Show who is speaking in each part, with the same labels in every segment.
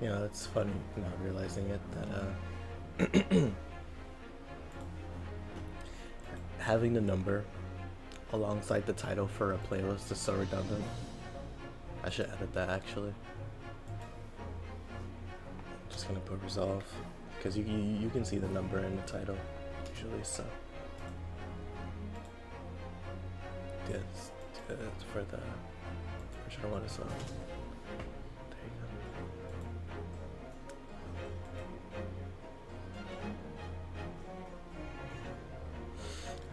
Speaker 1: You know, it's funny not realizing it that having the number alongside the title for a playlist is so redundant. I should edit that actually. Just gonna put resolve because you can see the number in the title usually. So yes, for the original one as well. There you go.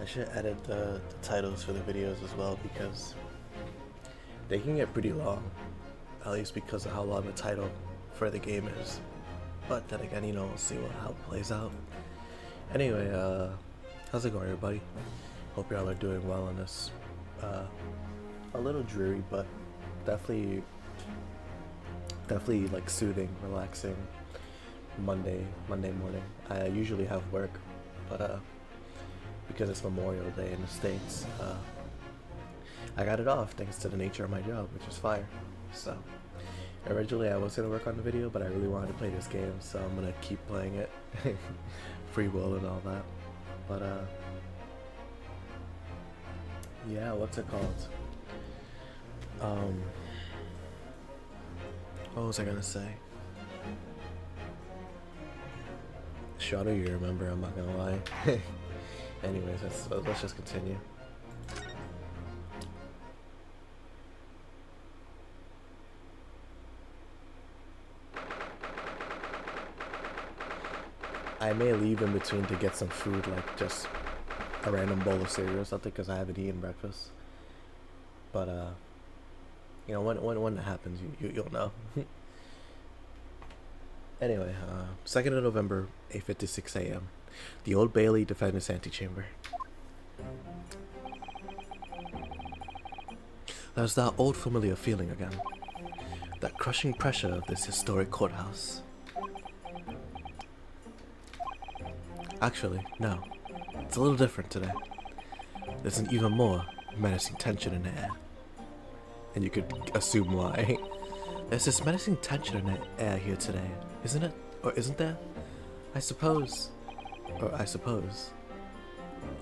Speaker 1: I should edit the titles for the videos as well because they can get pretty long, at least because of how long the title for the game is. But then again, you know, we'll see how it plays out. Anyway, how's it going, everybody? Hope y'all are doing well on this a little dreary, but definitely like soothing, relaxing Monday morning. I usually have work, but because it's Memorial Day in the States, I got it off thanks to the nature of my job, which is fire. So originally I was gonna work on the video, but I really wanted to play this game, so I'm gonna keep playing it. Free will and all that. But yeah, what's it called? What was I gonna say? Shadow, you remember, I'm not gonna lie. Anyways, let's just continue. I may leave in between to get some food, like just a random bowl of cereal or something, because I haven't eaten breakfast. But you know, when that happens, you'll know. Anyway, 2nd of November, 8:56 a.m. The Old Bailey Defendant's Antechamber. There's that old familiar feeling again. That crushing pressure of this historic courthouse. Actually, no. It's a little different today. There's an even more menacing tension in the air. And you could assume why. There's this menacing tension in the air here today, isn't it? Or isn't there? I suppose.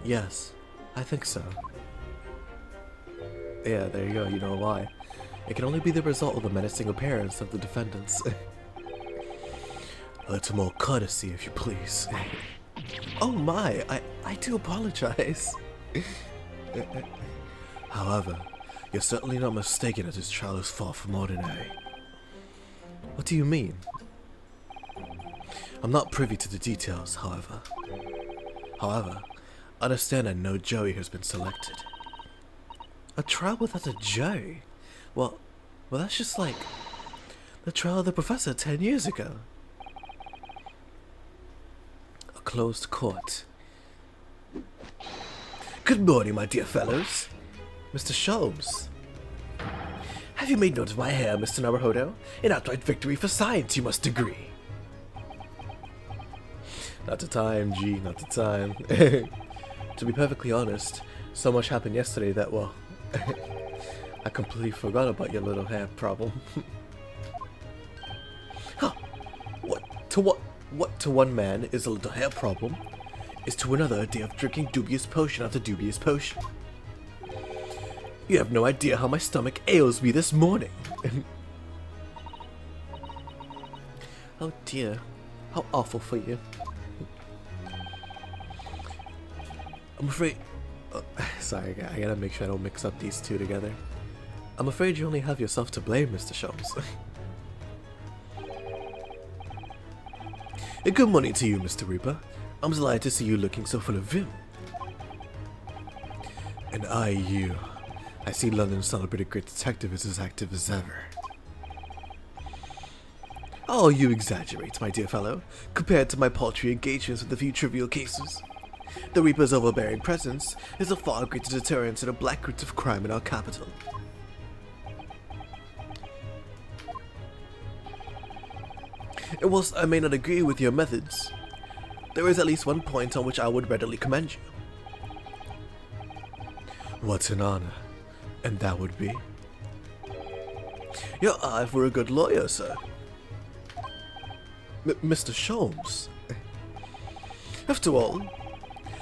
Speaker 1: Yes, I think so. Yeah, there you go, you know why. It can only be the result of the menacing appearance of the defendants. A little more courtesy, if you please. Oh my, I do apologize. However, you're certainly not mistaken that this trial is far from ordinary. What do you mean? I'm not privy to the details, however. Understand that no jury has been selected. A trial without a jury? Well, that's just like the trial of the professor 10 years ago. A closed court. Good morning, my dear fellows. Mr. Sholmes. Have you made note of my hair, Mr. Naruhodo? An outright victory for science, you must agree. Not the time, G, not the time. To be perfectly honest, so much happened yesterday that, well, I completely forgot about your little hair problem. Huh. What to one man is a little hair problem, is to another a day of drinking dubious potion after dubious potion. You have no idea how my stomach ails me this morning. Oh dear, how awful for you. I'm afraid... sorry, I gotta make sure I don't mix up these two together. I'm afraid you only have yourself to blame, Mr. Sholmes. Good morning to you, Mr. Reaper. I'm delighted to see you looking so full of vim. And I see London's celebrated great detective is as active as ever. Oh, you exaggerate, my dear fellow, compared to my paltry engagements with a few trivial cases. The Reaper's overbearing presence is a far greater deterrent to the black roots of crime in our capital. And whilst I may not agree with your methods, there is at least one point on which I would readily commend you. What an honor, and that would be? Your eye for a good lawyer, sir. Mr. Sholmes. After all,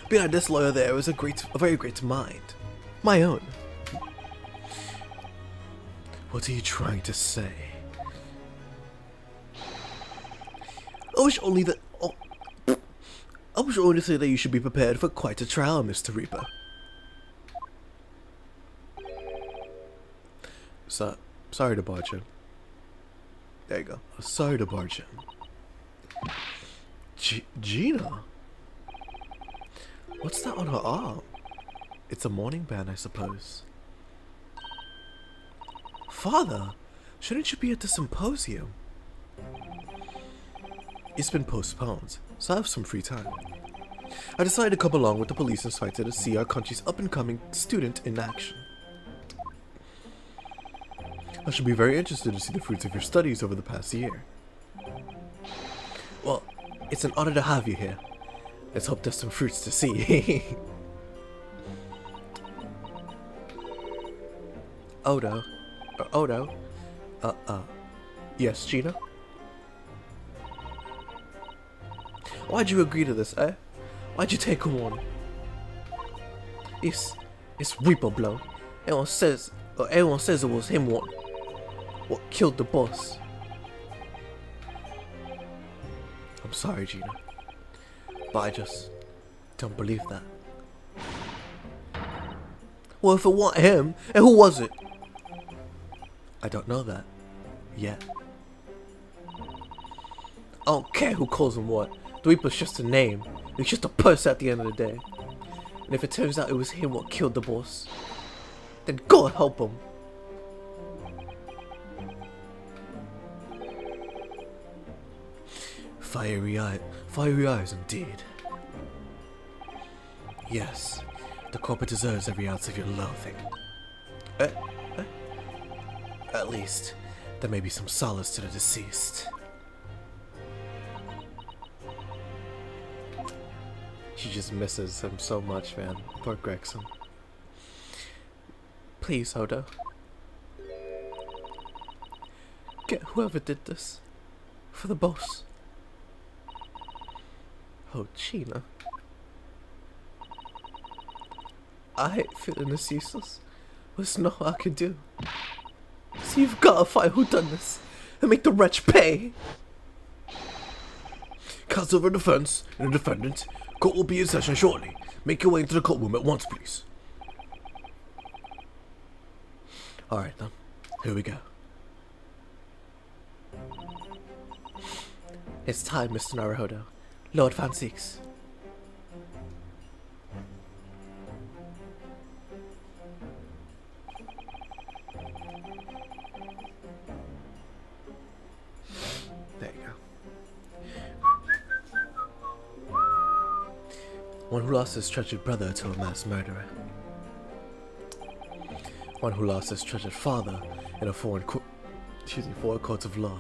Speaker 1: behind this lawyer there is a very great mind. My own. What are you trying to say? I wish only that... Oh, I wish only to say that you should be prepared for quite a trial, Mr. Reaper. Sorry to barge in. There you go. Sorry to barge in. Gina? What's that on her arm? It's a mourning band, I suppose. Father, shouldn't you be at the symposium? It's been postponed, so I have some free time. I decided to come along with the police inspector to see our country's up-and-coming student in action. I should be very interested to see the fruits of your studies over the past year. Well, it's an honor to have you here. Let's hope there's some fruits to see. Odo. Yes, Gina? Why'd you agree to this, eh? Why'd you take him on? It's Reaper blow. Everyone says it was him what killed the boss. I'm sorry, Gina, but I just don't believe that. Well, if it wasn't him, and who was it? I don't know that yet. I don't care who calls him what. The Reaper's just a name. He's just a person at the end of the day. And if it turns out it was him what killed the boss, then God help him. Fiery eyes indeed. Yes, the corporate deserves every ounce of your loathing. At least, there may be some solace to the deceased. She just misses him so much, man. Poor Gregson. Please, Odo. Get whoever did this. For the boss. Oh, Gina. I hate feeling this useless. There's nothing I can do. So you've got to find who done this and make the wretch pay. Counsel for defense and the defendant. Court will be in session shortly. Make your way into the courtroom at once, please. Alright then, here we go. It's time, Mr. Naruhodo. Lord Van Six. There you go. One who lost his treasured brother to a mass murderer. One who lost his treasured father in a foreign courts of law.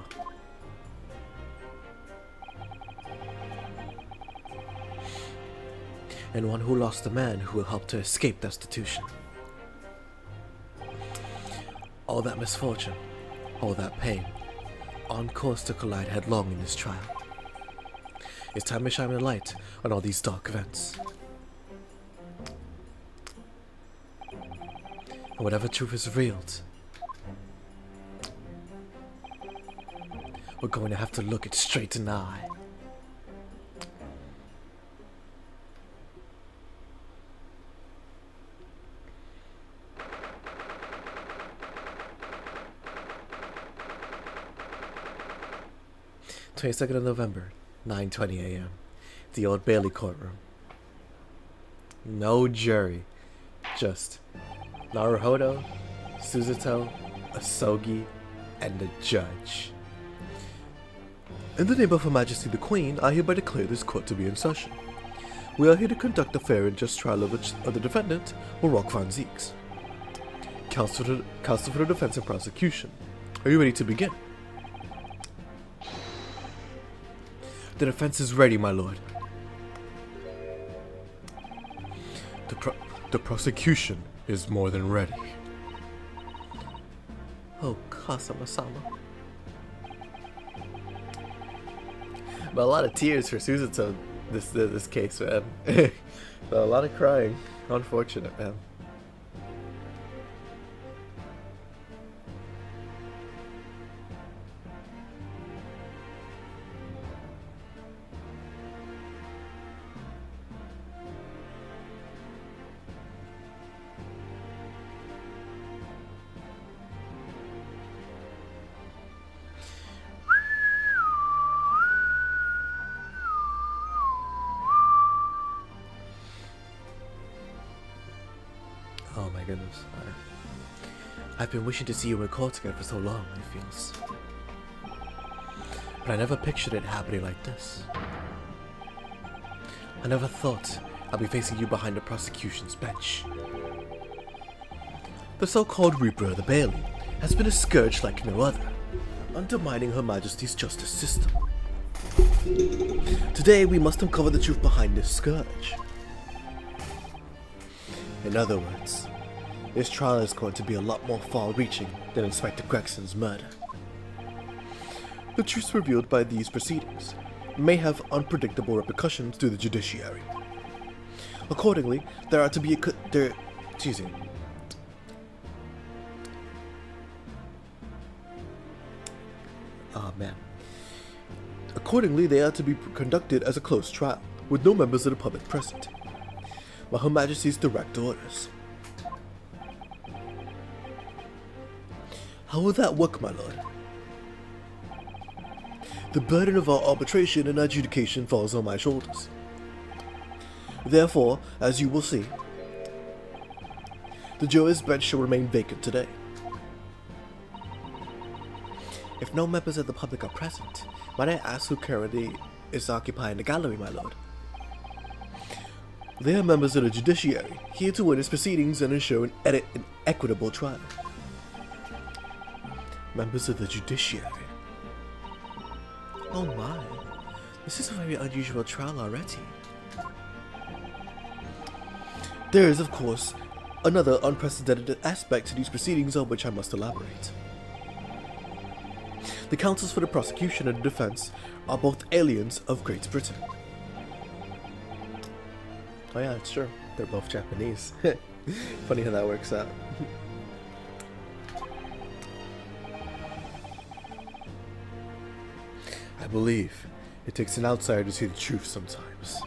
Speaker 1: And one who lost a man who will help to escape destitution. All that misfortune, all that pain, on course to collide headlong in this trial. It's time to shine a light on all these dark events. And whatever truth is revealed, we're going to have to look it straight in the eye. (22nd of November, 9:20 a.m. The Old Bailey courtroom. No jury, just Naruhodo, Suzuto, Asogi, and the judge. In the name of Her Majesty the Queen, I hereby declare this court to be in session. We are here to conduct a fair and just trial of the defendant, Baroque Van Zieks. Counsel for the defense and prosecution. Are you ready to begin? The defense is ready, my lord. The prosecution is more than ready. Oh, Kasama-sama. But a lot of tears for Suzuto this case, man. So a lot of crying. Unfortunate, man. Oh my goodness. I've been wishing to see you in court again for so long, it feels. But I never pictured it happening like this. I never thought I'd be facing you behind the prosecution's bench. The so-called Reaper of the Bailey has been a scourge like no other, undermining Her Majesty's justice system. Today we must uncover the truth behind this scourge. In other words, this trial is going to be a lot more far-reaching than Inspector Gregson's murder. The truths revealed by these proceedings may have unpredictable repercussions to the judiciary. Accordingly, there are to be Accordingly, they are to be conducted as a closed trial, with no members of the public present, by Her Majesty's direct orders. How will that work, my lord? The burden of our arbitration and adjudication falls on my shoulders. Therefore, as you will see, the jury's bench shall remain vacant today. If no members of the public are present, might I ask who currently is occupying the gallery, my lord? They are members of the judiciary, here to witness proceedings and ensure an equitable trial. Members of the judiciary. Oh my, this is a very unusual trial already. There is, of course, another unprecedented aspect to these proceedings on which I must elaborate. The counsels for the prosecution and the defense are both aliens of Great Britain. Oh yeah, it's true. They're both Japanese. Funny how that works out. I believe it takes an outsider to see the truth sometimes.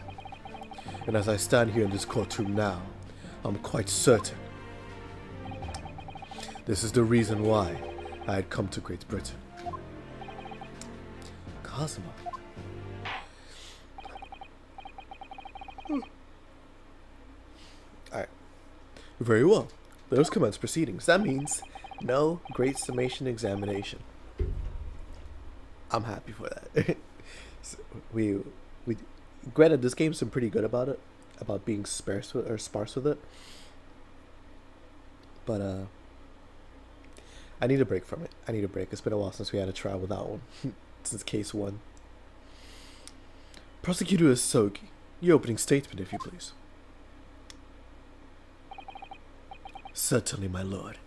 Speaker 1: And as I stand here in this courtroom now, I'm quite certain this is the reason why I had come to Great Britain. Kazuma. Alright. Very well. Let us commence proceedings. That means no great summation examination. I'm happy for that. So we granted, this game's been pretty good about it, about being sparse with it. But I need a break from it. I need a break. It's been a while since we had a trial without one. Since case 1. Prosecutor Sogi, your opening statement, if you please. Certainly, my lord.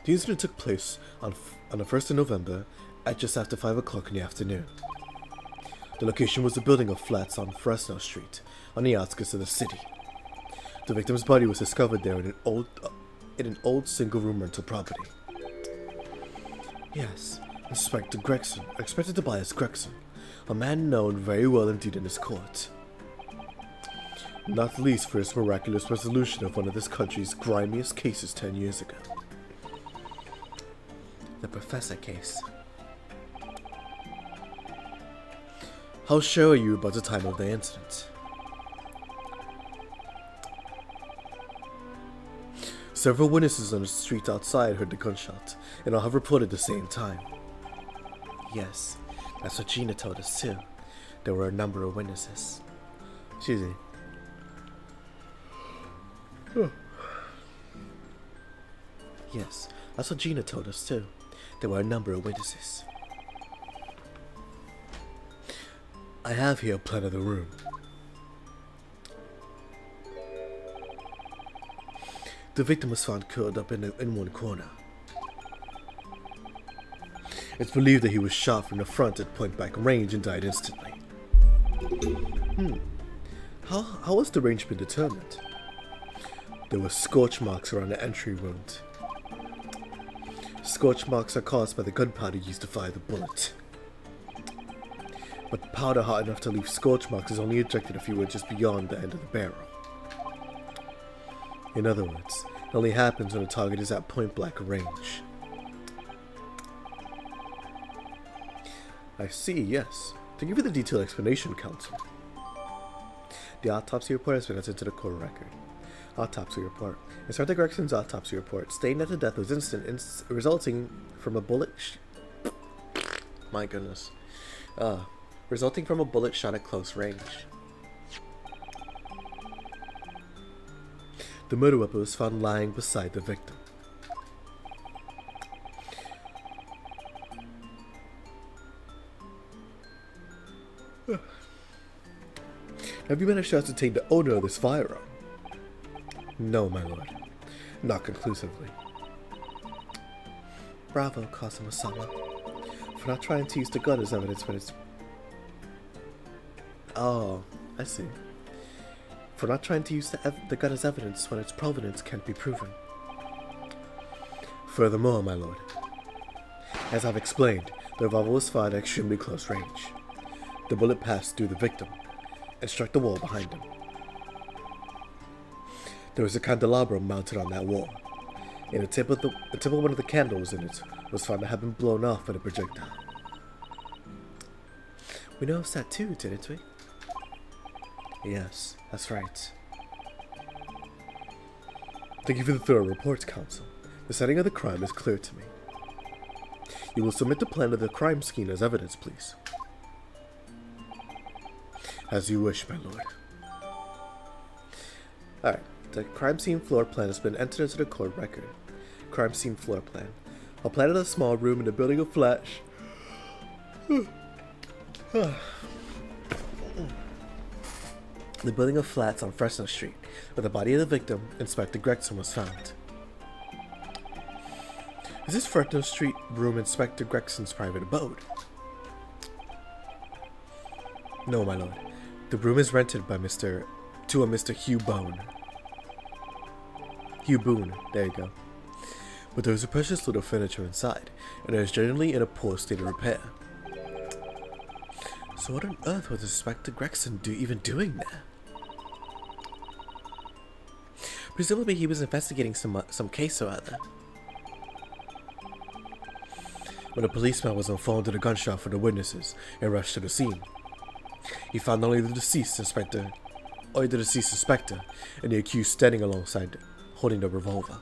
Speaker 1: The incident took place on the 1st of November at just after 5 o'clock in the afternoon. The location was a building of flats on Fresno Street, on the outskirts of the city. The victim's body was discovered there in an old single-room rental property. Yes, Inspector Gregson, Inspector Tobias Gregson, a man known very well indeed in this court. Not least for his miraculous resolution of one of this country's grimiest cases 10 years ago. The Professor case. How sure are you about the time of the incident? Several witnesses on the street outside heard the gunshot, and all have reported the same time. Yes, that's what Gina told us too. There were a number of witnesses. Excuse me. Yes, that's what Gina told us too. There were a number of witnesses. I have here a plan of the room. The victim was found curled up in one corner. It's believed that he was shot from the front at point-blank range and died instantly. How was the range been determined? There were scorch marks around the entry wound. Scorch marks are caused by the gunpowder used to fire the bullet. But powder hot enough to leave scorch marks is only ejected a few inches beyond the end of the barrel. In other words, it only happens when the target is at point-blank range. I see, yes. Thank you for the detailed explanation, Counsel. The autopsy report has been entered to the court record. Autopsy report. Inspector Gregson's autopsy report stating that the death was instant, resulting from a bullet my goodness. Resulting from a bullet shot at close range. The murder weapon was found lying beside the victim. Have you managed to ascertain the owner of this firearm? No, my lord. Not conclusively. Bravo, Kazuma-sama, for not trying to use the gun as evidence when it's... Oh, I see. For not trying to use the gun as evidence when its provenance can't be proven. Furthermore, my lord, as I've explained, the revolver was fired at extremely close range. The bullet passed through the victim and struck the wall behind him. There was a candelabrum mounted on that wall, and the tip of one of the candles in it was found to have been blown off by the projectile. We noticed that too, didn't we? Yes, that's right. Thank you for the thorough report, Counsel. The setting of the crime is clear to me. You will submit the plan of the crime scene as evidence, please. As you wish, my lord. Alright, the crime scene floor plan has been entered into the court record. Crime scene floor plan. A plan of a small room in the building of flats. The building of flats on Fresno Street, where the body of the victim, Inspector Gregson, was found. Is this Fresno Street room Inspector Gregson's private abode? No, my lord. The room is rented by Mr. Hugh Boone. Hugh Boone, there you go. But there is a precious little furniture inside, and it is generally in a poor state of repair. So what on earth was Inspector Gregson even doing there? Presumably he was investigating some case or other. When a policeman was informed of the gunshot from the witnesses and rushed to the scene, he found only the deceased inspector, and the accused standing alongside, holding the revolver.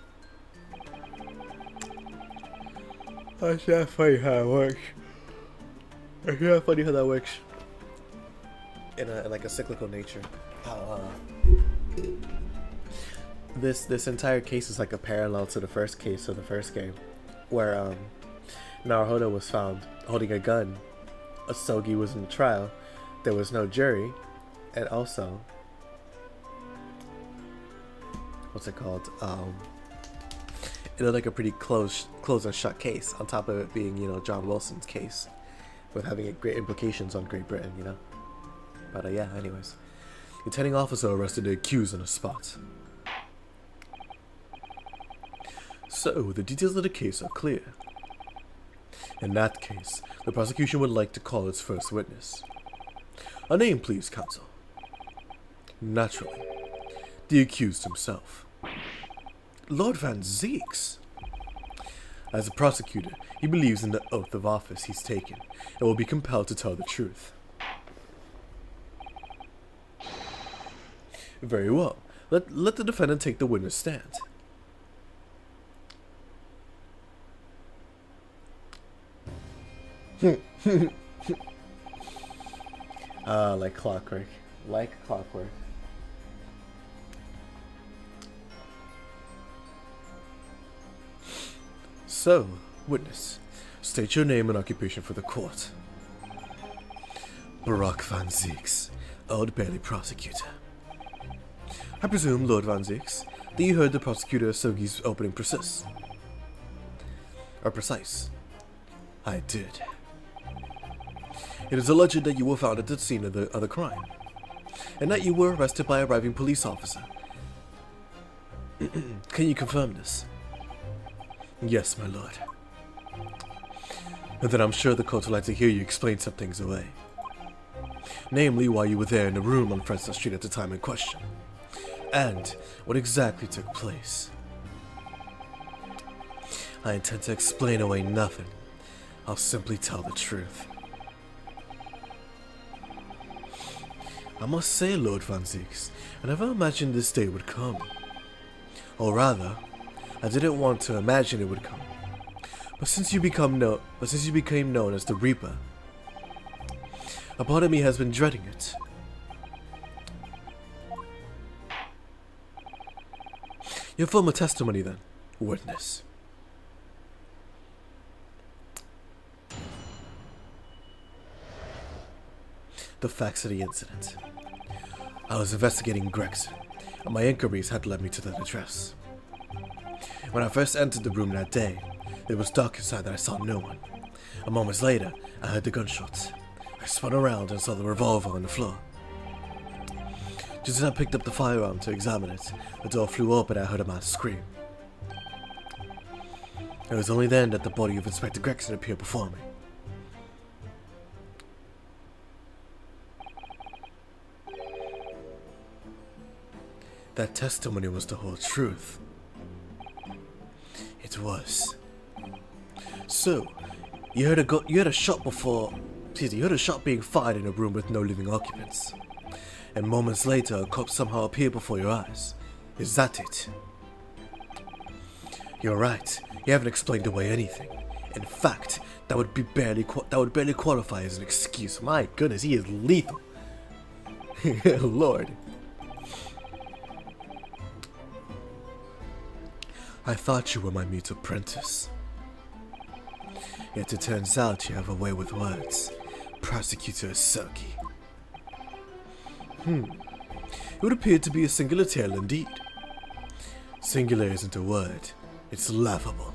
Speaker 1: That's not funny how it works. It's not funny how that works. In like a cyclical nature. This entire case is like a parallel to the first case of the first game, where Naruhodo was found holding a gun. Asogi was in trial. There was no jury, and also, what's it called? It looked like a pretty close and shut case. On top of it being, John Wilson's case, with having great implications on Great Britain, But yeah, anyways, lieutenant officer arrested the accused on the spot. So the details of the case are clear. In that case, the prosecution would like to call its first witness. A name, please, counsel. Naturally, the accused himself. Lord Van Zeeks. As a prosecutor, he believes in the oath of office he's taken and will be compelled to tell the truth. Very well. Let the defendant take the witness stand. Like clockwork. Like clockwork. So, witness, state your name and occupation for the court. Barack Van Zeeks, Old Bailey prosecutor. I presume, Lord Van Zeeks, that you heard the prosecutor Sogi's opening precise. I did. It is alleged that you were found at the scene of the crime, and that you were arrested by a arriving police officer. Can you confirm this? Yes, my lord. And then I'm sure the court would like to hear you explain some things away. Namely, why you were there in the room on Fresno Street at the time in question, and what exactly took place. I intend to explain away nothing. I'll simply tell the truth. I must say, Lord Van Zieks, I never imagined this day would come. Or rather, I didn't want to imagine it would come. But since you became known as the Reaper, a part of me has been dreading it. Your former testimony, then, witness. The facts of the incident. I was investigating Gregson, and my inquiries had led me to that address. When I first entered the room that day, it was dark inside and I saw no one. A moment later, I heard the gunshots. I spun around and saw the revolver on the floor. Just as I picked up the firearm to examine it, the door flew open and I heard a man scream. It was only then that the body of Inspector Gregson appeared before me. That testimony was the whole truth. It was. So, you heard a shot being fired in a room with no living occupants. And moments later, a cop somehow appeared before your eyes. Is that it? You're right. You haven't explained away anything. In fact, that would barely qualify as an excuse. My goodness, he is lethal. Lord. I thought you were my mute apprentice. Yet it turns out you have a way with words. Prosecutor Silky. It would appear to be a singular tale indeed. Singular isn't a word. It's laughable.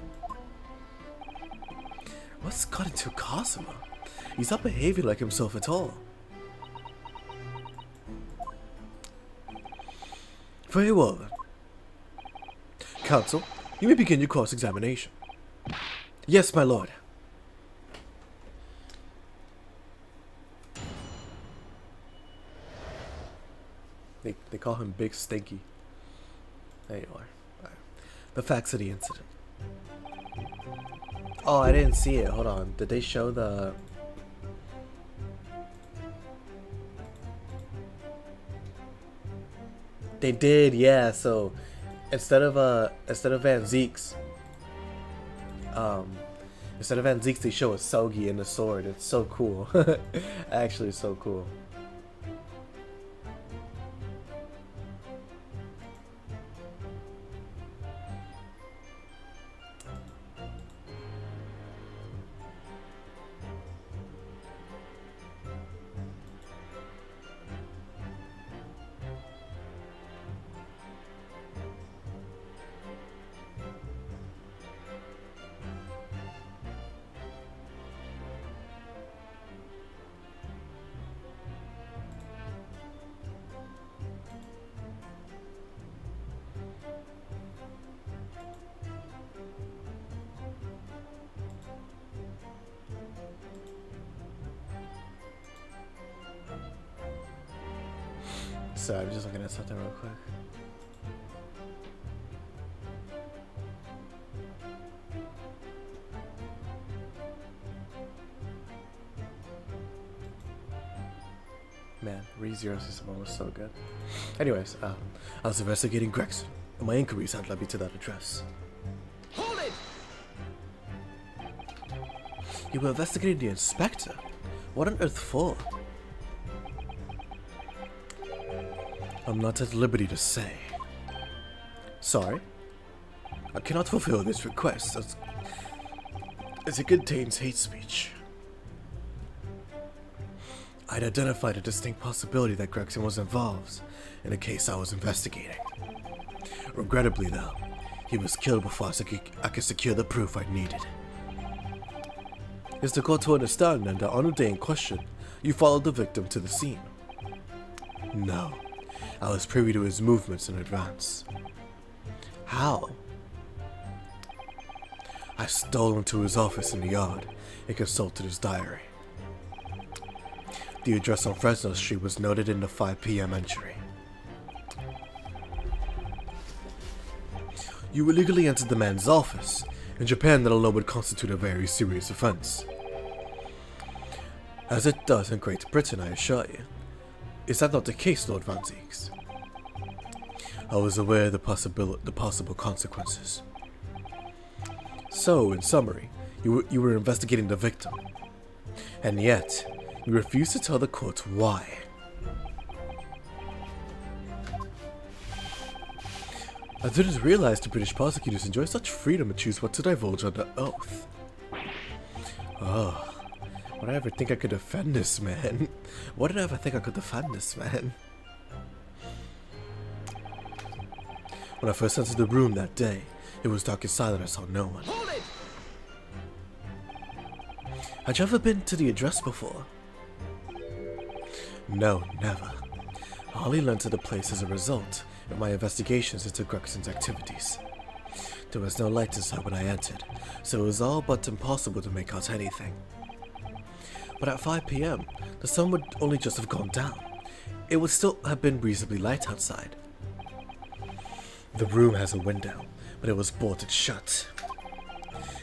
Speaker 1: What's got into Cosimo? He's not behaving like himself at all. Very well then. Counsel, you may begin your cross-examination. Yes, my lord. They call him Big Stinky. There you are. Right. The facts of the incident. Oh, I didn't see it. Hold on. Did they show the... They did, yeah. So instead of Van Zieks, they show a Sogi and a sword. It's so cool. Actually, so cool. So I'm just looking at something real quick. Man, ReZero System was so good. Anyways, I was investigating Gregson, and my inquiries had led me to that address.
Speaker 2: Hold it!
Speaker 1: You were investigating the inspector? What on earth for? I'm not at liberty to say. Sorry? I cannot fulfill this request as it contains hate speech. I'd identified a distinct possibility that Gregson was involved in a case I was investigating. Regrettably though, he was killed before I could secure the proof I needed. Is the court to understand that on the day in question, you followed the victim to the scene? No. I was privy to his movements in advance. How? I stole into his office in the yard and consulted his diary. The address on Fresno Street was noted in the 5 p.m. entry. You illegally entered the man's office. In Japan, that alone would constitute a very serious offense. As it does in Great Britain, I assure you. Is that not the case, Lord Van Zieks? I was aware of the possible consequences. So, in summary, you were investigating the victim. And yet, you refused to tell the court why. I didn't realize the British prosecutors enjoy such freedom to choose what to divulge under oath. Oh, would I ever think I could defend this man? What did I ever think I could defend this man? When I first entered the room that day, it was dark and silent. I saw no one. Hold it! Had you ever been to the address before? No, never. I only learned of the place as a result of my investigations into Gregson's activities. There was no light inside when I entered, so it was all but impossible to make out anything. But at 5 p.m., the sun would only just have gone down. It would still have been reasonably light outside. The room has a window, but it was bolted shut.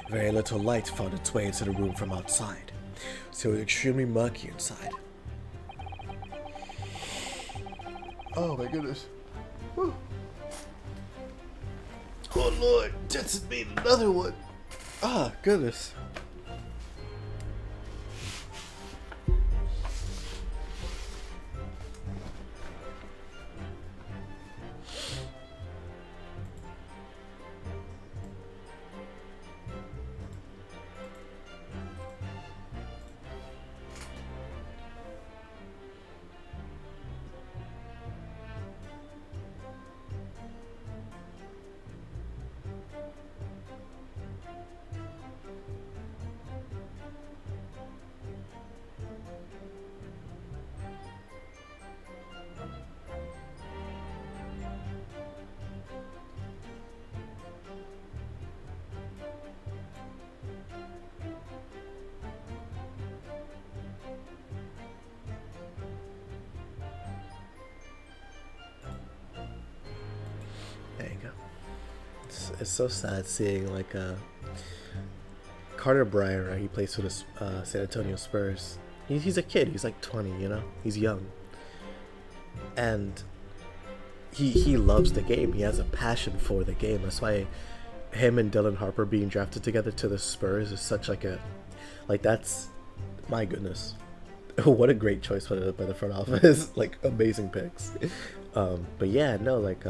Speaker 1: Very little light found its way into the room from outside, so it was extremely murky inside. Oh my goodness. Whew. Oh Lord, Jetson made another one. Ah, goodness. There you go. It's so sad seeing like Carter Bryant, right? He plays for the San Antonio Spurs. He's a kid. He's like 20, you know. He's young, and he loves the game. He has a passion for the game. That's why him and Dylan Harper being drafted together to the Spurs is such like a that's my goodness. What a great choice by the front office. Like amazing picks. But yeah, no, like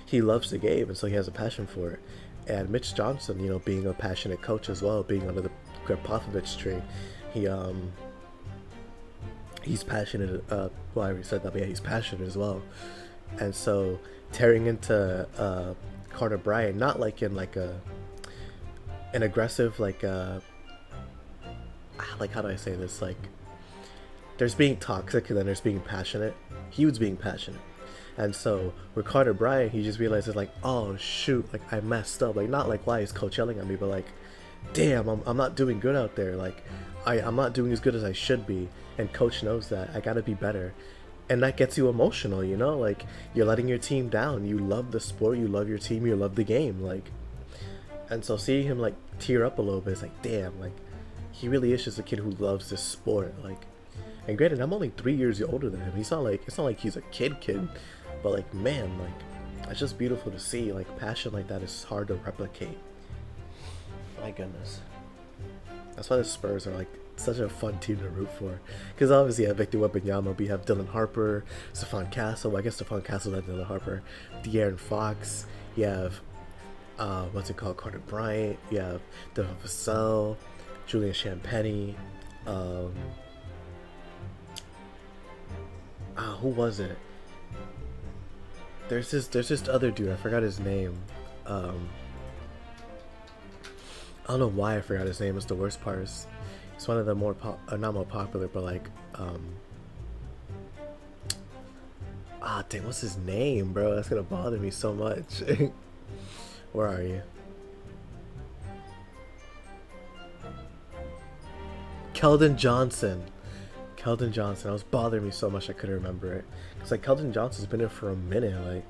Speaker 1: he loves the game, and so he has a passion for it. And Mitch Johnson, you know, being a passionate coach as well, being under the Greg Popovich tree, he's passionate. Well, I already said that, but yeah, he's passionate as well. And so tearing into Carter Bryant, not like in like an aggressive like how do I say this, like there's being toxic and then there's being passionate. He was being passionate. And so with Carter Bryant, he just realizes like, oh shoot, like I messed up. Like not like why is coach yelling at me, but like, damn, I'm not doing good out there. Like I'm not doing as good as I should be, and coach knows that. I gotta be better. And that gets you emotional, you know, like you're letting your team down. You love the sport, you love your team, you love the game, like. And so seeing him like tear up a little bit, it's like, damn, like he really is just a kid who loves this sport. Like, and granted, I'm only 3 years older than him. It's not like he's a kid, but like, man, like it's just beautiful to see. Like passion like that is hard to replicate. My goodness. That's why the Spurs are like such a fun team to root for. Because obviously you have Victor Wembanyama, we have Dylan Harper, Stephon Castle. I guess Stephon Castle not Dylan Harper. De'Aaron Fox. You have Carter Bryant. You have Devin Vassell, Julian Champagnie. Who was it? There's this other dude, I forgot his name. don't know why I forgot his name. Is the worst part. It's one of the more not more popular, but like dang, what's his name, bro? That's gonna bother me so much. Where are you? Keldon Johnson. Keldon Johnson. That was bothering me so much I couldn't remember it. Cause like Keldon Johnson's been here for a minute. Like,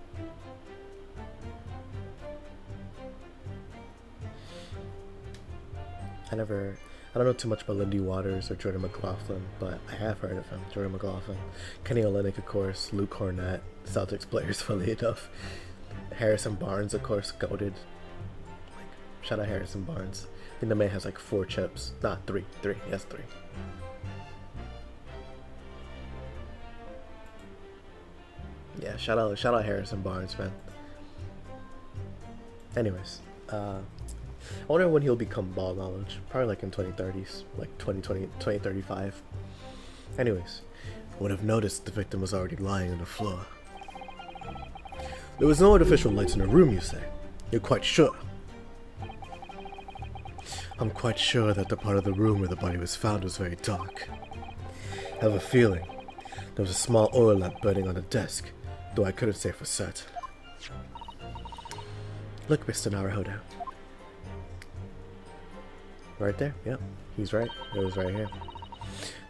Speaker 1: I don't know too much about Lindy Waters or Jordan McLaughlin, but I have heard of him. Jordan McLaughlin, Kenny Olynyk, of course, Luke Cornett, Celtics players, funny enough. Harrison Barnes, of course, goated. Like, shout out Harrison Barnes. I think the man has like 4 chips. Nah, 3. He has 3. Yeah, shout out Harrison Barnes, man. Anyways, I wonder when he'll become ball knowledge. Probably like in 2030s, like 2020, 2035. Anyways, I would have noticed the victim was already lying on the floor. There was no artificial lights in the room, you say? You're quite sure? I'm quite sure that the part of the room where the body was found was very dark. I have a feeling there was a small oil lamp burning on the desk, though I couldn't say for certain. Look, Mr. Naruhodo. Right there? Yep, he's right. It was right here.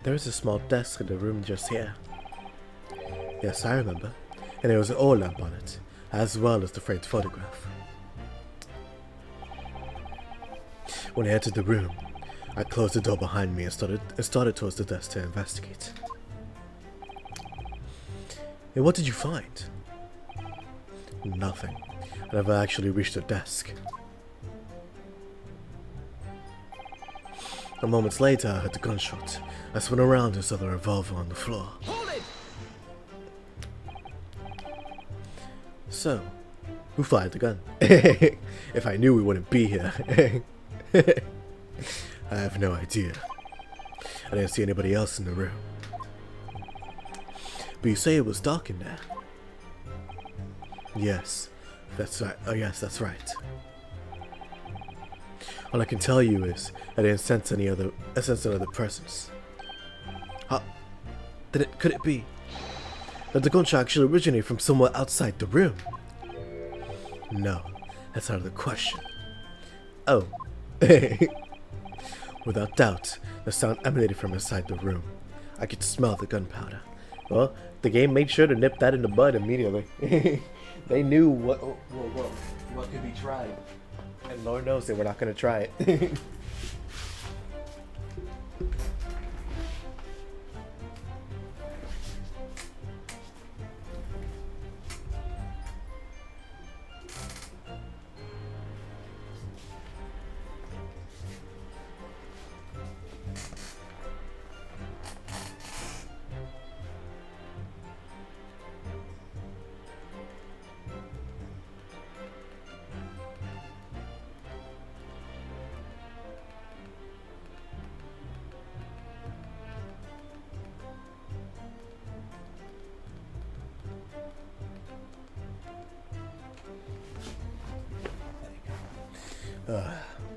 Speaker 1: There was a small desk in the room just here. Yes, I remember. And there was an oil lamp on it, as well as the framed photograph. When I entered the room, I closed the door behind me and started towards the desk to investigate. And what did you find? Nothing. I never actually reached the desk. A moment later, I heard the gunshot. I spun around and saw the revolver on the floor. Hold it! So, who fired the gun? If I knew, we wouldn't be here. I have no idea. I didn't see anybody else in the room. But you say it was dark in there? Yes, that's right. Oh yes, that's right. All I can tell you is I didn't sense any other presence. Could it be that the gunshot actually originated from somewhere outside the room? No, that's out of the question. Oh. Without doubt, the sound emanated from inside the room. I could smell the gunpowder. Well, the game made sure to nip that in the bud immediately. They knew what could be tried. And Lord knows they were not going to try it.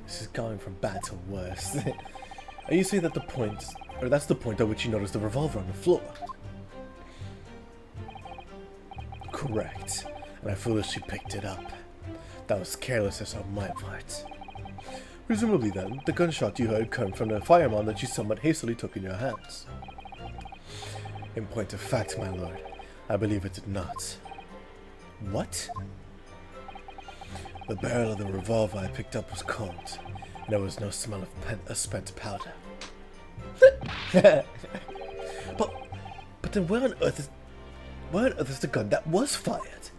Speaker 1: This is going from bad to worse. Are you saying that that's the point at which you noticed the revolver on the floor? Correct. And I foolishly picked it up. That was carelessness on my part. Presumably then, the gunshot you heard came from the firearm that you somewhat hastily took in your hands. In point of fact, my lord, I believe it did not. What? The barrel of the revolver I picked up was cold, and there was no smell of spent powder. but then where on earth is the gun that was fired?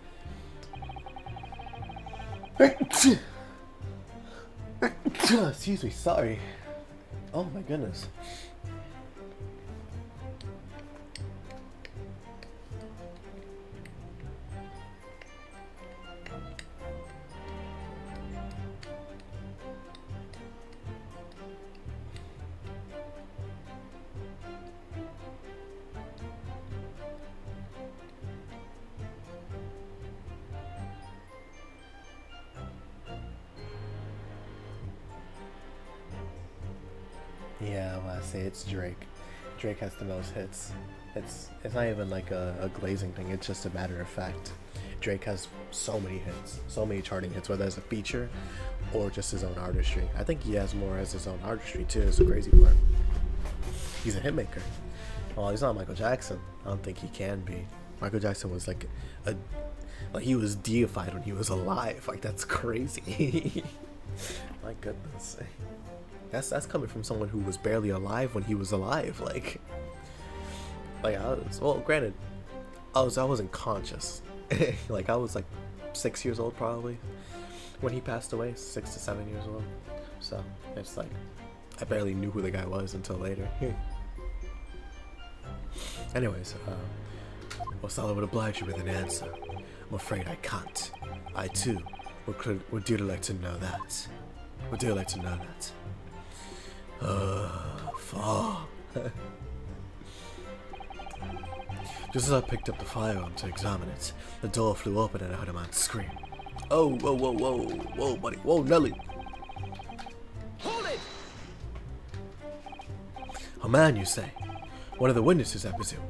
Speaker 1: Excuse me, sorry. Oh my goodness. I say it's Drake. Drake has the most hits. It's not even like a glazing thing, it's just a matter of fact. Drake has so many hits, so many charting hits, whether as a feature or just his own artistry. I think he has more as his own artistry too, is the crazy part. He's a hitmaker. Well, he's not Michael Jackson. I don't think he can be. Michael Jackson was like he was deified when he was alive. Like, that's crazy. My goodness. That's coming from someone who was barely alive when he was alive. Like I was, well, granted, I wasn't conscious. Like, I was like 6 years old probably when he passed away, 6 to 7 years old. So it's like I barely knew who the guy was until later. Anyways, well, Sally would oblige you with an answer. I'm afraid I can't. I too would dearly like to know that. Would dearly like to know that. Fuck. Just as I picked up the firearm to examine it, the door flew open and I heard a man scream. Oh, whoa, whoa, whoa, whoa, buddy, whoa, Nelly.
Speaker 2: Hold it!
Speaker 1: A man, you say? One of the witnesses, I presume.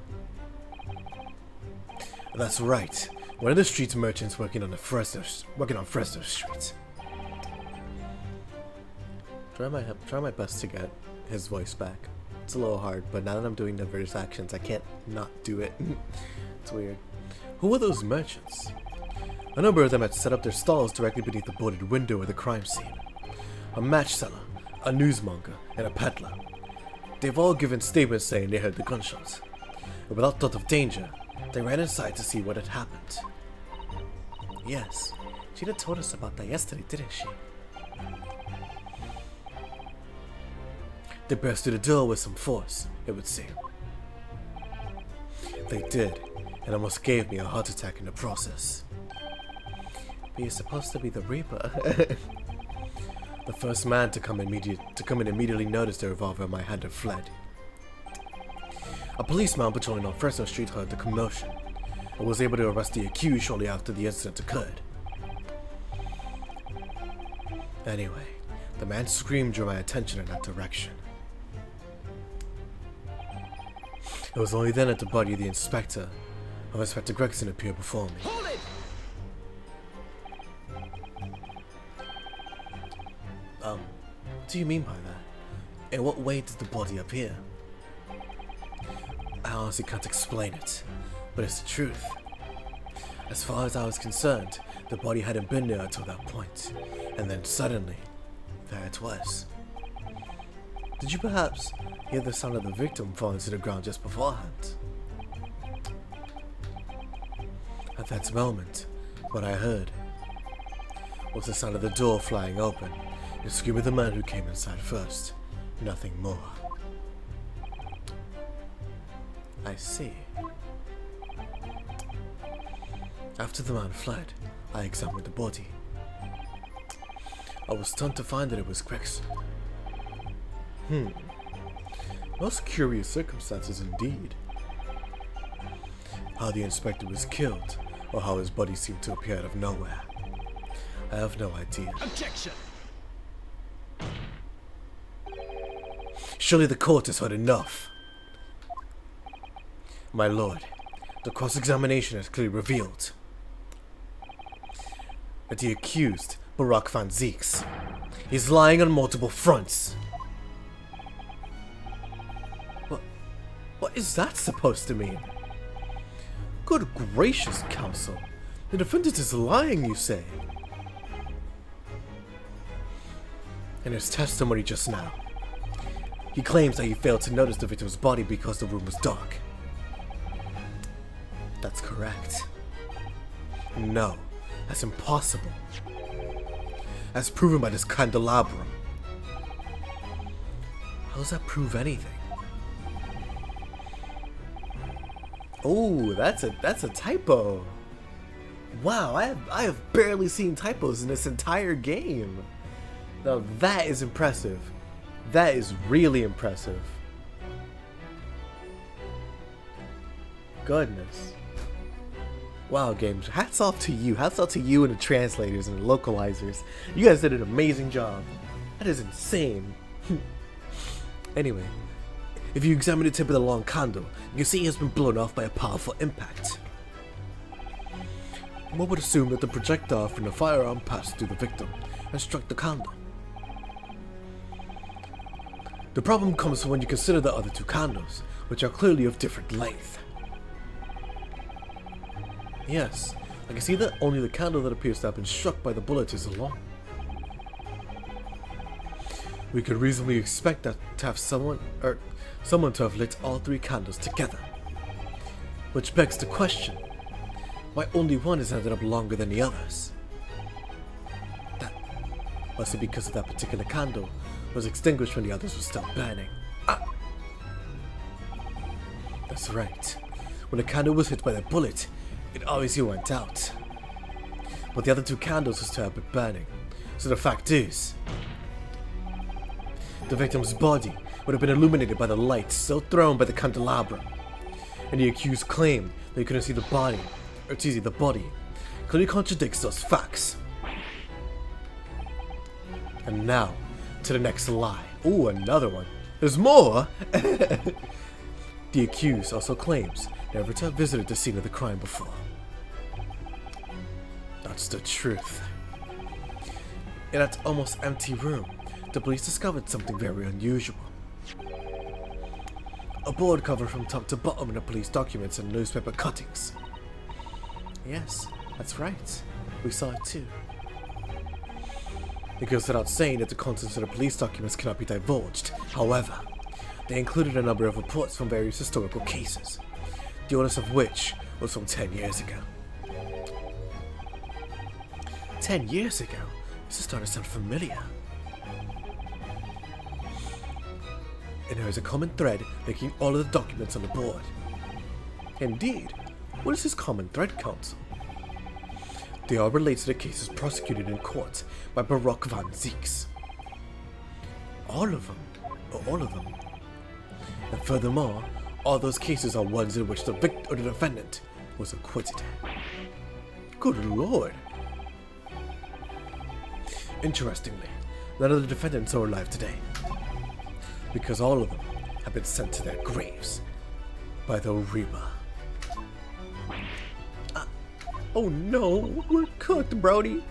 Speaker 1: That's right. One of the street merchants working on Fresno Street. Try my best to get his voice back. It's a little hard, but now that I'm doing the various actions, I can't not do it. It's weird. Who were those merchants? A number of them had set up their stalls directly beneath the boarded window of the crime scene. A match seller, a newsmonger, and a peddler. They've all given statements saying they heard the gunshots. And without thought of danger, they ran inside to see what had happened. Yes, she'd have told us about that yesterday, didn't she? They burst through the door with some force, it would seem. They did, and almost gave me a heart attack in the process. But you're supposed to be the Reaper. The first man to come in immediately noticed the revolver in my hand and fled. A policeman patrolling on Fresno Street heard the commotion and was able to arrest the accused shortly after the incident occurred. Anyway, the man's scream drew my attention in that direction. It was only then that the body of Inspector Gregson appeared before me.
Speaker 2: Hold it!
Speaker 1: What do you mean by that? In what way did the body appear? I honestly can't explain it, but it's the truth. As far as I was concerned, the body hadn't been there until that point, and then suddenly, there it was. Did you perhaps hear the sound of the victim falling to the ground just beforehand? At that moment, what I heard was the sound of the door flying open, and the scream of the man who came inside first. Nothing more. I see. After the man fled, I examined the body. I was stunned to find that it was Gregson. Most curious circumstances indeed. How the inspector was killed, or how his body seemed to appear out of nowhere, I have no idea.
Speaker 2: Objection!
Speaker 1: Surely the court has heard enough. My lord, the cross-examination has clearly revealed that the accused, Barack Van Zeeks, is lying on multiple fronts. What is that supposed to mean? Good gracious, counsel. The defendant is lying, you say? In his testimony just now, he claims that he failed to notice the victim's body because the room was dark. That's correct. No, that's impossible. As proven by this candelabrum. How does that prove anything? Oh, that's a typo. Wow, I have barely seen typos in this entire game. Now that is impressive. That is really impressive. Goodness. Wow, games. Hats off to you. Hats off to you and the translators and the localizers. You guys did an amazing job. That is insane. Anyway, If you examine the tip of the long candle, you can see it has been blown off by a powerful impact. One would assume that the projectile from the firearm passed through the victim and struck the candle. The problem comes when you consider the other two candles, which are clearly of different length. Yes, I can see that only the candle that appears to have been struck by the bullet is long. We could reasonably expect that to have someone to have lit all three candles together. Which begs the question, why only one has ended up longer than the others? That must be because of that particular candle was extinguished when the others were still burning. Ah! That's right. When the candle was hit by the bullet, it obviously went out. But the other two candles were still have been burning. So the fact is, the victim's body would have been illuminated by the light still thrown by the candelabra. And the accused claimed that he couldn't see the body, clearly contradicts those facts. And now, to the next lie. Ooh, another one. There's more! The accused also claims never to have visited the scene of the crime before. That's the truth. In that almost empty room, the police discovered something very unusual. A board cover from top to bottom in the police documents and newspaper cuttings. Yes, that's right. We saw it too. It goes without saying that the contents of the police documents cannot be divulged. However, they included a number of reports from various historical cases, the oldest of which was from 10 years ago. 10 years ago? This is starting to sound familiar. And there is a common thread linking all of the documents on the board. Indeed. What is this common thread, Counsel? They all relate to the cases prosecuted in court by Baruch van Zieks. All of them? All of them? And furthermore, all those cases are ones in which the victim or the defendant was acquitted. Good lord. Interestingly, none of the defendants are alive today, because all of them have been sent to their graves by the Reaper. Oh no, we're cooked, Brody.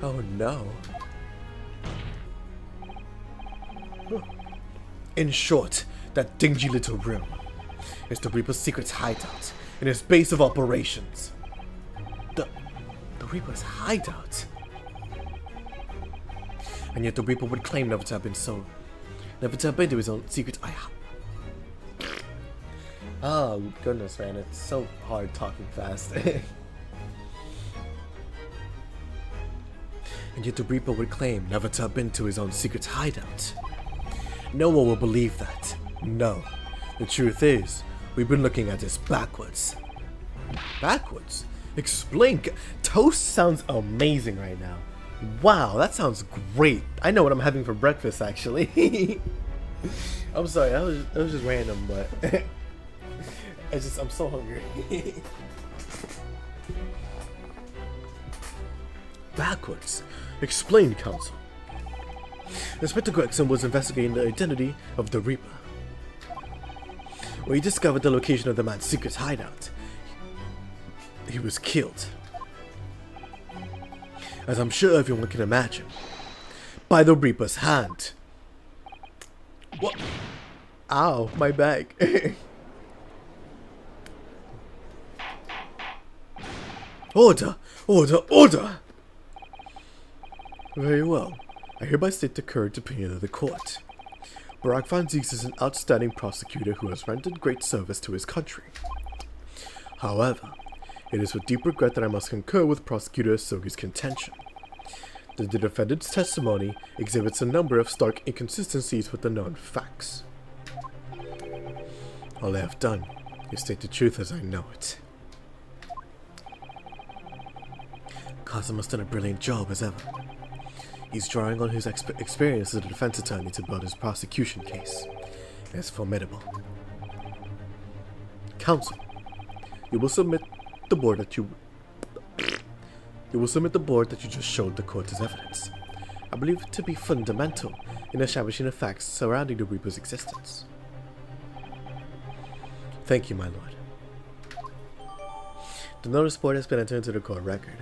Speaker 1: Oh no. In short, that dingy little room is the Reaper's secret hideout and his base of operations. The Reaper's hideout? And yet the Reaper would claim never to have been to his own secret hideout. Oh goodness, man, it's so hard talking fast. And yet the Reaper would claim never to have been to his own secret hideout. No one will believe that. No. The truth is, we've been looking at this backwards. Backwards? Explain. Toast sounds amazing right now. Wow, that sounds great. I know what I'm having for breakfast, actually. I'm sorry, that was just random, but I'm so hungry. Backwards. Explain, Counsel. Inspector Gregson was investigating the identity of the Reaper. When he discovered the location of the man's secret hideout, he was killed. As I'm sure everyone can imagine, by the Reaper's hand. What? Ow, my bag. Order! Order! Order! Very well. I hereby state the current opinion of the court. Baruch van Zieks is an outstanding prosecutor who has rendered great service to his country. However, it is with deep regret that I must concur with Prosecutor Sogi's contention that the defendant's testimony exhibits a number of stark inconsistencies with the known facts. All I have done is state the truth as I know it. Kazum has done a brilliant job as ever. He's drawing on his experience as a defense attorney to build his prosecution case. It's formidable. Counsel, you will submit the board that you just showed the court as evidence. I believe it to be fundamental in establishing the facts surrounding the Reaper's existence. Thank you, my lord. The notice board has been entered into the court record.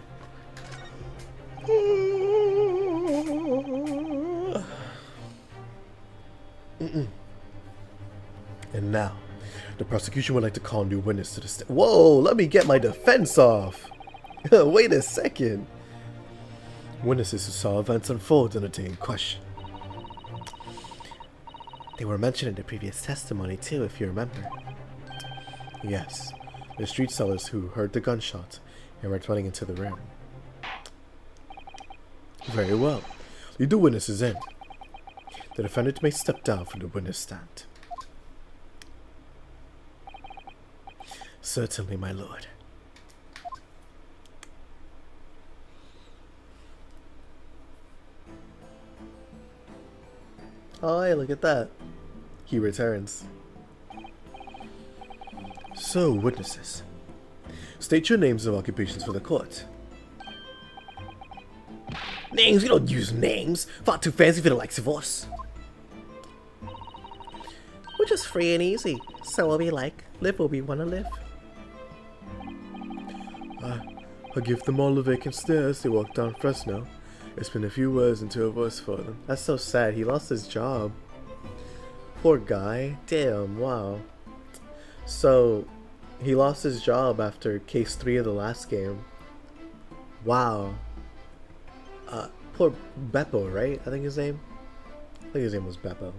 Speaker 1: And now, the prosecution would like to call new witness to the stand. Whoa, let me get my defense off. Wait a second. Witnesses who saw events unfold in the day in question. They were mentioned in the previous testimony too, if you remember. Yes, the street sellers who heard the gunshot and were running into the room. Very well. Lead the witnesses in. The defendant may step down from the witness stand. Certainly, my lord. Oh, hey, look at that. He returns. So, witnesses, state your names and occupations for the court. Names? We don't use names. Far too fancy for the likes of us. We're just free and easy. So what we like, live where we want to live. I give them all the vacant stairs. They walk down Fresno. It's been a few words and 2 of us for them. That's so sad. He lost his job. Poor guy. Damn, wow. So, he lost his job after case 3 of the last game. Wow. Poor Beppo, right? I think his name was Beppo.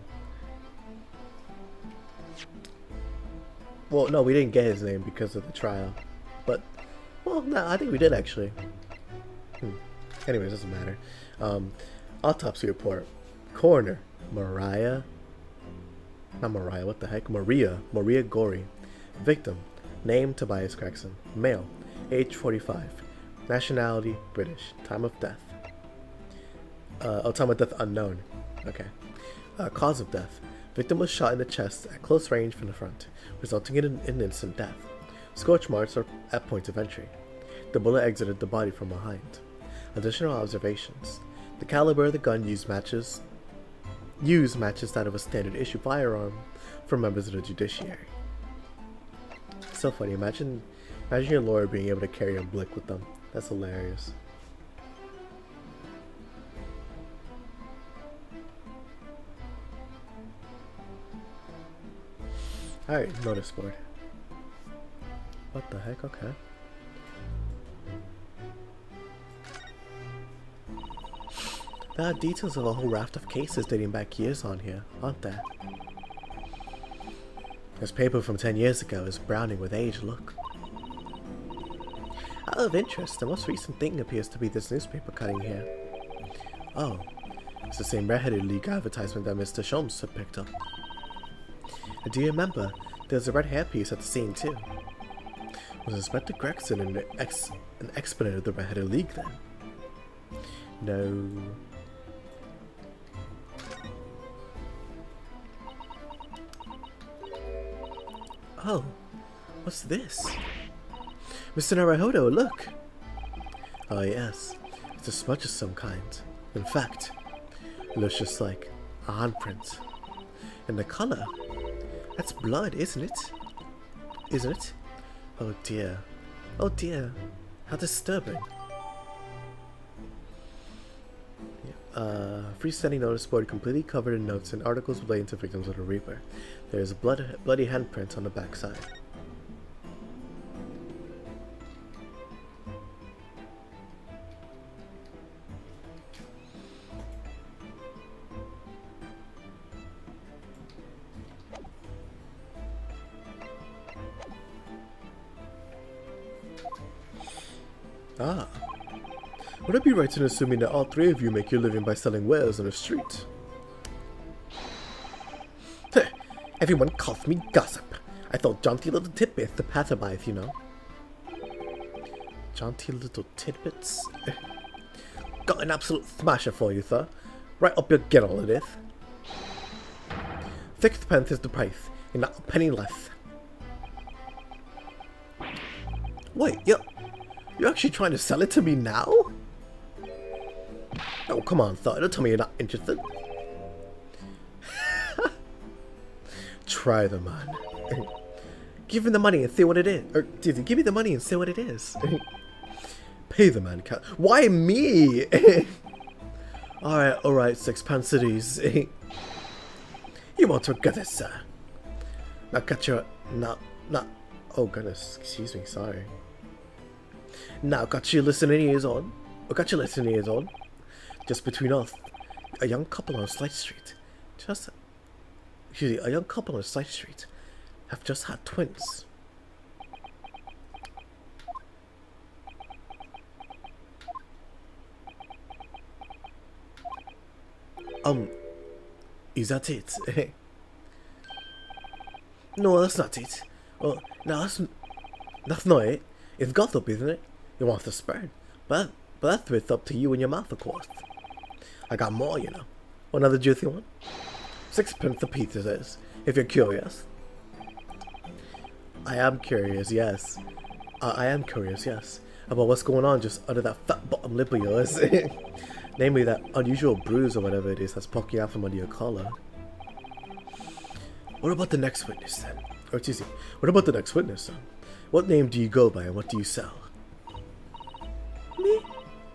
Speaker 1: Well, no, we didn't get his name because of the trial. But, well, no, I think we did actually. Anyways, doesn't matter. Autopsy report. Coroner. Maria Gorey. Victim. Name Tobias Gregson. Male. Age 45. Nationality British. Time of death. Time of death unknown. Okay. Cause of death. Victim was shot in the chest at close range from the front, resulting in an instant death. Scorch marks are at point of entry. The bullet exited the body from behind. Additional observations. The caliber of the gun used matches that of a standard issue firearm for members of the judiciary. So funny. Imagine your lawyer being able to carry a blick with them. That's hilarious. Alright, notice board. What the heck? Okay. There are details of a whole raft of cases dating back years on here, aren't there? This paper from 10 years ago is browning with age, look. Out of interest, the most recent thing appears to be this newspaper cutting here. Oh, it's the same Red-Headed League advertisement that Mr. Sholmes had picked up. Do you remember, there was a red hairpiece at the scene too? Was Inspector Gregson an exponent of the Red-Headed League then? No. Oh, what's this? Mr. Naruhodo, look! Oh yes, it's a smudge of some kind. In fact, it looks just like a handprint. And the color, that's blood, isn't it? Isn't it? Oh dear. Oh dear. How disturbing. Freestanding notice board completely covered in notes and articles relating to victims of the Reaper. There is a bloody handprint on the back side. Ah. Would I be right in assuming that all 3 of you make your living by selling wares on the street? Everyone calls me gossip. I thought jaunty little tidbits to patter by, if you know. Jaunty little tidbits? Got an absolute smasher for you, sir. Right up your girdle it is. 6p is the price, and not a penny less. Wait, you're actually trying to sell it to me now? Oh, come on, Thor. Don't tell me you're not interested. Try the man. Give him the money and see what it is. Or, Dizzy, give me the money and see what it is. Pay the man. Why me? Alright, sixpence cities. You won't regret it, sir. Now cut your... Oh, goodness. Excuse me, sorry. Now got your listening ears on. Got your listening ears on. Just between us, a young couple on a side street. A young couple on a side street have just had twins. Is that it? No, that's not it. Oh, no, that's not it. It's gossip, isn't it? You want the spread, but that's it's up to you and your mouth, of course. I got more, you know. Another juicy one. 6 pence a piece it is, if you're curious. I am curious, yes. I am curious, yes, about what's going on just under that fat bottom lip of yours. Namely, that unusual bruise or whatever it is that's poking out from under your collar. What about the next witness then? Or excuse me, what about the next witness then? What name do you go by and what do you sell? Me?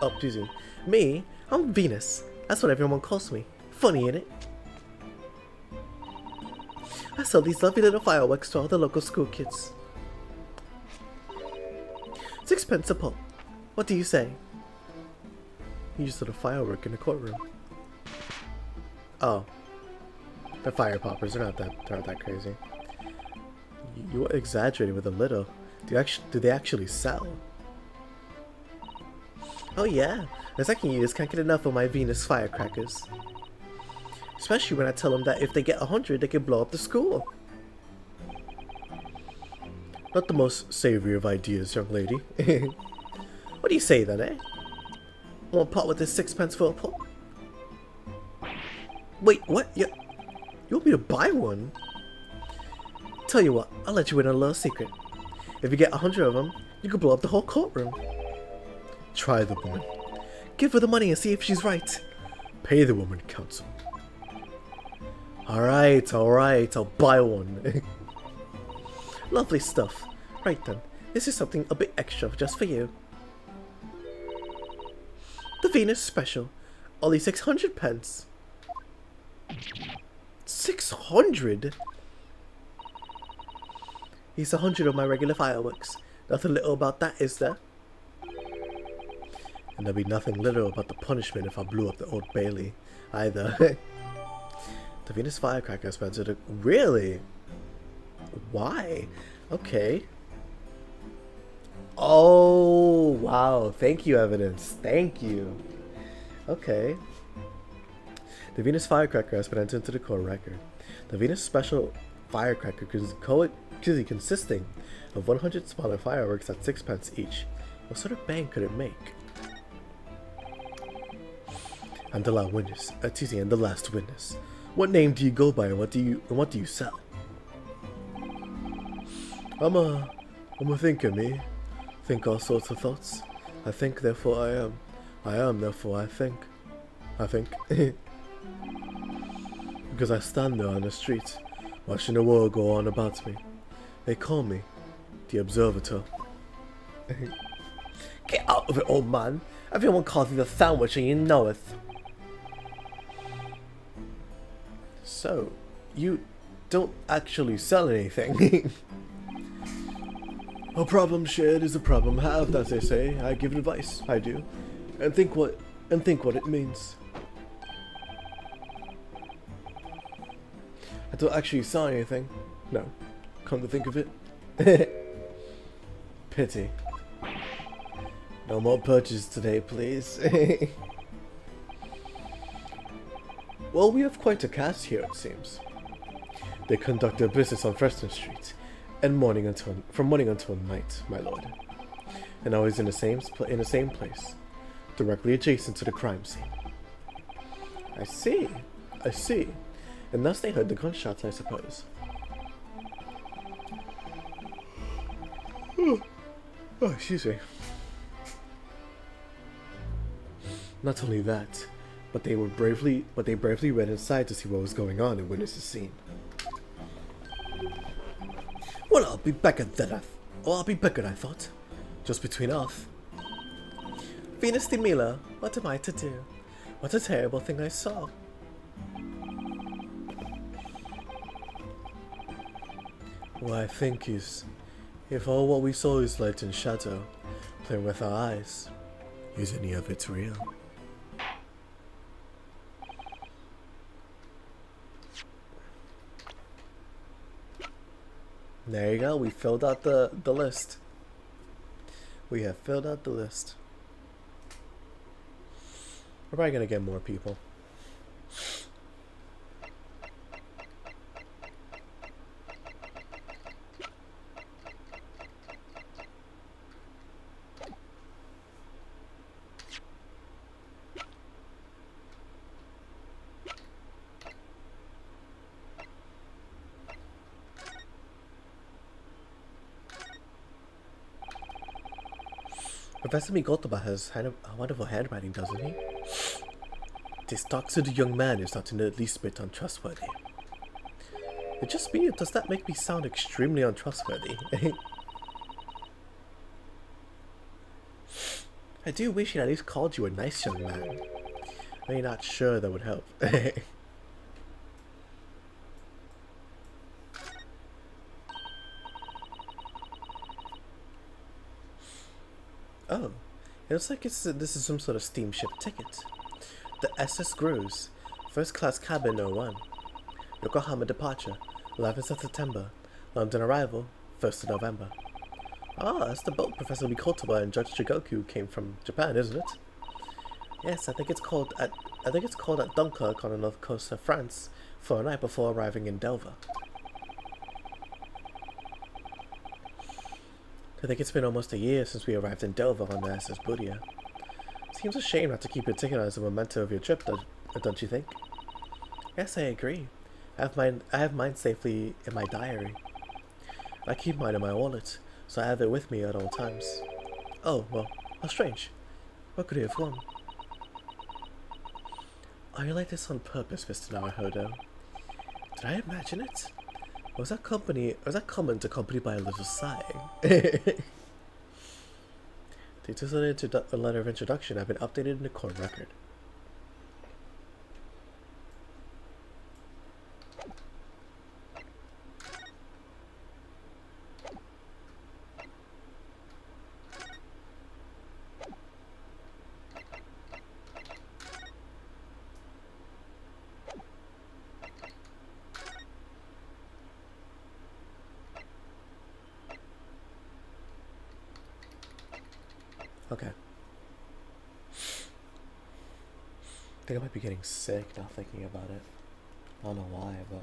Speaker 1: Oh, excuse me. Me? I'm Venus. That's what everyone calls me. Funny, innit? I sell these lovely little fireworks to all the local school kids. 6 pence a pop. What do you say? You just did a firework in the courtroom. Oh. The fire poppers are not that crazy. You exaggerated with a little. Do they actually sell? Oh yeah, the second years can't get enough of my Venus firecrackers. Especially when I tell them that if they get 100, they can blow up the school. Not the most savory of ideas, young lady. What do you say then, eh? Want to part with this 6 pence for a pop? Wait, what? You want me to buy one? Tell you what, I'll let you in on a little secret. If you get 100 of them, you can blow up the whole courtroom. Try the woman. Give her the money and see if she's right. Pay the woman, counsel. Alright, I'll buy one. Lovely stuff. Right then, this is something a bit extra just for you. The Venus Special. Only 600 pence. 600? Here's 100 of my regular fireworks. Nothing little about that, is there? And there'll be nothing little about the punishment if I blew up the Old Bailey, either. The Venus firecracker Spencer. Really? Why? Okay. Oh, wow. Thank you, evidence. Thank you. Okay. The Venus firecracker has been entered into the court record. The Venus special firecracker consisting of 100 smaller fireworks at 6 pence each. What sort of bang could it make? And the last witness. And the last witness. What name do you go by and what do you sell? I'm a thinker, me. Think all sorts of thoughts. I think, therefore I am. I am, therefore I think. I think. Because I stand there on the street, watching the world go on about me. They call me the Observator. Get out of it, old man. Everyone calls you the sandwich and you know it. So, you don't actually sell anything. A problem shared is a problem halved, as they say. I give advice, I do. And think what it means. I don't actually sell anything. No. Come to think of it. Pity. No more purchases today, please. Well, we have quite a cast here, it seems. They conduct their business on Preston Street, and from morning until night, my lord. And always in the same place, directly adjacent to the crime scene. I see. And thus they heard the gunshots, I suppose. Oh, excuse me. Not only that, but they bravely went inside to see what was going on and witness the scene. Well, I'll be bigger than I'll be bigger, I thought. Just between us. Venus de Mila, what am I to do? What a terrible thing I saw. What I think is, if all what we saw is light and shadow, playing with our eyes, is any of it real? There you go, we filled out the list. We have filled out the list. We're probably gonna get more people. Professor Migotaba has a wonderful handwriting, doesn't he? This toxic young man is not in the least bit untrustworthy. It just me, does that make me sound extremely untrustworthy? I do wish he'd at least called you a nice young man. I'm not sure that would help. Oh, it looks like this is some sort of steamship ticket. The SS Groves, first class cabin 01. Yokohama departure, 11th of September. London arrival, 1st of November. Ah, that's the boat Professor Mikotoba and Judge Jigoku came from Japan, isn't it? Yes, I think it's called at Dunkirk on the north coast of France for a night before arriving in Delva. I think it's been almost a year since we arrived in Delva on the SS Budia. Seems a shame not to keep your ticket as a memento of your trip, don't you think? Yes, I agree. I have mine safely in my diary. I keep mine in my wallet, so I have it with me at all times. Oh, well, how strange. What could he have won? Are you like this on purpose, Mr. Naruhodo? Did I imagine it? Or was that comment accompanied by a little sigh? Details of the letter of introduction have been updated in the court record. Okay. I think I might be getting sick now thinking about it. I don't know why, but...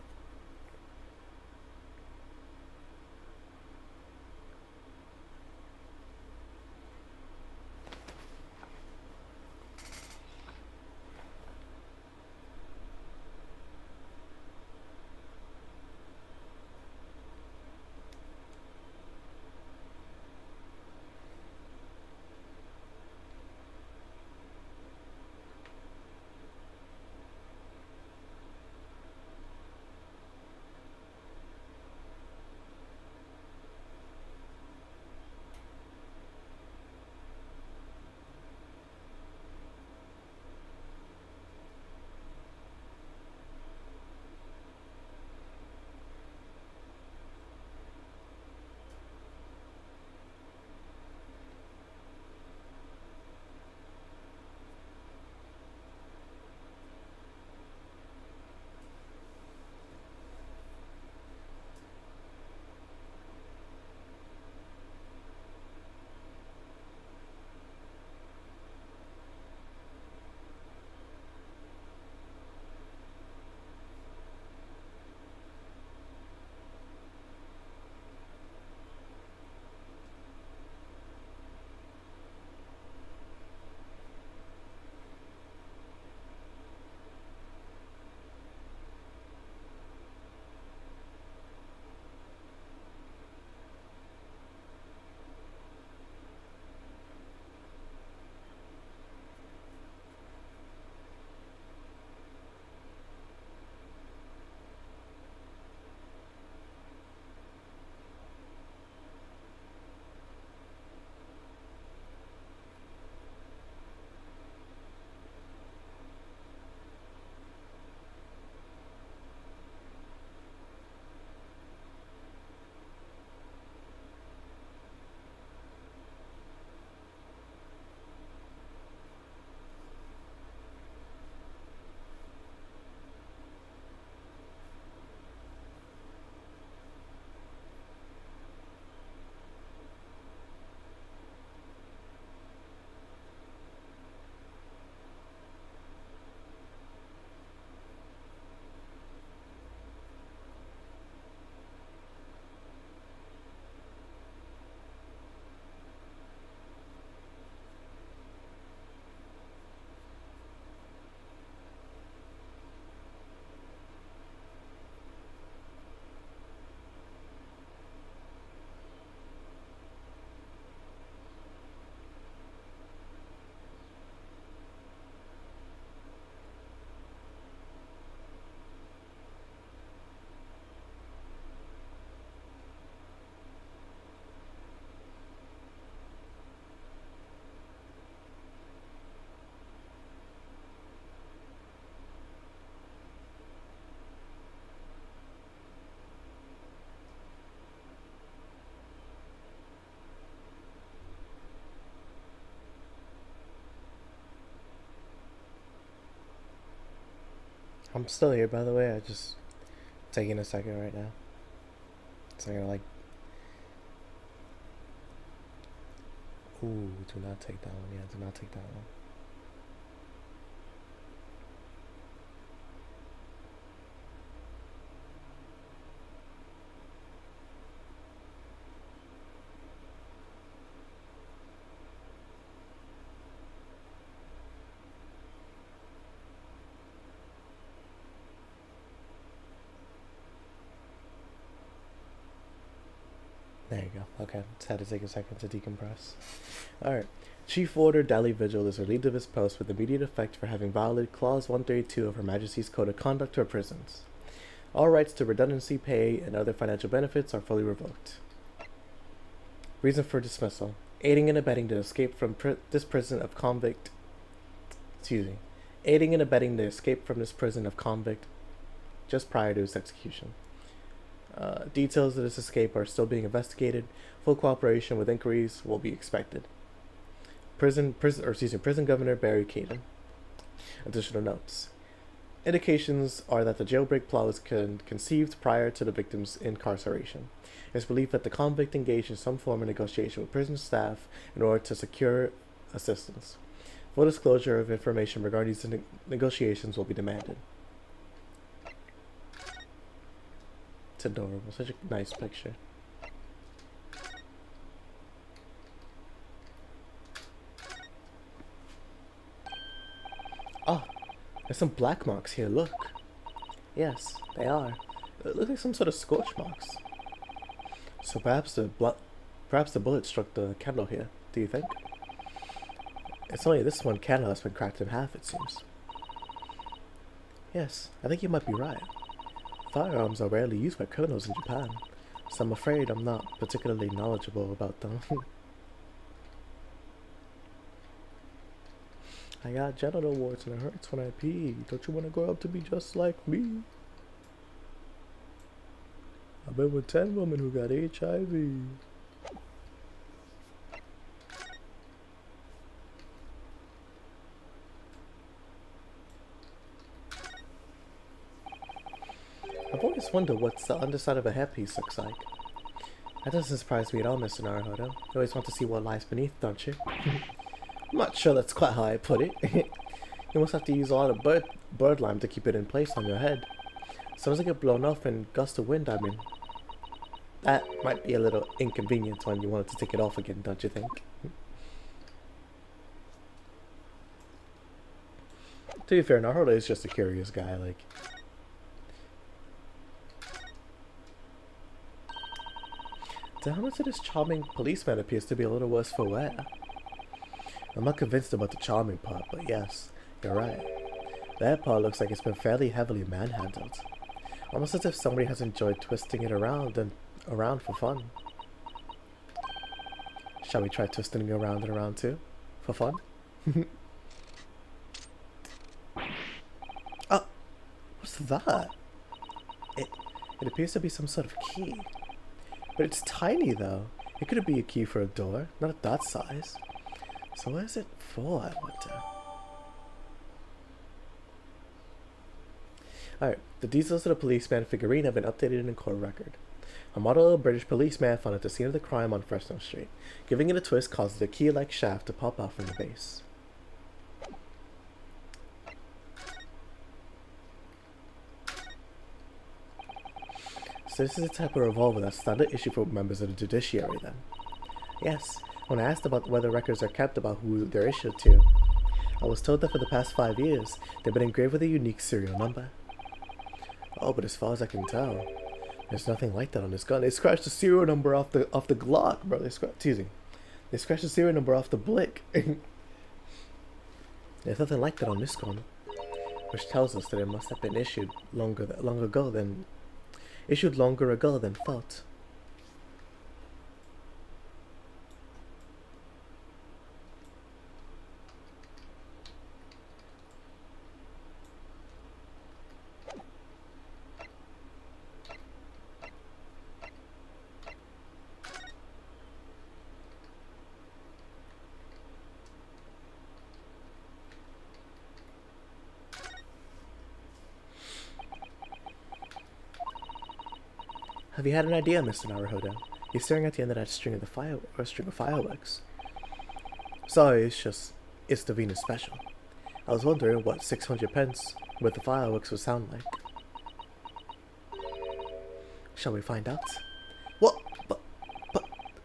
Speaker 1: I'm still here, by the way. I just taking a second right now. So I'm gonna like, ooh, do not take that one. Yeah, do not take that one. There you go. Okay, just had to take a second to decompress. Alright. Chief Warder Dali Vigil is relieved of his post with immediate effect for having violated Clause 132 of Her Majesty's Code of Conduct to her prisons. All rights to redundancy pay and other financial benefits are fully revoked. Reason for dismissal: aiding and abetting the escape from this prison of convict. Excuse me. Aiding and abetting the escape from this prison of convict just prior to his execution. Details of this escape are still being investigated. Full cooperation with inquiries will be expected. Prison Governor Barry Caden. Additional notes. Indications are that the jailbreak plot was conceived prior to the victim's incarceration. It's believed that the convict engaged in some form of negotiation with prison staff in order to secure assistance. Full disclosure of information regarding these negotiations will be demanded. It's adorable. Such a nice picture. Oh, there's some black marks here. Look. Yes, they are. It looks like some sort of scorch marks. So perhaps the bullet struck the candle here. Do you think? It's only this one candle that's been cracked in half, it seems. Yes, I think you might be right. Firearms are rarely used by criminals in Japan, so I'm afraid I'm not particularly knowledgeable about them. I got genital warts and it hurts when I pee. Don't you want to grow up to be just like me? I've been with 10 women who got HIV. I've always wondered what the underside of a hairpiece looks like. That doesn't surprise me at all, Mr. Naruhodo. You always want to see what lies beneath, don't you? I'm not sure that's quite how I put it. You must have to use a lot of bird lime to keep it in place on your head. Sounds like it blown off in gust of wind, I mean. That might be a little inconvenient when you wanted to take it off again, don't you think? To be fair, Naruhodo is just a curious guy, like... The helmet of this charming policeman appears to be a little worse for wear. I'm not convinced about the charming part, but yes, you're right. That part looks like it's been fairly heavily manhandled. Almost as if somebody has enjoyed twisting it around and around for fun. Shall we try twisting it around and around too? For fun? Oh! What's that? It appears to be some sort of key. But it's tiny though. It could be a key for a door, not at that size. So what is it for, I wonder? Alright, the details of the policeman figurine have been updated in a court record. A model of a British policeman found at the scene of the crime on Fresno Street. Giving it a twist causes the key-like shaft to pop out from the base. So this is a type of revolver that's standard issue for members of the judiciary then? Yes, when I asked about whether records are kept about who they're issued to, I was told that for the past 5 years, they've been engraved with a unique serial number. Oh, but as far as I can tell, there's nothing like that on this gun. They scratched the serial number off the Glock, bro. They scratched the serial number off the Blick. There's nothing like that on this gun, which tells us that it must have been issued longer ago than thought. Have you had an idea, Mr. Naruhodo? You're staring at the end of that string of fireworks. Sorry, it's the Venus special. I was wondering what 600 pence with the fireworks would sound like. Shall we find out? What? But,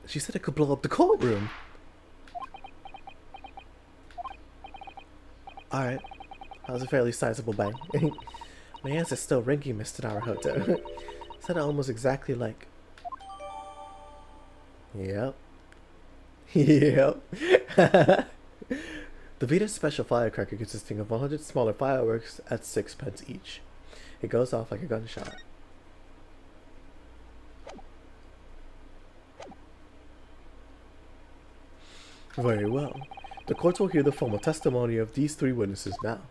Speaker 1: she said it could blow up the courtroom. Alright, that was a fairly sizable bang. My ears are still ringing, Mr. Naruhodo. Said it almost exactly like... Yep. Yep. The Venus special firecracker consisting of 100 smaller fireworks at 6 pence each. It goes off like a gunshot. Very well. The court will hear the formal testimony of these 3 witnesses now.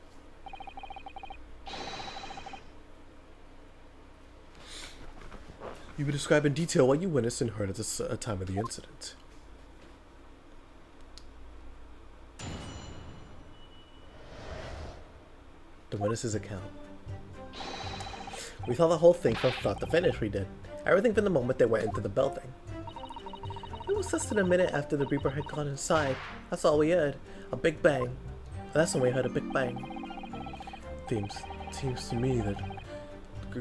Speaker 1: You will describe in detail what you witnessed and heard at the time of the incident. The witness's account. We saw the whole thing from start to finish, we did. Everything from the moment they went into the building. It was less than a minute after the Reaper had gone inside. That's all we heard. A big bang. And that's when we heard a big bang. Seems to me that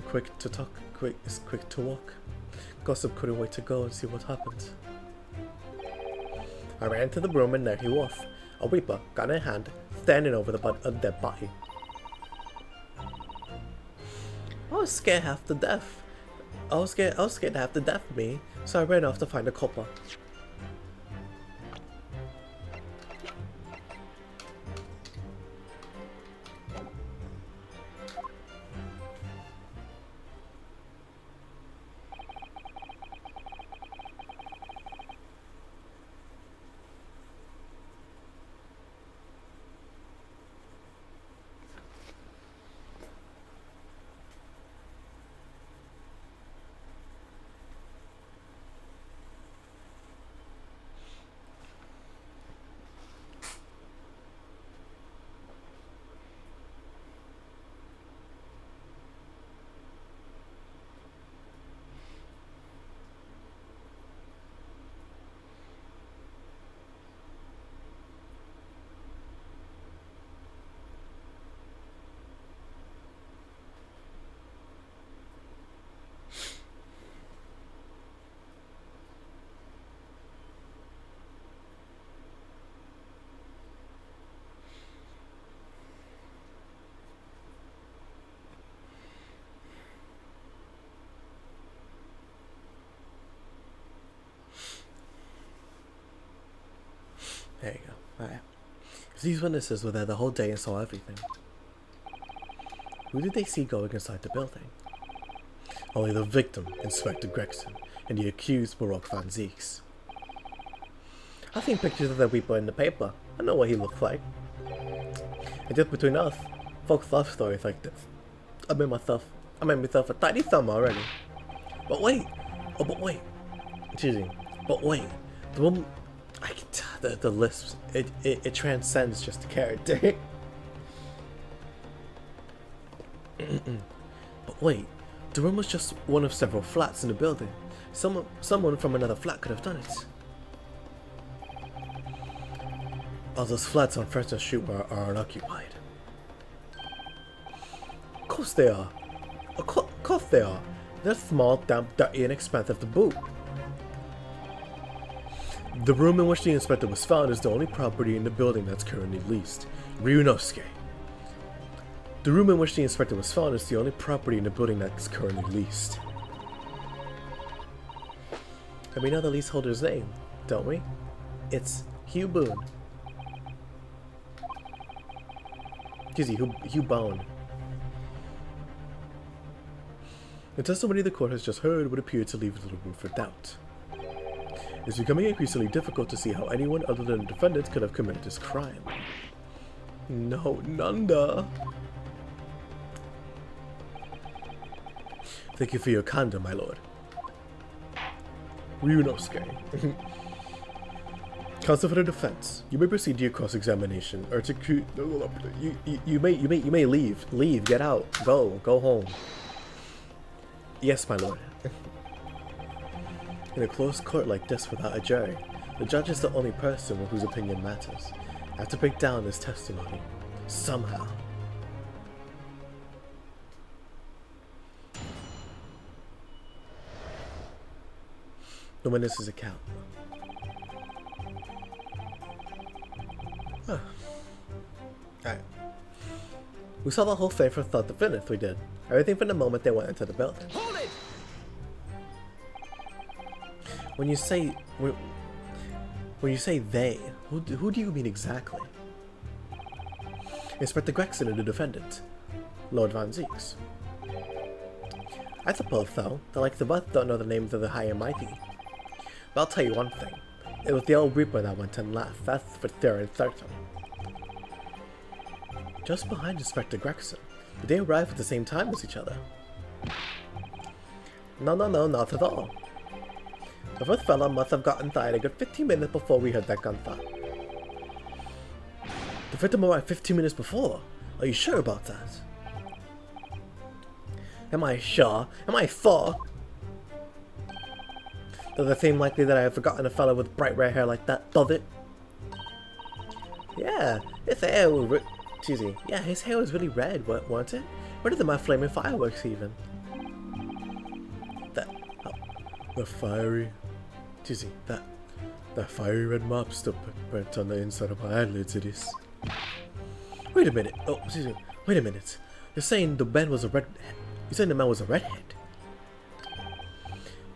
Speaker 1: quick to talk, quick is quick to walk. Gossip couldn't wait to go and see what happened. I ran to the room and there he was. A Reaper, gun in hand, standing over a dead body. I was scared half to death. I was scared half to death of me, so I ran off to find a copper. There you go. Alright. If these witnesses were there the whole day and saw everything, who did they see going inside the building? Only the victim, Inspector Gregson, and the accused, Baroque Van Zeeks. I've seen pictures of the Reaper in the paper. I know what he looked like. And just between us, folks love stories like this. I made myself a tiny thumb already. But wait! Oh, but wait! Excuse me. But wait! The woman... I can tell the lisps. It transcends just a character. But wait, the room was just one of several flats in the building. Someone from another flat could have done it. All those flats on Fresno Street are unoccupied. Of course they are. Of course they are. They're small, damp, dirty, and expensive to boot. The room in which the inspector was found is the only property in the building that's currently leased. Ryunosuke. The room in which the inspector was found is the only property in the building that's currently leased. And we know the leaseholder's name, don't we? It's Hugh Boone. Excuse me, Hugh Bone. The testimony the court has just heard would appear to leave little room for doubt. It's becoming increasingly difficult to see how anyone other than the defendants could have committed this crime. No, Nanda. Thank you for your candor, my lord. Ryunosuke. Counsel for the defense, you may proceed to your cross-examination, or to you may leave. Leave, get out, go home. Yes, my lord. In a closed court like this without a jury, the judge is the only person whose opinion matters. I have to break down this testimony. Somehow. The witness's account. Huh. Alright. We saw the whole thing from start to finish, we did. Everything from the moment they went into the building.
Speaker 2: Hold it!
Speaker 1: When you say they, who do you mean exactly? Inspector Gregson and the defendant, Lord Van Zeeks. I suppose so. The likes of us don't know the names of the high and mighty. But I'll tell you one thing. It was the old Reaper that went in last, that's for sure and certain. Just behind Inspector Gregson. Did they arrive at the same time as each other? No, not at all. The first fella must have got inside a good 15 minutes before we heard that gunshot. The victim arrived 15 minutes before? Are you sure about that? Am I sure? Am I sure? Does it seem likely that I have forgotten a fella with bright red hair like that, does it? Yeah, his hair was his hair was really red, weren't it? Where did the flaming fireworks even? The fiery red mobster burnt on the inside of my eyelids, it is. Wait a minute. Oh, wait a minute. You're saying the man was a redhead? You're saying the man was a redhead?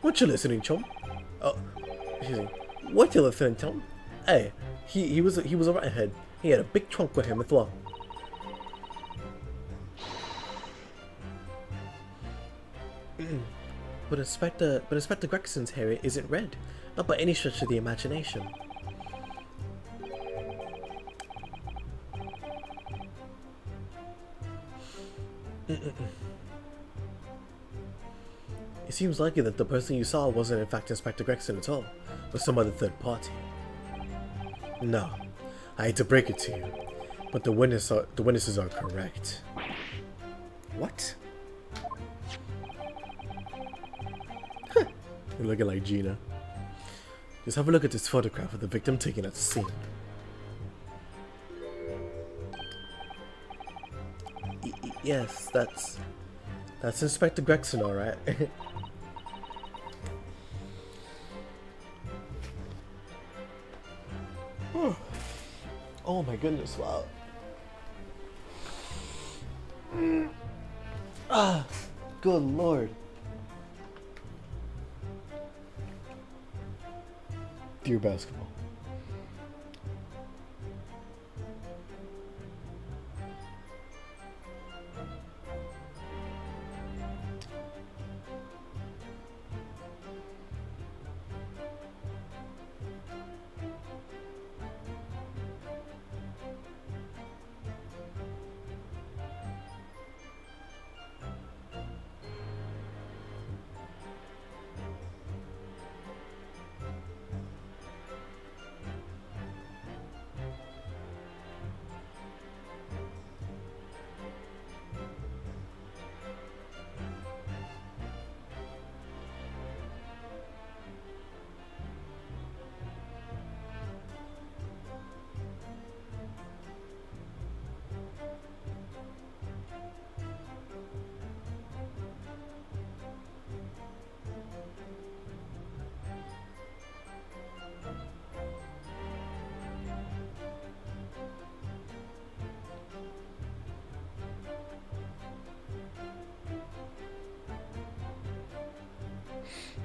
Speaker 1: What you listening, chum? Oh, what you listening, chum? Hey, he was a redhead. He had a big trunk with him as well. But Inspector Gregson's hair isn't red, not by any stretch of the imagination. It seems likely that the person you saw wasn't in fact Inspector Gregson at all, but some other third party. No, I hate to break it to you, but the witnesses are correct. What? You're looking like Gina. Just have a look at this photograph of the victim taken at the scene. Yes, that's Inspector Gregson, alright. Oh my goodness, wow. Ah, good lord. Dear basketball.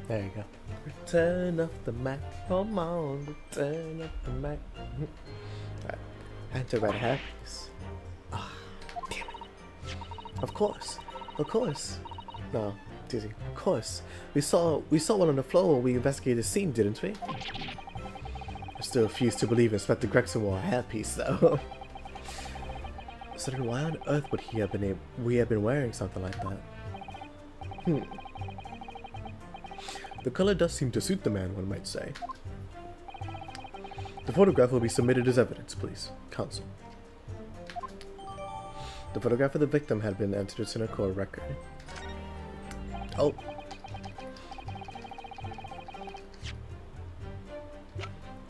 Speaker 1: There you go. Return of the Mac. Come on, return of the Mac. Alright. Enter red happiness. Ah, damn it. Of course. No, Dizzy. Of course. We saw one on the floor when we investigated the scene, didn't we? I still refuse to believe Inspector Gregson wore a hairpiece, though. So then why on earth would we have been wearing something like that? The color does seem to suit the man, one might say. The photograph will be submitted as evidence, please. Counsel. The photograph of the victim had been entered in a court record. Oh.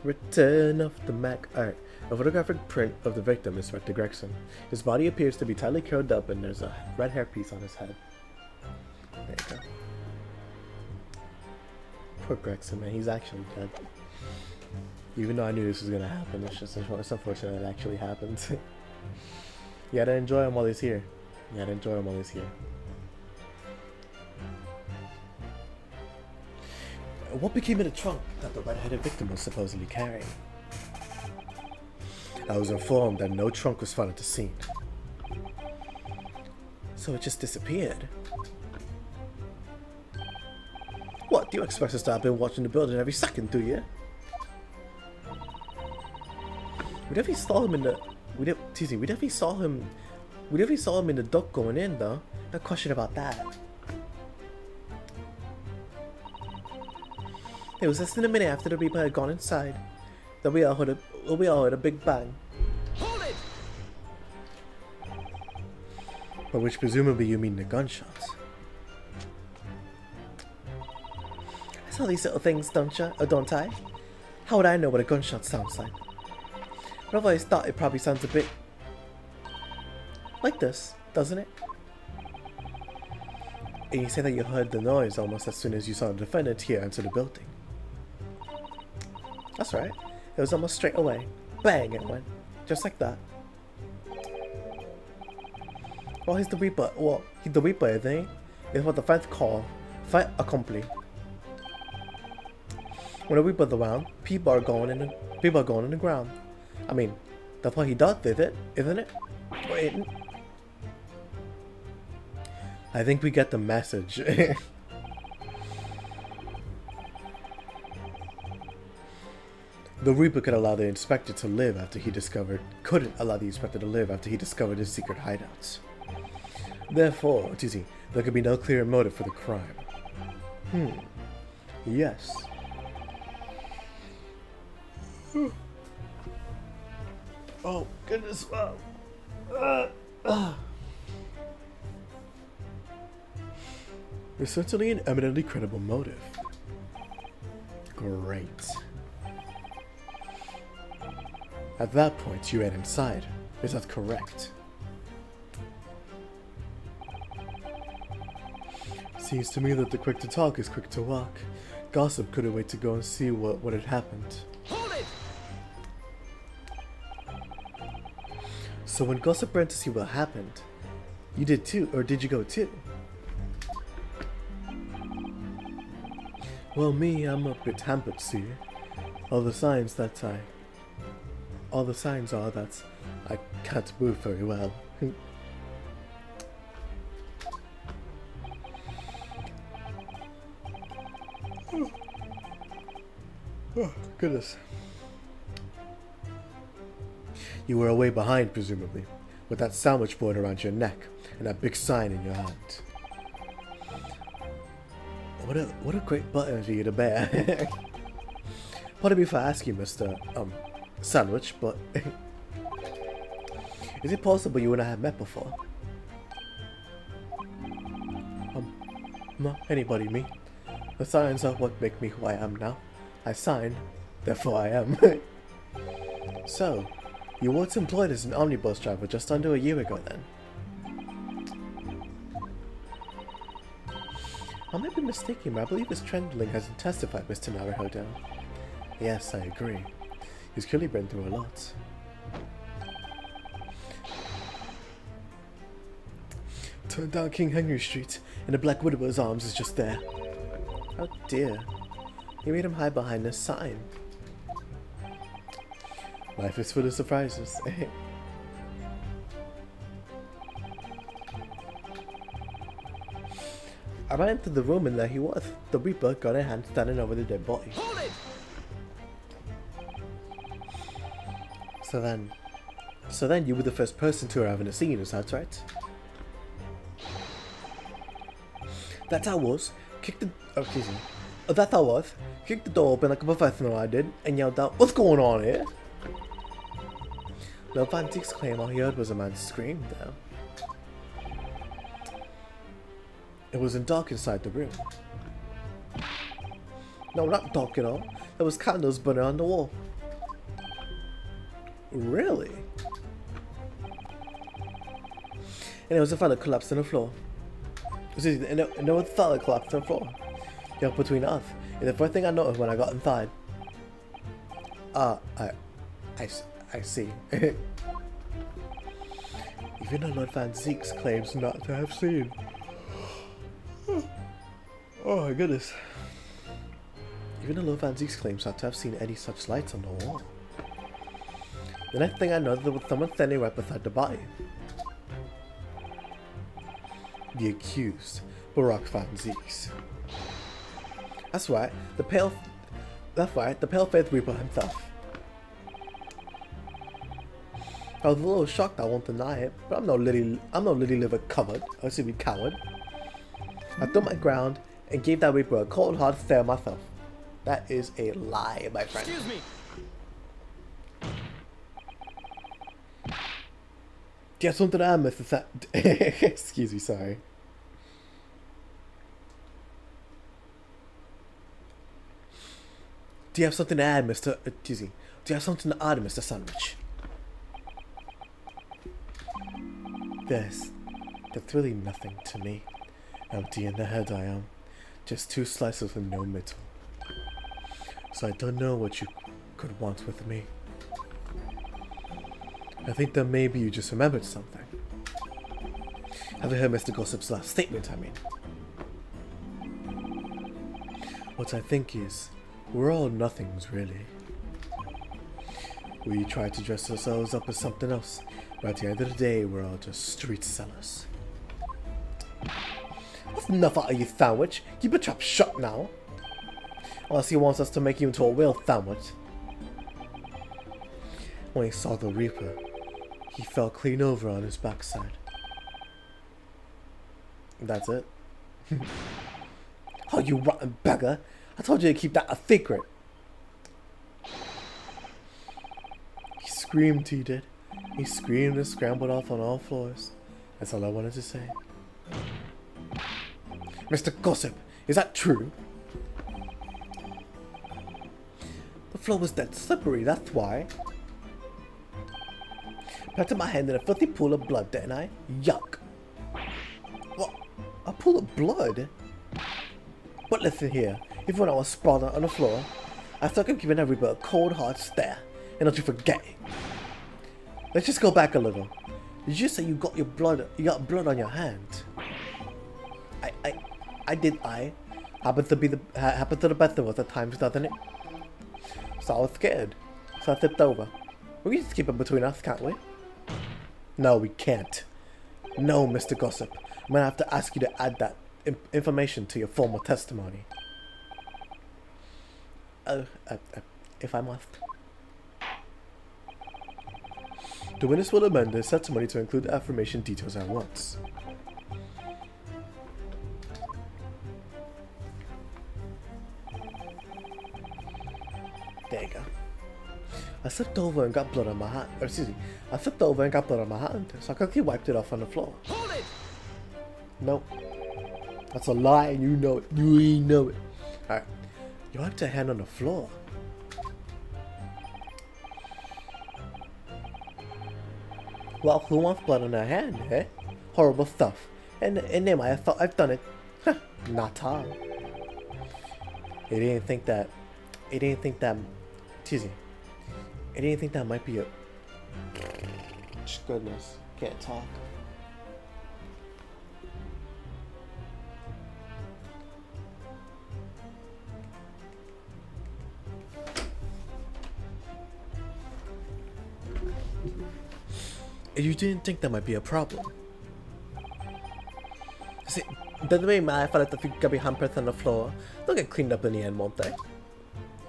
Speaker 1: Return of the Mac art. A photographic print of the victim, Inspector Gregson. His body appears to be tightly curled up and there's a red hairpiece on his head. There you go. Poor Gregson, man. He's actually dead. Even though I knew this was gonna happen, it's unfortunate it actually happened. You gotta enjoy him while he's here. You gotta enjoy him while he's here. What became of the trunk that the red-headed victim was supposedly carrying? I was informed that no trunk was found at the scene. So it just disappeared. What, do you expect us to have been watching the building every second, do you? We definitely saw him in the... We definitely saw him in the duct going in, though. No question about that. It was less than a minute after the Reaper had gone inside that we all heard a big bang.
Speaker 2: Hold it!
Speaker 1: By which presumably you mean the gunshots. I saw these little things, don't I? How would I know what a gunshot sounds like? But I've always thought it probably sounds a bit like this, doesn't it? And you say that you heard the noise almost as soon as you saw the defendant here enter the building. That's right. It was almost straight away. Bang, it went. Just like that. Well, he's the Reaper. Well, he's the Reaper, isn't he? It's what the French call fait accompli. When the Reaper's around, people are going in the ground. I mean, that's what he does, isn't it? Or isn't? I think we get the message. The Reaper couldn't allow the Inspector to live after he discovered his secret hideouts. Therefore, there could be no clear motive for the crime. Yes. Oh, goodness. There's certainly an eminently credible motive. Great. At that point, you ran inside. Is that correct? Seems to me that the quick to talk is quick to walk. Gossip couldn't wait to go and see what had happened.
Speaker 2: Hold it!
Speaker 1: So when Gossip ran to see what happened, you did too, or did you go too? Well, me, I'm a bit hampered, see. All the signs are that I can't move very well. Oh, goodness. You were away behind, presumably, with that sandwich board around your neck and that big sign in your hand. What a great button for you to bear. Pardon me for asking, Mr. Sandwich, but is it possible you and I have met before? No, anybody, me. The signs are what make me who I am now. I signed, therefore I am. So, you were employed as an omnibus driver just under a year ago then? I might be mistaken, but I believe Miss Trendling hasn't testified, Mr. Naruhodo. Yes, I agree. He's clearly been through a lot. Turn down King Henry Street, and the Black Widower's arms is just there. Oh dear. You made him hide behind this sign. Life is full of surprises. I ran into the room and there he was. The Reaper got a hand standing over the dead body.
Speaker 2: Hold it!
Speaker 1: So then you were the first person to arrive in the scene, is that right? That I was. Kicked the door open like a professional I did, and yelled out, "What's going on here?" No fanatics claim all he heard was a man scream, though. It wasn't dark inside the room. No, not dark at all. There was candles burning on the wall. Really? And it was a fella collapsed on the floor. And there was a fella collapsed on the floor. Just between us. And the first thing I noticed when I got inside. I see. Even though Lord Van Zeeks claims not to have seen. Oh my goodness. Even though Lord Van Zeeks claims not to have seen any such lights on the wall. The next thing I know, there was someone standing right beside the body. The accused, Barack Van Zeeks. That's right, the pale-faced Reaper himself. I was a little shocked, I won't deny it, but I'm no lily liver covered, or seaweed coward. I stood my ground and gave that Reaper a cold hard stare myself. That is a lie, my friend.
Speaker 2: Excuse me.
Speaker 1: Do you have something to add, Mr. Excuse me, sorry. Do you have something to add, Mr. Excuse me. Do you have something to add, Mr. Sandwich? There's really nothing to me. Empty in the head I am. Just 2 slices with no middle. So I don't know what you could want with me. I think that maybe you just remembered something. Have you heard Mr. Gossip's last statement, I mean? What I think is, we're all nothings, really. We try to dress ourselves up as something else, but at the end of the day, we're all just street sellers. That's enough out of you, Sandwich. Keep your trap shut now. Unless he wants us to make you into a real sandwich. When he saw the Reaper, he fell clean over on his backside. That's it. Oh, you rotten beggar! I told you to keep that a secret. He screamed, he did. He screamed and scrambled off on all floors. That's all I wanted to say. Mr. Gossip, is that true? The floor was dead slippery, that's why. Planted my hand in a filthy pool of blood, didn't I? Yuck. What? A pool of blood? But listen here, even when I was sprawled out on the floor, I still kept giving every bit a cold hard stare. And don't you forget it. Let's just go back a little. Did you say you got blood on your hand? I did. Happens to the best of us at times, doesn't it? So I was scared. So I flipped over. We can just keep it between us, can't we? No, we can't. No, Mr. Gossip. I'm gonna have to ask you to add that information to your formal testimony. If I must. The witness will amend his testimony to include the affirmation details at once. There you go. I slipped over and got blood on my hand. Or excuse me. I slipped over and got blood on my hand, so I quickly wiped it off on the floor.
Speaker 2: Hold it!
Speaker 1: Nope. That's a lie and you know it. You know it. Alright. You wiped your hand on the floor. Well, who wants blood on their hand, eh? Horrible stuff. And they might have thought I've done it. Not hard. He didn't think that. Excuse me. I didn't think that might be a... Goodness. Can't talk. You didn't think that might be a problem. See, doesn't really matter if I let the feet get behind handprints on the floor. They'll get cleaned up in the end, won't they?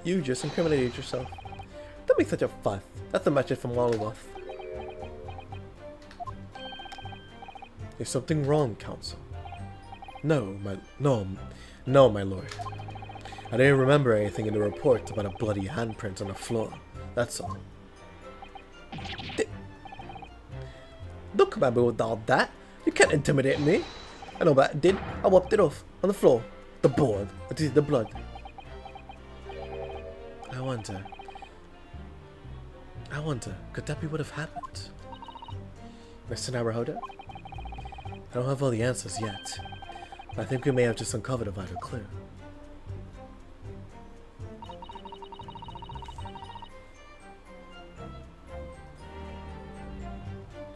Speaker 1: You just incriminated yourself. Don't be such a fuss. That's a message from all of us. There's something wrong, Counsel. No, my lord. I didn't remember anything in the report about a bloody handprint on the floor. That's all. Don't come at me with all that. You can't intimidate me. I know what I did. I wiped it off on the floor. The blood. The blood. I I wonder, could that be what have happened? Mr. Naruhodo? I don't have all the answers yet, but I think we may have just uncovered a vital clue.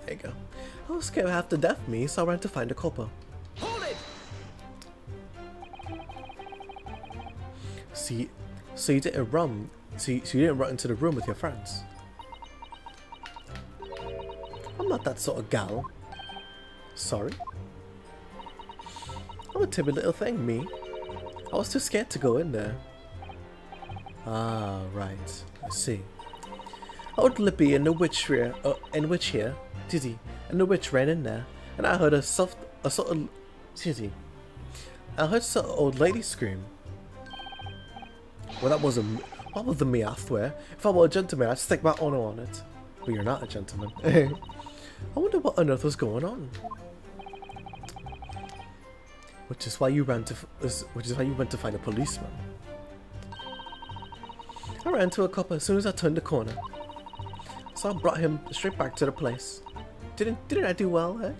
Speaker 1: There you go. I was scared half to death me, so I ran to find a culprit.
Speaker 2: Hold it!
Speaker 1: See, so you didn't run. So you didn't run into the room with your friends. I'm not that sort of gal. Sorry. I'm a timid little thing, me. I was too scared to go in there. Ah, right. I see. Old Lippy and the witch here, Dizzy, and the witch ran in there, and I heard a sort of old lady scream. Well, that wasn't me, I swear. If I were a gentleman, I'd stick my honor on it. But you're not a gentleman. I wonder what on earth was going on. Which is why you went to find a policeman. I ran to a cop as soon as I turned the corner. So I brought him straight back to the place. Didn't I do well, eh?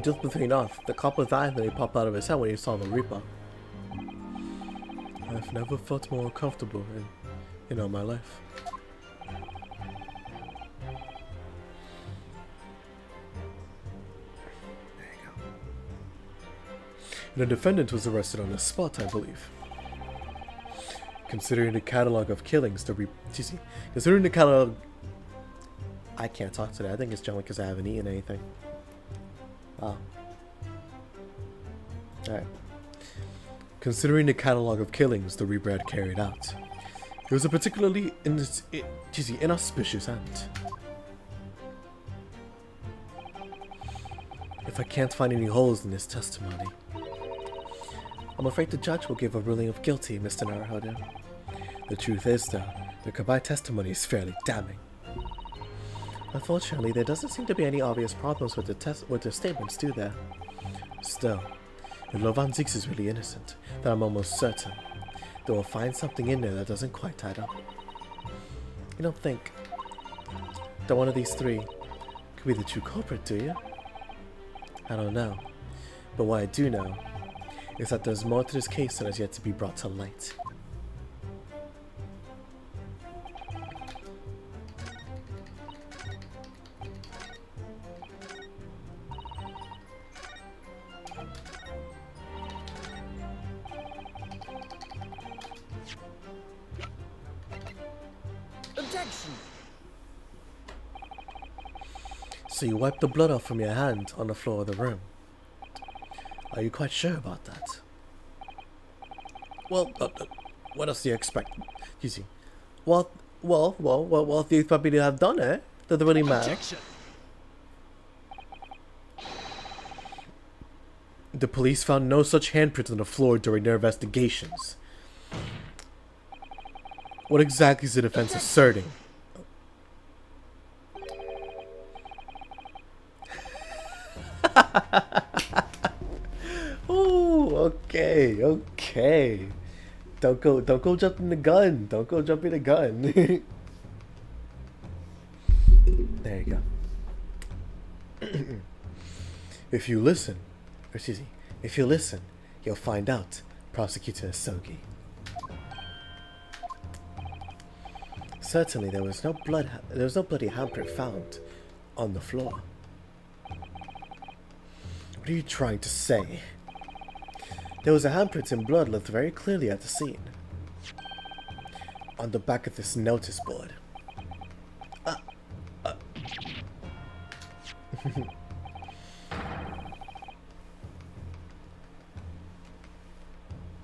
Speaker 1: Just between us, the copper's eyes nearly popped out of his head when he saw the Reaper. I've never felt more comfortable in all my life. There you go. The defendant was arrested on the spot, I believe. Considering the catalog of killings, considering the catalog... I can't talk today. I think it's generally because I haven't eaten anything. Wow. Alright. Considering the catalog of killings the Reaper had carried out, it was a particularly inauspicious end. If I can't find any holes in this testimony, I'm afraid the judge will give a ruling of guilty, Mr. Naruhodo. The truth is, though, the Kabai testimony is fairly damning. Unfortunately, there doesn't seem to be any obvious problems with the statements, do there? Still, if Lovan Zix is really innocent, then I'm almost certain they will find something in there that doesn't quite add up. You don't think that one of these three could be the true culprit, do you? I don't know, but what I do know is that there's more to this case that has yet to be brought to light.
Speaker 2: Objection!
Speaker 1: So you wiped the blood off from your hand on the floor of the room. Are you quite sure about that? Well, what else do you expect? You see, what do you expect me to have done, eh? Does it really matter?
Speaker 2: Objection!
Speaker 1: The police found no such handprints on the floor during their investigations. What exactly is the defense asserting? Oh, okay. Don't go jumping the gun. Don't go jumping the gun. There you go. If you listen, you'll find out, Prosecutor Sogi. Certainly, there was no bloody handprint found on the floor. What are you trying to say? There was a handprint in blood left very clearly at the scene. On the back of this notice board.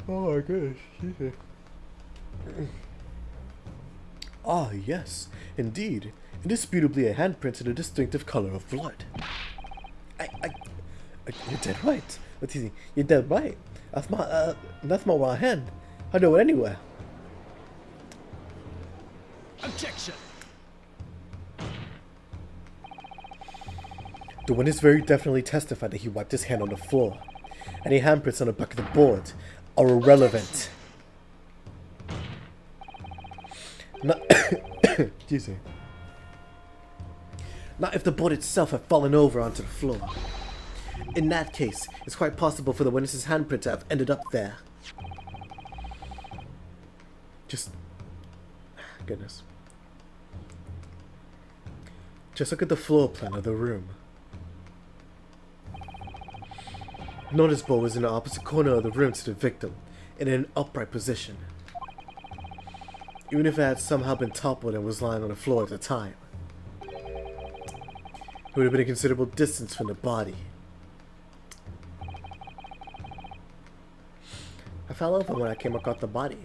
Speaker 1: Oh my gosh. Ah, yes, indeed. Indisputably a handprint in a distinctive color of blood. You're dead right. What's easy? You're dead right. That's my right hand. I know it anywhere.
Speaker 2: Objection!
Speaker 1: The witness very definitely testified that he wiped his hand on the floor. Any handprints on the back of the board are irrelevant. Excuse me. Not if the board itself had fallen over onto the floor. In that case, it's quite possible for the witness's handprint to have ended up there. Goodness. Just look at the floor plan of the room. Notice board was in the opposite corner of the room to the victim, in an upright position. Even if it had somehow been toppled and was lying on the floor at the time, it would have been a considerable distance from the body. I fell over when I came across the body.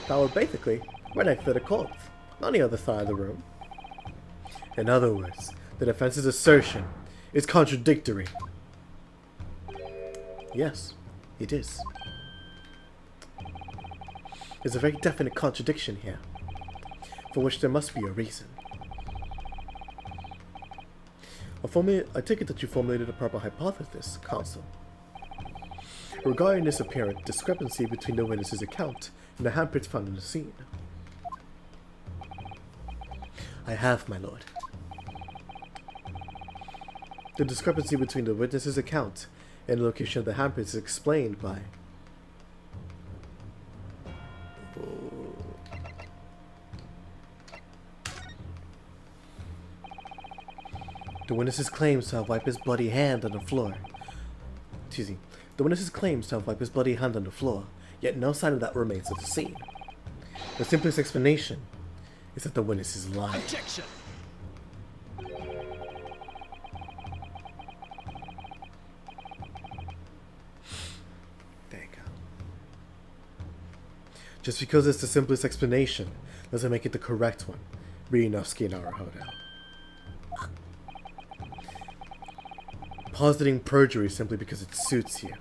Speaker 1: Fell over basically right next to the corpse, on the other side of the room. In other words, the defense's assertion is contradictory. Yes, it is. There's a very definite contradiction here, for which there must be a reason. I take it that you formulated a proper hypothesis, counsel, regarding this apparent discrepancy between the witness's account and the handprints found in the scene. I have, my lord. The discrepancy between the witness's account and the location of the handprints is explained by the witness's claims to have wiped his bloody hand on the floor. Excuse me. The witness's claims to have wiped his bloody hand on the floor, yet no sign of that remains at the scene. The simplest explanation is that the witness is lying.
Speaker 2: Objection!
Speaker 1: There you go. Just because it's the simplest explanation doesn't make it the correct one. Ryunosuke Naruhodo. Positing perjury simply because it suits you.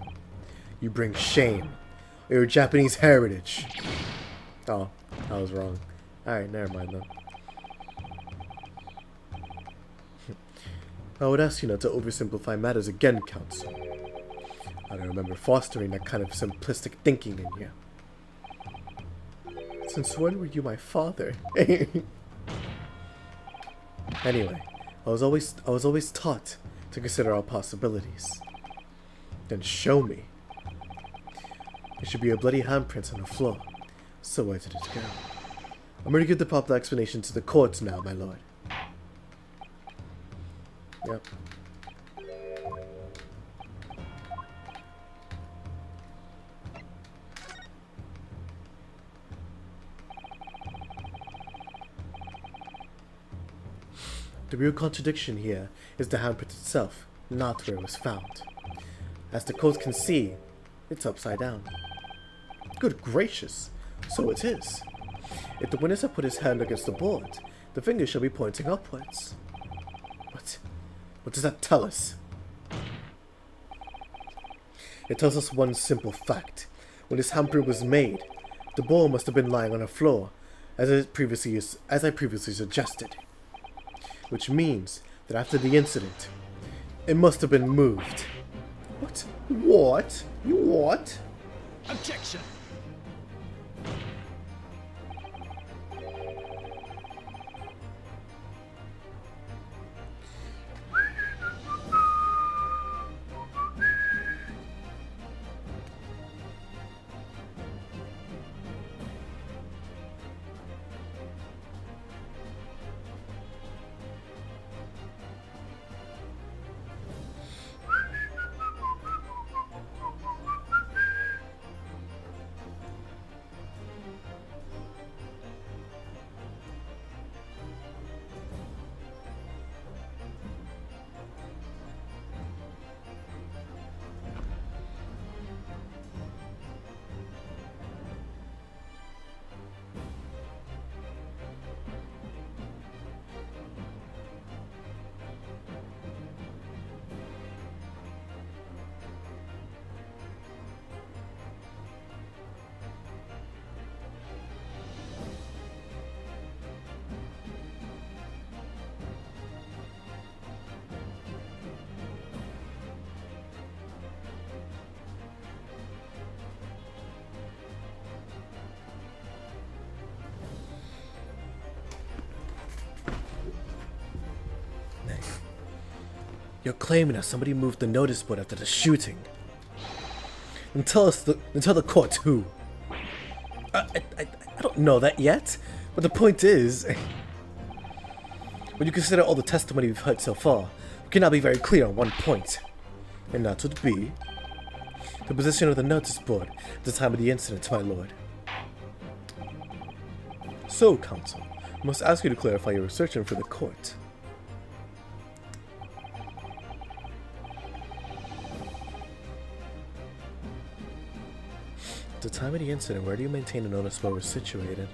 Speaker 1: You bring shame. Or your Japanese heritage. Oh, I was wrong. Alright, never mind then. I would ask you not to oversimplify matters again, counsel. I don't remember fostering that kind of simplistic thinking in you. Since when were you my father? Anyway, I was always taught to consider all possibilities. Then show me. There should be a bloody handprint on the floor. So where did it go? I'm going to give the proper explanation to the courts now, my lord. Yep. The real contradiction here is the handprint itself, not where it was found. As the court can see, it's upside down. Good gracious, so it is. If the witness had put his hand against the board, the finger shall be pointing upwards. What does that tell us? It tells us one simple fact. When this handprint was made, the ball must have been lying on the floor, as I previously suggested. Which means that after the incident, it must have been moved. What? What? What?
Speaker 2: Objection!
Speaker 1: You're claiming that somebody moved the notice board after the shooting. And tell the court who. I don't know that yet, but the point is, when you consider all the testimony we've heard so far, we cannot be very clear on one point, and that would be the position of the notice board at the time of the incident, my lord. So, counsel, I must ask you to clarify your research for the court. At the time of the incident, where do you maintain the notice board was situated?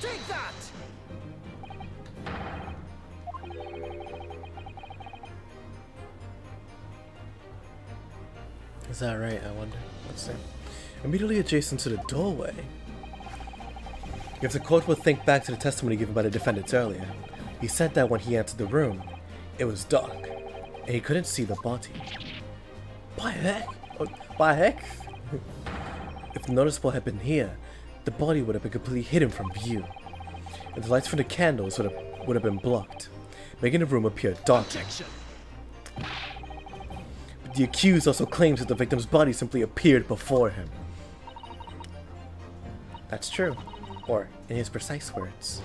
Speaker 2: Take that!
Speaker 1: Is that right? I wonder. Let's see. Immediately adjacent to the doorway. If the court will think back to the testimony given by the defendants earlier, he said that when he entered the room, it was dark, and he couldn't see the body. By heck! By heck! If the notice board had been here, the body would have been completely hidden from view, and the lights from the candles would have been blocked, making the room appear dark.
Speaker 2: Objection!
Speaker 1: But the accused also claims that the victim's body simply appeared before him. That's true, or in his precise words.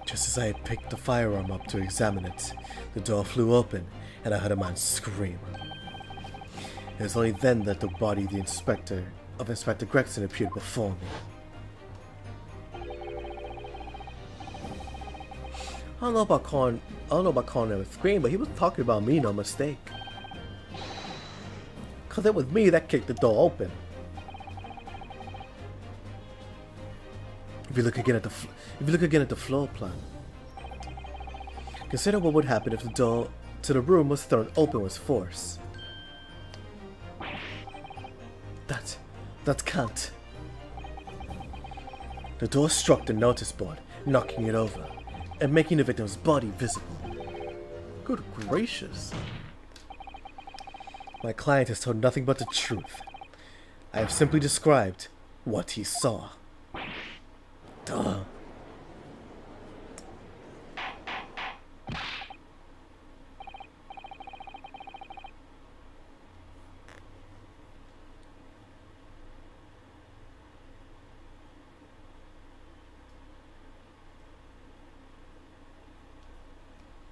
Speaker 1: Just as I had picked the firearm up to examine it, the door flew open and I heard a man scream. It was only then that the body of Inspector Gregson appeared before me. I don't know about calling him a scream, but he was talking about me, no mistake. Cause it was me that kicked the door open. If you look again at the floor plan, consider what would happen if the door to the room was thrown open with force. That can't. The door struck the notice board, knocking it over, and making the victim's body visible. Good gracious. My client has told nothing but the truth. I have simply described what he saw. Duh.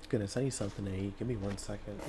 Speaker 1: Goodness, I need something to eat. Give me 1 second.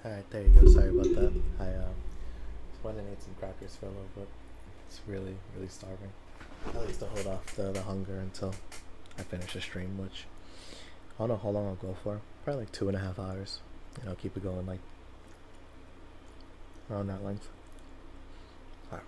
Speaker 1: Alright, there you go. Sorry about that. I just went and ate some crackers for a little bit. It's really, really starving. At least to hold off the hunger until I finish the stream, which I don't know how long I'll go for. Probably like 2.5 hours. And I'll keep it going like around that length. Alright.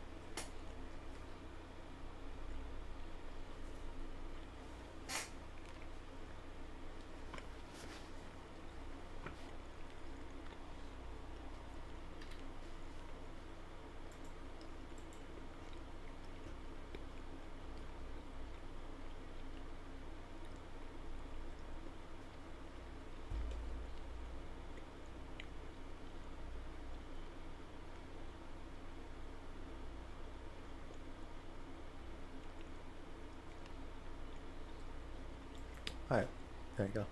Speaker 1: Alright, there you go.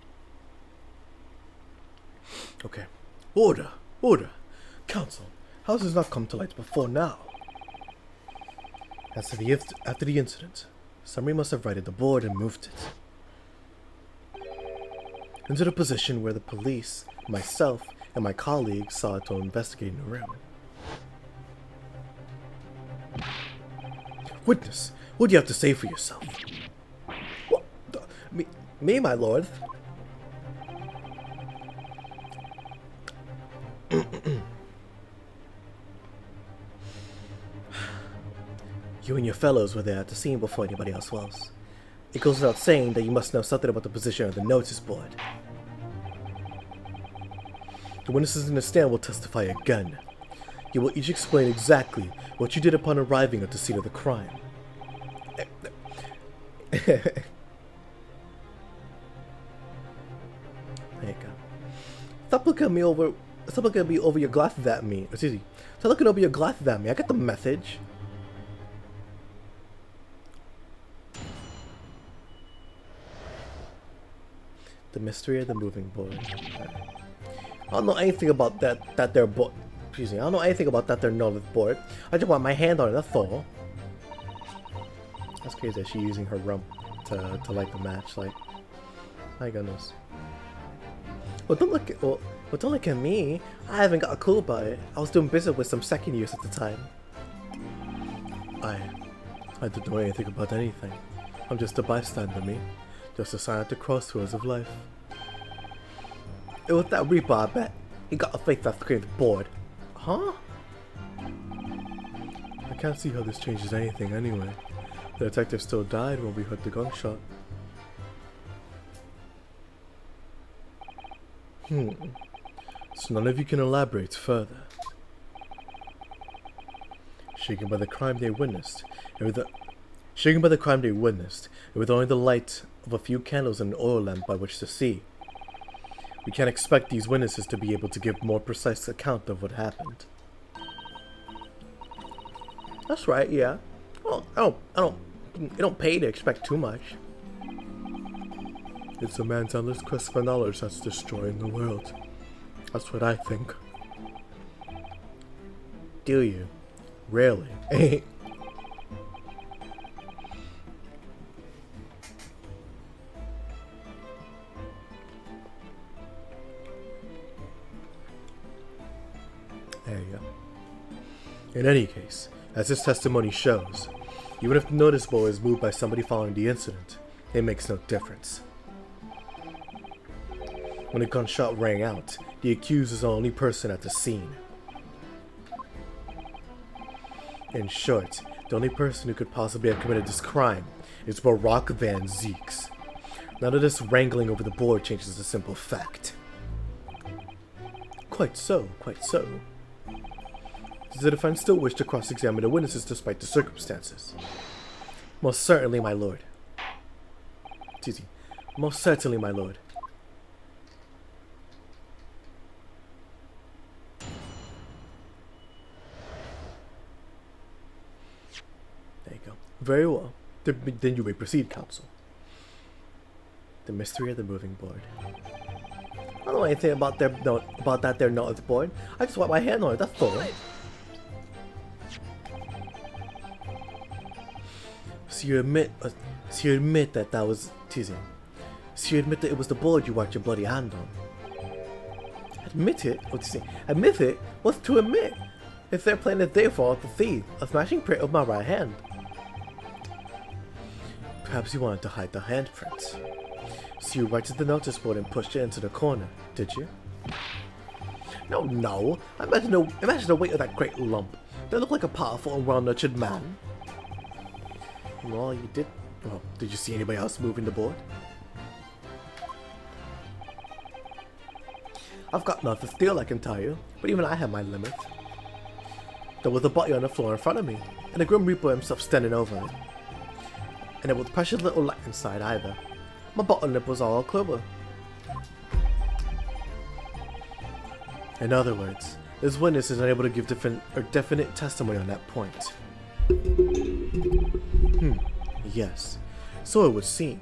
Speaker 1: Okay. Order! Order! Council, how has this not come to light before now? After the incident, somebody must have righted the board and moved it into the position where the police, myself, and my colleagues saw it to investigate in the room. Witness, what do you have to say for yourself? What? Me, my lord? You and your fellows were there at the scene before anybody else was. It goes without saying that you must know something about the position of the notice board. The witnesses in the stand will testify again. You will each explain exactly what you did upon arriving at the scene of the crime. There you go. Stop looking at me over your glasses at me. Excuse me. Stop looking over your glasses at me. I got the message. The mystery of the moving board. I don't know anything about that they're excuse me, I don't know anything about that they're notice board. I just want my hand on it, that's all. That's crazy that she's using her rump to light the match, like, my goodness. Well, don't look at me. I haven't got a clue about it. I was doing business with some second years at the time. I don't know anything about anything. I'm just a bystander, me. Just a sign at the crossroads of life. It was that Reaper, I bet. He got a face that screamed bored. Huh? I can't see how this changes anything anyway. The detective still died when we heard the gunshot. So none of you can elaborate further. Shaken by the crime they witnessed, and with only the light of a few candles and an oil lamp by which to see, we can't expect these witnesses to be able to give more precise account of what happened. That's right, yeah. Well, you don't pay to expect too much. It's a man's endless quest for knowledge that's destroying the world. That's what I think. Do you? Really? There you go. In any case, as this testimony shows, even if the notice board is moved by somebody following the incident, it makes no difference. When a gunshot rang out, the accused is the only person at the scene. In short, the only person who could possibly have committed this crime is Barack Van Zeeks. None of this wrangling over the board changes the simple fact. Quite so, quite so. Does the defense still wish to cross-examine the witnesses despite the circumstances? Most certainly, my lord. Excuse me. Most certainly, my lord. There you go. Very well. Then you may proceed, counsel. The mystery of the moving board. I don't know anything about their notice board. I just want my hand on it, that's all. So you admit that was teasing. So you admit that it was the board you wiped your bloody hand on. Admit it? What's he saying? Admit it? What's to admit? If they're playing the devil of the thief, a smashing print of my right hand. Perhaps you wanted to hide the handprint. So you righted the notice board and pushed it into the corner, did you? No. Imagine the weight of that great lump. Don't look like a powerful and well-nurtured man. Well, you did. Well, did you see anybody else moving the board? I've got nothing to steal, I can tell you, but even I have my limit. There was a body on the floor in front of me, and the Grim Reaper himself standing over it. And there was precious little light inside either. My bottom lip was all clover. In other words, this witness is unable to give definite testimony on that point. Yes, so it would seem.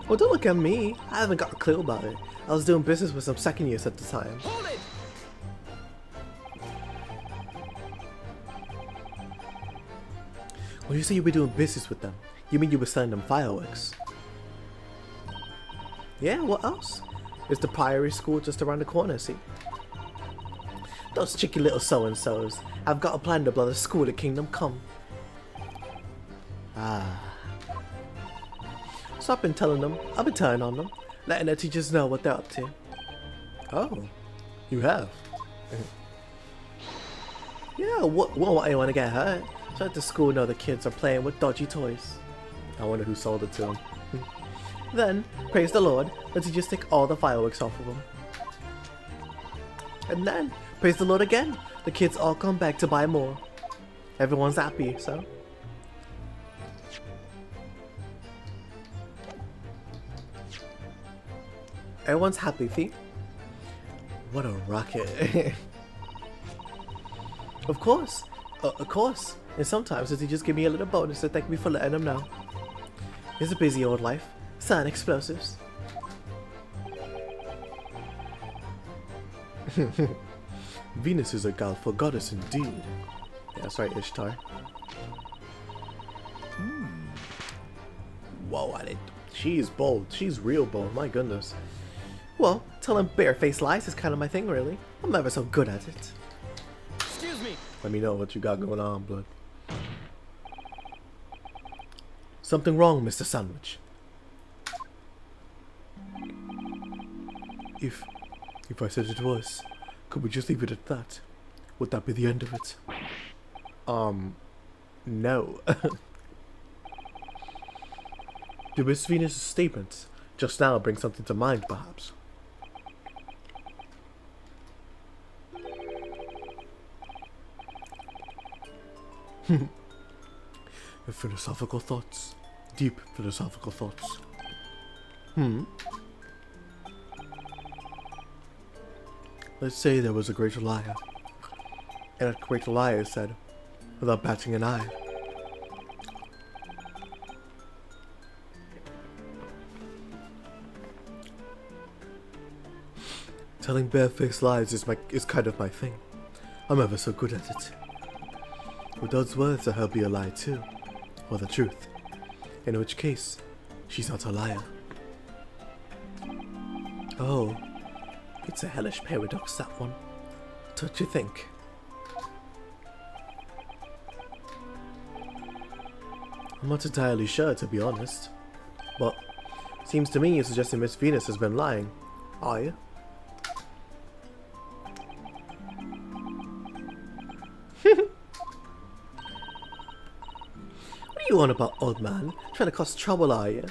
Speaker 1: Well, don't look at me. I haven't got a clue about it. I was doing business with some second years at the time.
Speaker 2: Hold it!
Speaker 1: When you say you were doing business with them, you mean you were selling them fireworks? Yeah, what else? It's the Priory School just around the corner, see? Those cheeky little so-and-sos have got a plan to blow the school to Kingdom Come. So I've been telling on them, letting their teachers know what they're up to. Oh, you have? Yeah, won't want anyone to get hurt. So let the school know the kids are playing with dodgy toys. I wonder who sold it to them. Then, praise the Lord, the teachers take all the fireworks off of them. And then, praise the Lord again, the kids all come back to buy more. Everyone's happy, so. Everyone's happy, see? What a rocket. Of course. And sometimes the teachers give me a little bonus to thank me for letting them know. It's a busy old life. Sun explosives. Venus is a guileful goddess indeed. Yeah, that's right, Ishtar. Whoa, she's bold. She's real bold, my goodness. Well, telling barefaced lies is kind of my thing, really. I'm never so good at it.
Speaker 2: Excuse me.
Speaker 1: Let me know what you got going on, blood. Something wrong, Mr. Sandwich. If I said it was, could we just leave it at that? Would that be the end of it? No. Did Miss Venus' statement just now bring something to mind, perhaps? Philosophical thoughts. Deep philosophical thoughts. Let's say there was a great liar. And a great liar said, without batting an eye, telling barefaced lies is kind of my thing. I'm ever so good at it. With those words, I hope be a lie too, or the truth. In which case, she's not a liar. Oh, it's a hellish paradox, that one. Don't you think? I'm not entirely sure, to be honest. But seems to me you're suggesting Miss Venus has been lying. Are you? What are you on about, old man? Trying to cause trouble, are you?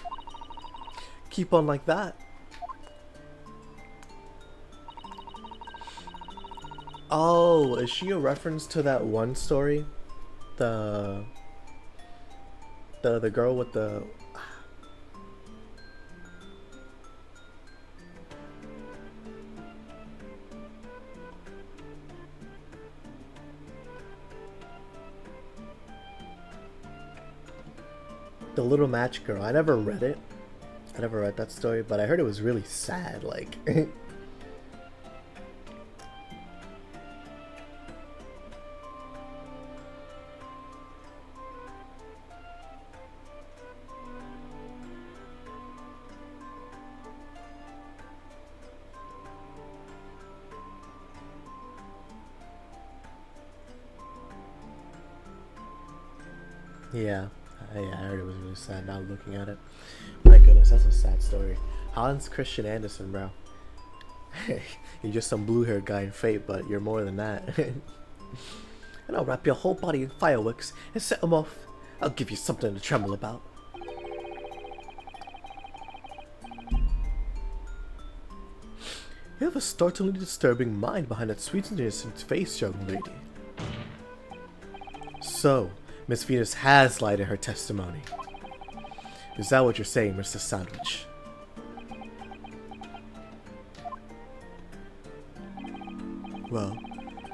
Speaker 1: Keep on like that. Oh, is she a reference to that one story? The girl with the... The Little Match Girl. I never read it. I never read that story, but I heard it was really sad, like... Yeah, I heard it was really sad now looking at it. My goodness, that's a sad story. Hans Christian Andersen, bro. You're just some blue-haired guy in Fate, but you're more than that. And I'll wrap your whole body in fireworks and set them off. I'll give you something to tremble about. You have a startlingly disturbing mind behind that sweet and innocent face, young lady. So, Miss Venus has lied in her testimony. Is that what you're saying, Mr. Sandwich? Well,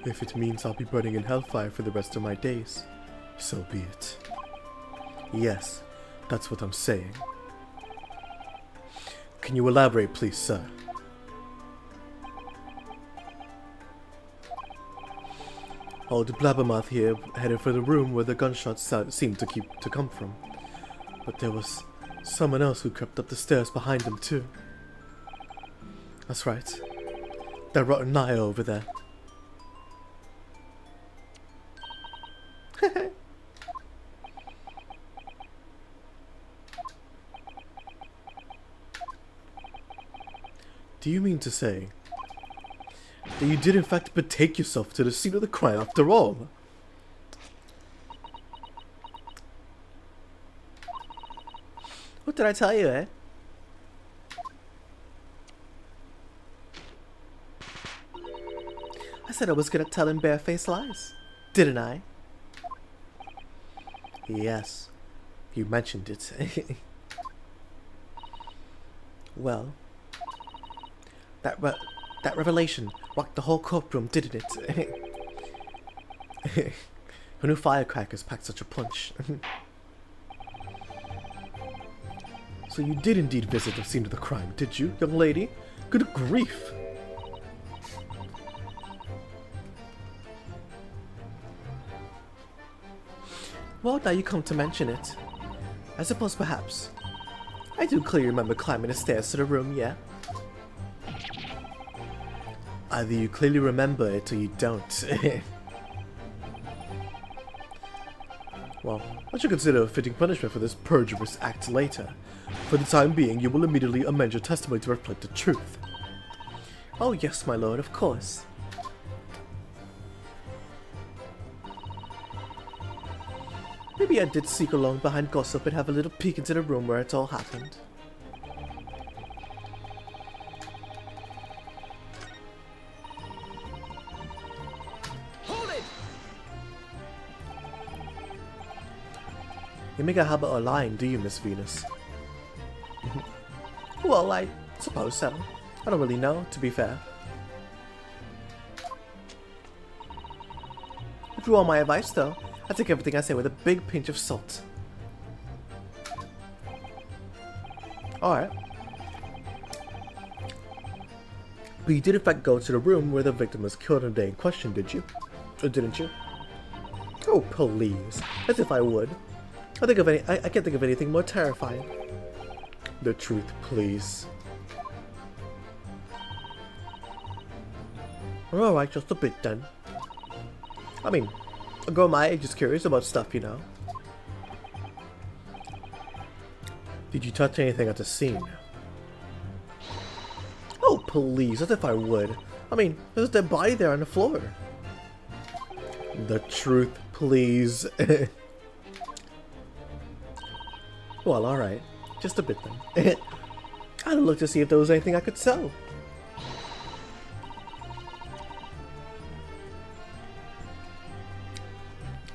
Speaker 1: if it means I'll be burning in hellfire for the rest of my days, so be it. Yes, that's what I'm saying. Can you elaborate, please, sir? Old Blabbermouth here headed for the room where the gunshots seemed to come from. But there was someone else who crept up the stairs behind him, too. That's right. That rotten Naya over there. Do you mean to say that you did in fact betake yourself to the scene of the crime after all? What did I tell you, eh? I said I was gonna tell him barefaced lies, didn't I? Yes, you mentioned it. Well, that revelation rocked the whole courtroom, didn't it? Who knew firecrackers packed such a punch? So you did indeed visit the scene of the crime, did you, young lady? Good grief! Well, now you come to mention it. I suppose perhaps. I do clearly remember climbing the stairs to the room, yeah? Either you clearly remember it or you don't. Well, I should consider a fitting punishment for this perjurious act later. For the time being, you will immediately amend your testimony to reflect the truth. Oh yes, my lord, of course. Maybe I did sneak along behind gossip and have a little peek into the room where it all happened.
Speaker 2: Hold it!
Speaker 1: You make a habit of lying, do you, Miss Venus? Well, I suppose so. I don't really know, to be fair. If you want my advice, though, I take everything I say with a big pinch of salt. Alright. But you did in fact go to the room where the victim was killed on the day in question, did you? Or didn't you? Oh, please. As if I would. I can't think of anything more terrifying. The truth, please. Alright, just a bit then. I mean, a girl my age is curious about stuff, you know. Did you touch anything at the scene? Oh, please, as if I would. I mean, there's a dead body there on the floor. The truth, please. Well, alright. Just a bit then. I had to look to see if there was anything I could sell.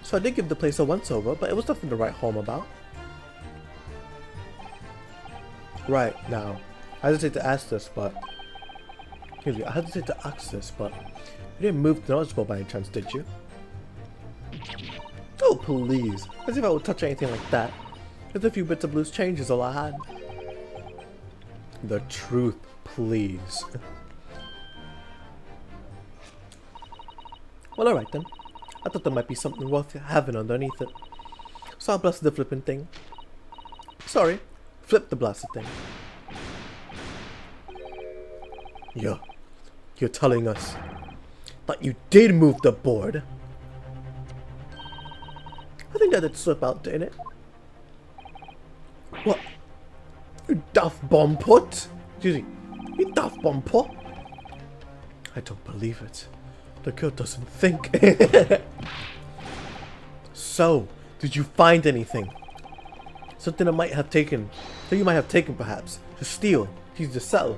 Speaker 1: So I did give the place a once-over, but it was nothing to write home about. Right, now, I hesitate to ask this, but... Excuse me, I hesitate to ask this, but... You didn't move the noticeable by any chance, did you? Oh, please. As if I would touch anything like that. Just a few bits of loose change is all I had. The truth, please. Well, alright then. I thought there might be something worth having underneath it. So I blasted the flipping thing. Sorry, flip the blasted thing. You're telling us that you did move the board? I think that did slip out, didn't it? What? You daft bomb put? Excuse me. You daft bomb put? I don't believe it. The girl doesn't think. So, did you find anything? Something that might have taken, that you might have taken perhaps, to steal, to use to sell.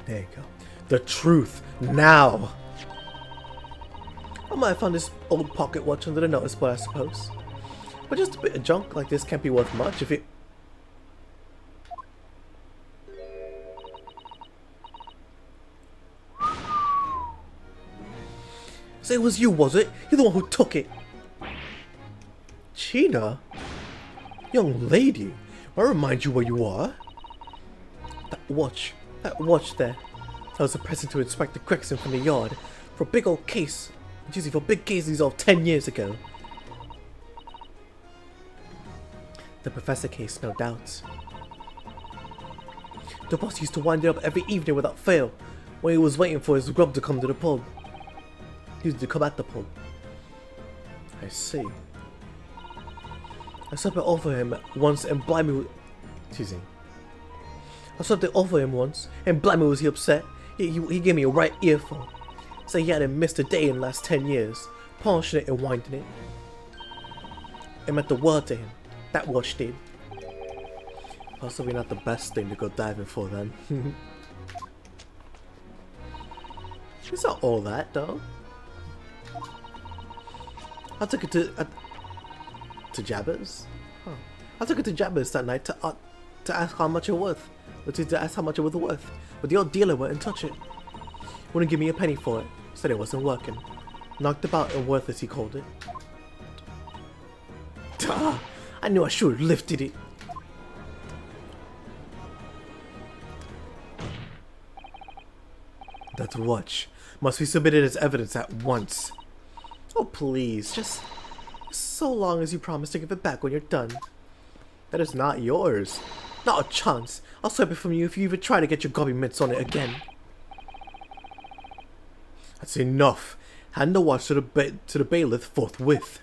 Speaker 1: There you go. The truth, now! I might have found this old pocket watch under the notice board, I suppose. But just a bit of junk like this can't be worth much if it... So it was you, was it? You're the one who took it. Gina? Young lady, I remind you where you are. That watch there. That was a present to Inspector Gregson from the yard. For a big old case. Usually for a big case he solved 10 years ago. The professor case, no doubt. The boss used to wind it up every evening without fail, when he was waiting for his grub to come to the pub. He used to come at the pub. I see. I swapped it over him once and blimey, excuse me. I swapped it over him once and blimey was he upset. He gave me a right earful. Said he hadn't missed a day in the last 10 years, polishing it and winding it. It meant the world to him. That watch did. Possibly not the best thing to go diving for then. It's not all that though. I took it to Jabba's. Huh. I took it to Jabba's that night to ask how much it was worth. To ask how much it was worth. But the old dealer wouldn't touch it. Wouldn't give me a penny for it. Said it wasn't working. Knocked about and worthless, he called it. Duh! I knew I should have lifted it. That watch must be submitted as evidence at once. Oh please, just so long as you promise to give it back when you're done. That is not yours. Not a chance. I'll swipe it from you if you even try to get your gobby mitts on it again. That's enough. Hand the watch to the bailiff forthwith.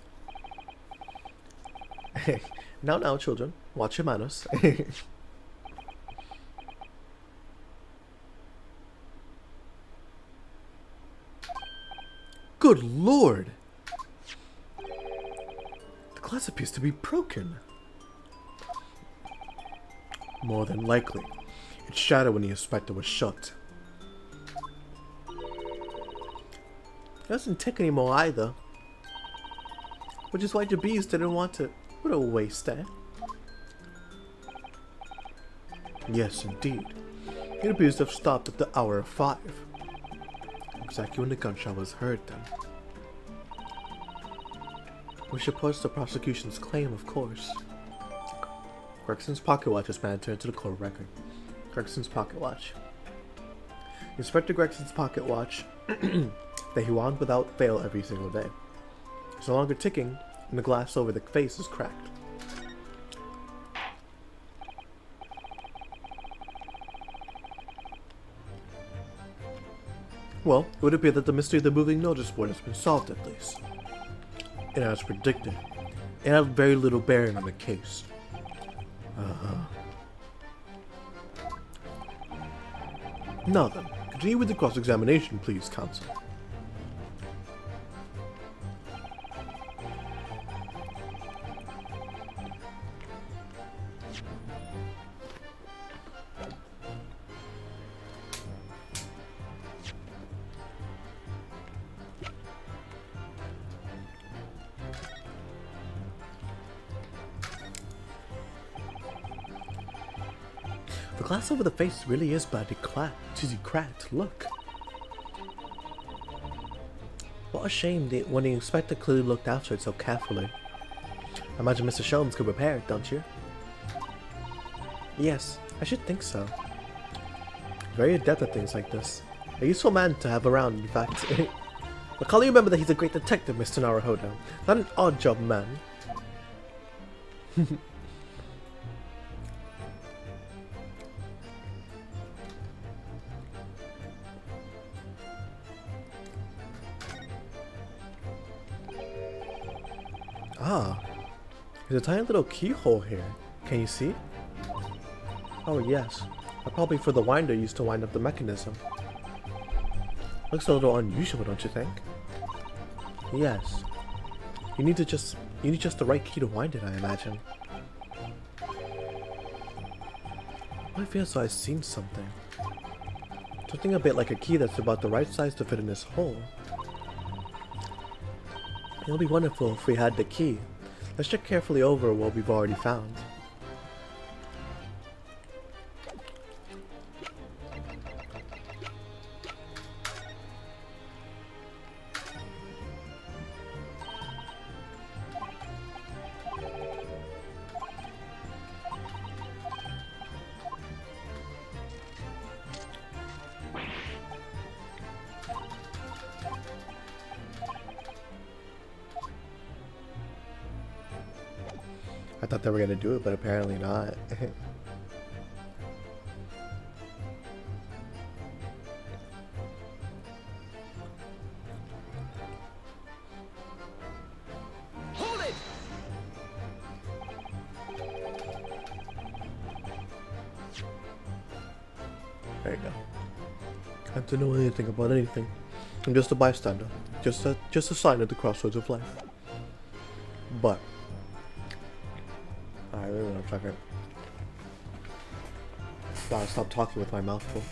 Speaker 1: Now, children, watch your manners. Good lord! The glass appears to be broken. More than likely, it shattered when the inspector was shut. It doesn't tick anymore either. Which is why the bees didn't want it. What a waste, eh? Yes, indeed. It appears to have stopped at the hour of 5. Exactly when the gunshot was heard then. Which supports the prosecution's claim, of course. Gregson's pocket watch was man turned to the court record. Gregson's pocket watch. Inspector Gregson's pocket watch that he wound without fail every single day. It's no longer ticking, and the glass over the face is cracked. Well, it would appear that the mystery of the moving notice board has been solved at least. And as predicted, it had very little bearing on the case. Now then, continue with the cross-examination, please, counsel. The glass over the face really is badly cracked. Look. What a shame that when the inspector clearly looked after it so carefully. I imagine Mr. Sholmes could repair it, don't you? Yes, I should think so. Very adept at things like this. A useful man to have around, in fact. But can't you remember that he's a great detective, Mr. Naruhodo? Not an odd job man. There's a tiny little keyhole here. Can you see? Oh yes. Probably for the winder used to wind up the mechanism. Looks a little unusual, don't you think? Yes. You need just the right key to wind it, I imagine. I feel so I've seen something. Something a bit like a key that's about the right size to fit in this hole. It'll be wonderful if we had the key. Let's check carefully over what we've already found. I thought they were gonna do it, but apparently not.
Speaker 2: Hold it!
Speaker 1: There you go. I don't know anything about anything. I'm just a bystander. Just a sign at the crossroads of life. But I really want to check it. Gotta stop talking with my mouth full.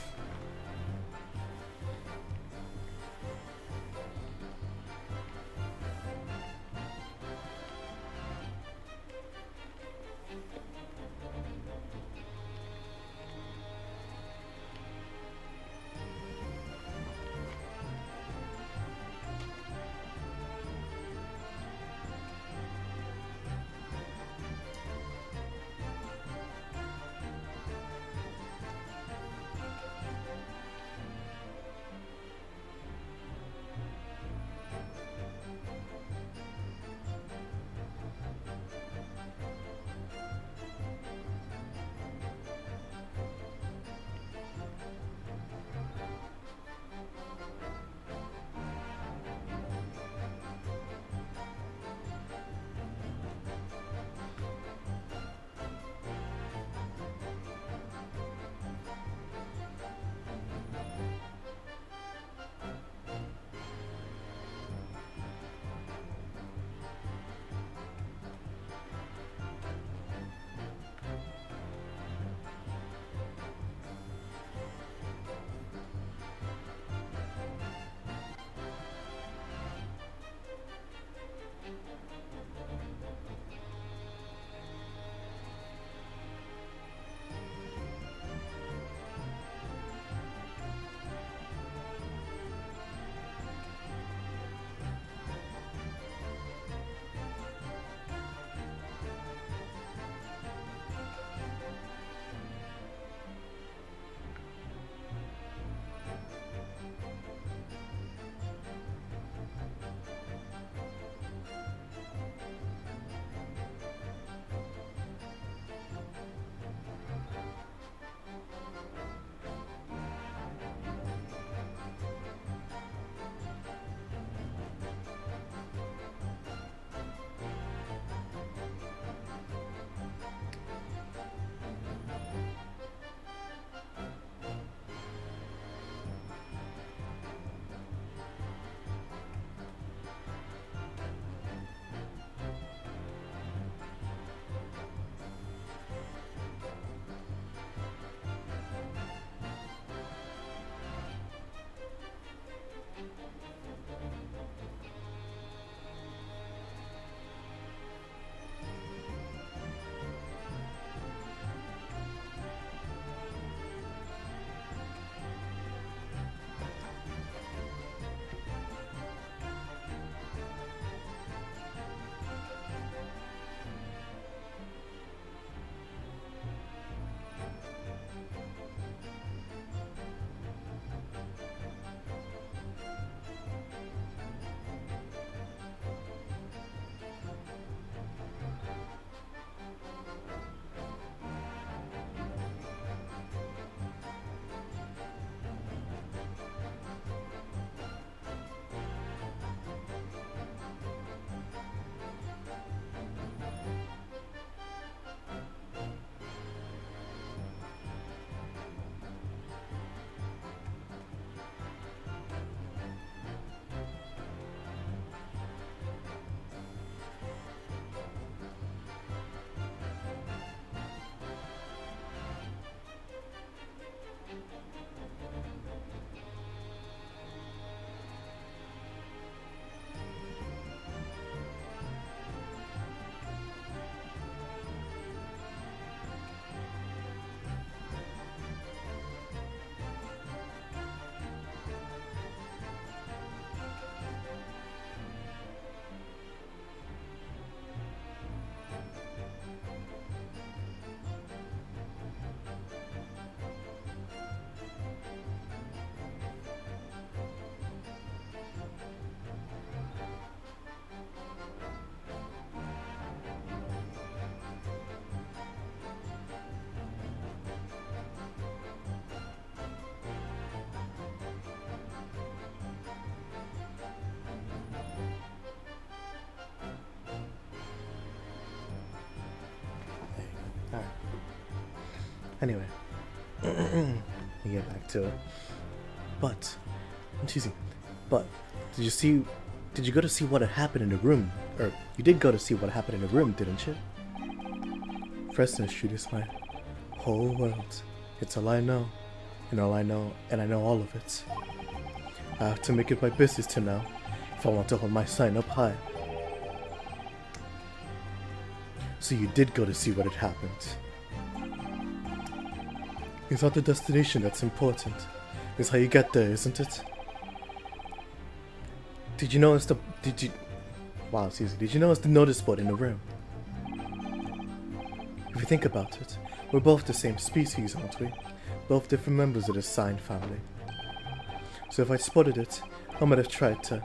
Speaker 1: Anyway, let me get back to it. But, I'm teasing. But, did you go to see what had happened in the room? Or, you did go to see what happened in the room, didn't you? Fresno Street is my whole world. It's all I know. And I know all of it. I have to make it my business to know if I want to hold my sign up high. So you did go to see what had happened. It's not the destination that's important. It's how you get there, isn't it? Did you notice the notice board in the room? If you think about it, we're both the same species, aren't we? Both different members of the sign family. So if I spotted it, I might have tried to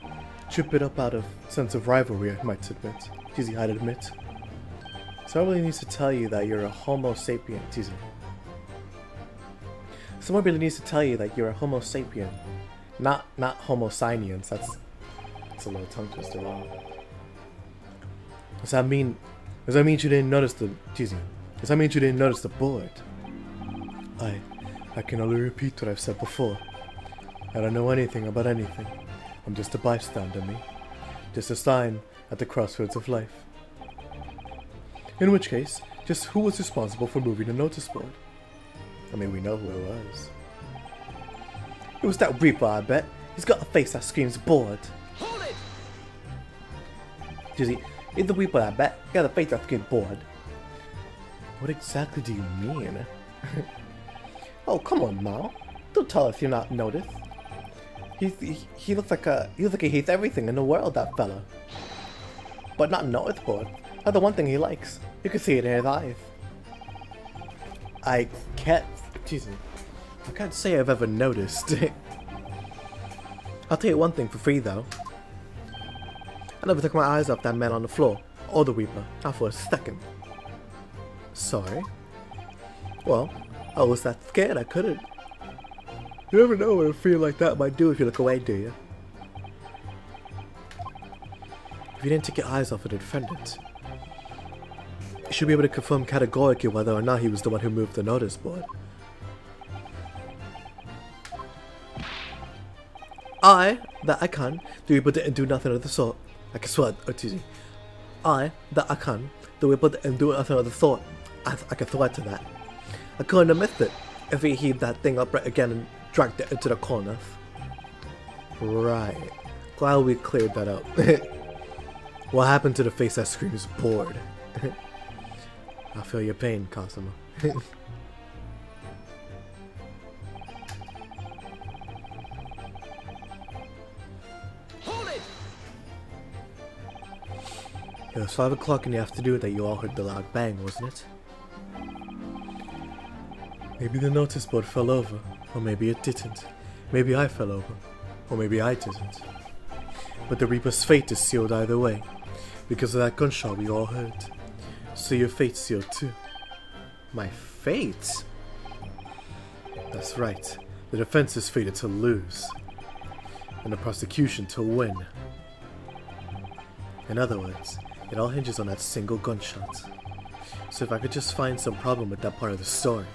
Speaker 1: trip it up out of sense of rivalry, I might admit. Teasy, I'd admit. So I really need to tell you that you're a Homo sapien. Teasy. Someone really needs to tell you that you're a Homo sapien. Not Homo siniens. That's a little tongue twister wrong. Does that mean you didn't notice the teasing? Does that mean you didn't notice the board? I can only repeat what I've said before. I don't know anything about anything. I'm just a bystander, me. Just a sign at the crossroads of life. In which case, just who was responsible for moving the notice board? I mean, we know who it was. It was that Reaper, I bet. He's got a face that screams bored.
Speaker 2: Hold it!
Speaker 1: Dizzy, it's the Reaper, I bet. He got a face that screams bored. What exactly do you mean? Oh, come on now. Don't tell us you're not noticed. He looks like he hates everything in the world, that fella. But not notice board. That's the one thing he likes. You can see it in his eyes. I can't say I've ever noticed. I'll tell you one thing for free though. I never took my eyes off that man on the floor, or the Reaper, not for a second. Sorry? Well, I was that scared I couldn't. You never know what a feeling like that might do if you look away, do you? If you didn't take your eyes off of the defendant, you should be able to confirm categorically whether or not he was the one who moved the notice board. The Reaper didn't do nothing of the sort. I can swear, the Reaper didn't do nothing of the sort. I can swear to that. I couldn't have missed it if he heaved that thing up right again and dragged it into the corner. Right. Glad we cleared that up. What happened to the face that screams bored? I feel your pain, Cosimo.
Speaker 2: Hold it!
Speaker 1: It was 5 o'clock in the afternoon that you all heard the loud bang, wasn't it? Maybe the notice board fell over, or maybe it didn't. Maybe I fell over, or maybe I didn't. But the Reaper's fate is sealed either way, because of that gunshot we all heard. So your fate's sealed too. My fate? That's right. The defense is fated to lose, and the prosecution to win. In other words, it all hinges on that single gunshot. So if I could just find some problem with that part of the story,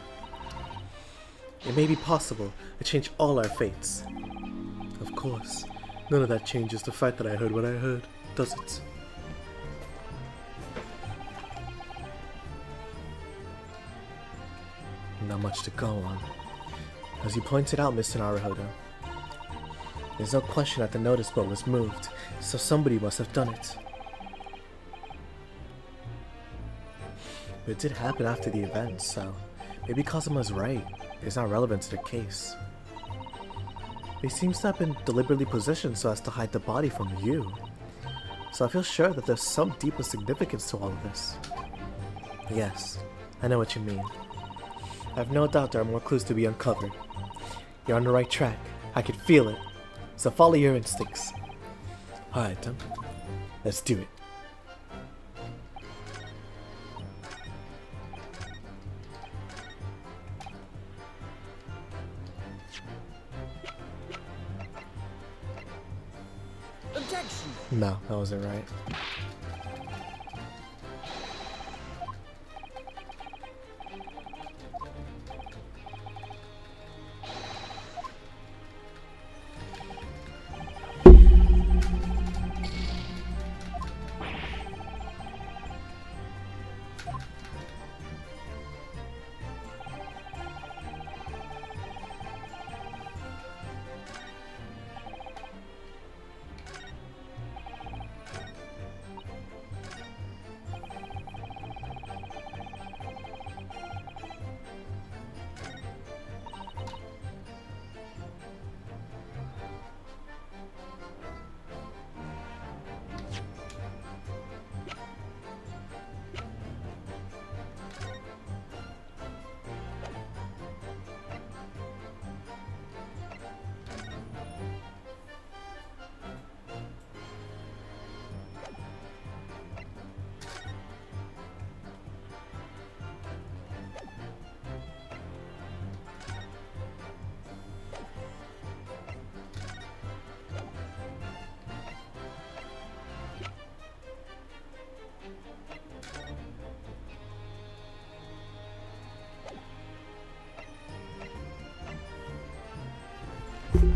Speaker 1: it may be possible to change all our fates. Of course, none of that changes the fact that I heard what I heard, does it? Not much to go on. As you pointed out, Mr. Naruhodo, there's no question that the notice board was moved, so somebody must have done it. But it did happen after the event, so maybe Cosimo's right. It's not relevant to the case. He seems to have been deliberately positioned so as to hide the body from you. So I feel sure that there's some deeper significance to all of this. Yes, I know what you mean. I have no doubt there are more clues to be uncovered. You're on the right track. I can feel it. So follow your instincts. Alright then, let's do it.
Speaker 2: Objection!
Speaker 1: No, that wasn't right.
Speaker 2: Objection!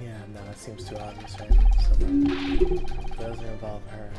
Speaker 1: Yeah, no, that seems too obvious, right? So that doesn't involve her.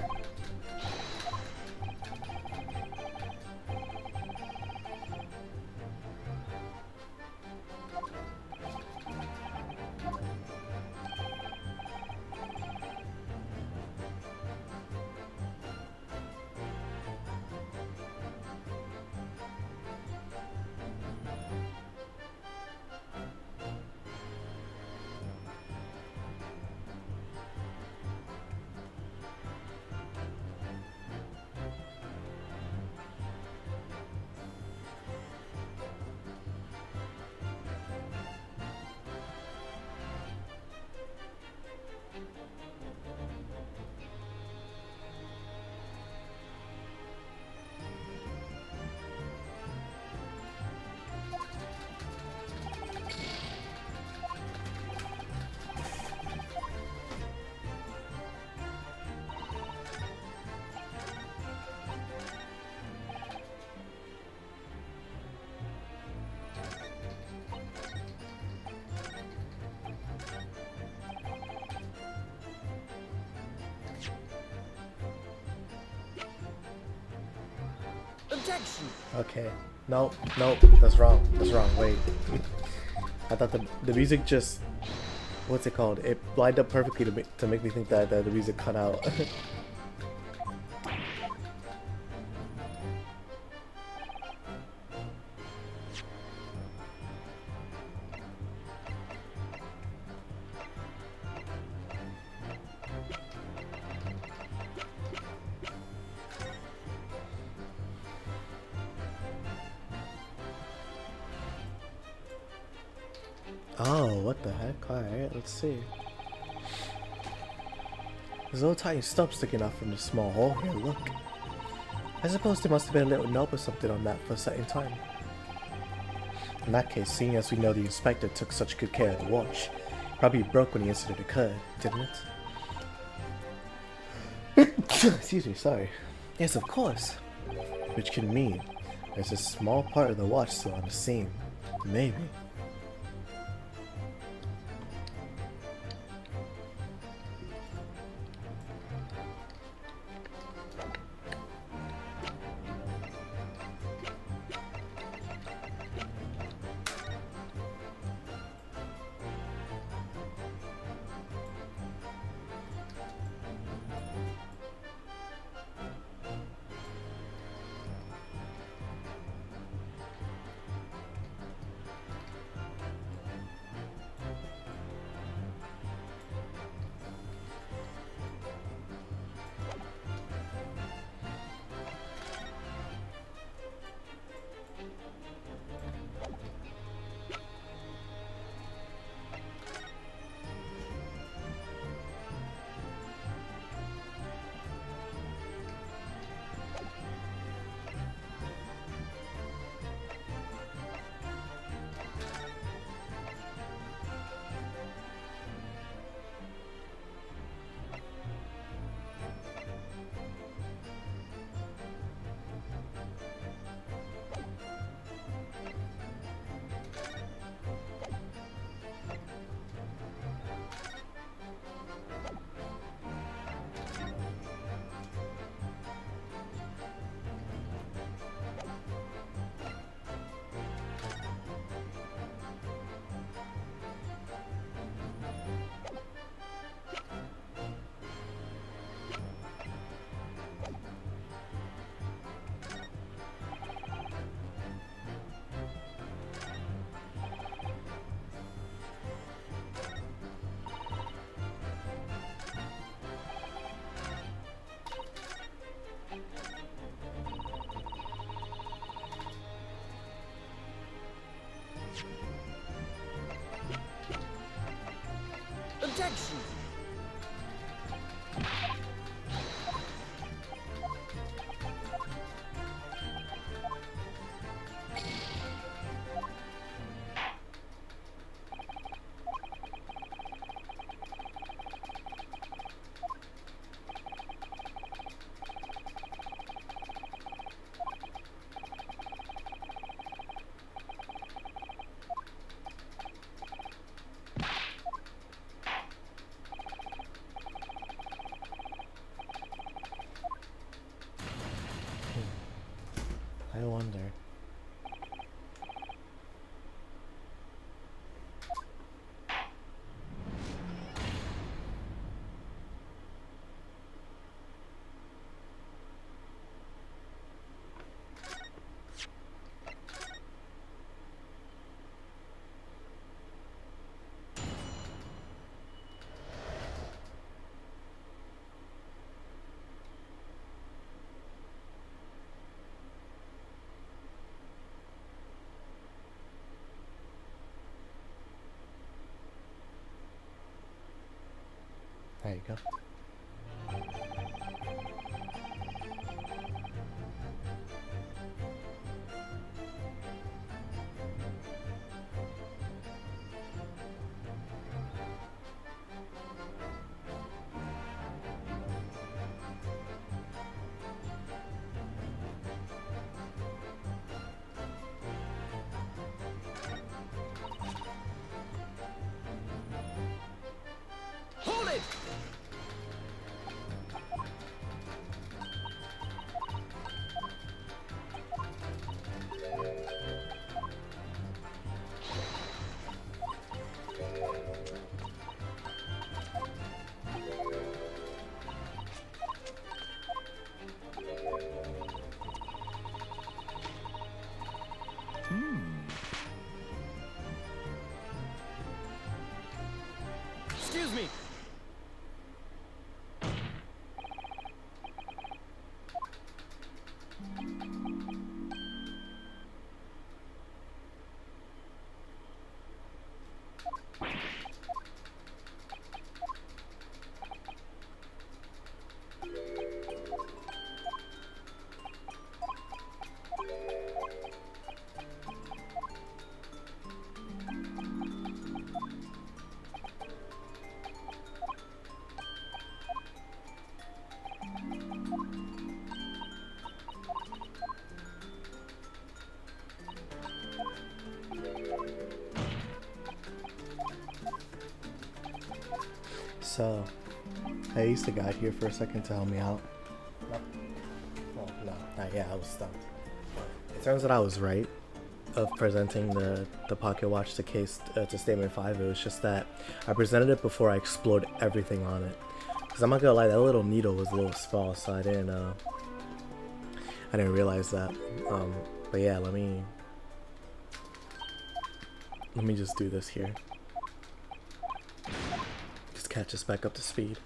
Speaker 2: Objection!
Speaker 1: Okay. Nope, nope, that's wrong. That's wrong. Wait. I thought the music just, what's it called? It lined up perfectly to make me think that the music cut out. Oh, what the heck? Alright, let's see. There's a little tiny stump sticking out from the small hole here, look. I suppose there must have been a little note or something on that for a certain time. In that case, seeing as we know the inspector took such good care of the watch, probably broke when the incident occurred, didn't it? Excuse me, sorry. Yes, of course. Which can mean there's a small part of the watch still on the scene. Maybe. There you go.
Speaker 2: Hold it! Excuse me.
Speaker 1: So, I used the guide here for a second to help me out. No, not yet. I was stumped. It turns out I was right of presenting the Pocket Watch to Statement 5. It was just that I presented it before I explored everything on it. Because I'm not gonna lie, that little needle was a little small, so I didn't realize that. But yeah, let me just do this here. Just catch us back up to speed.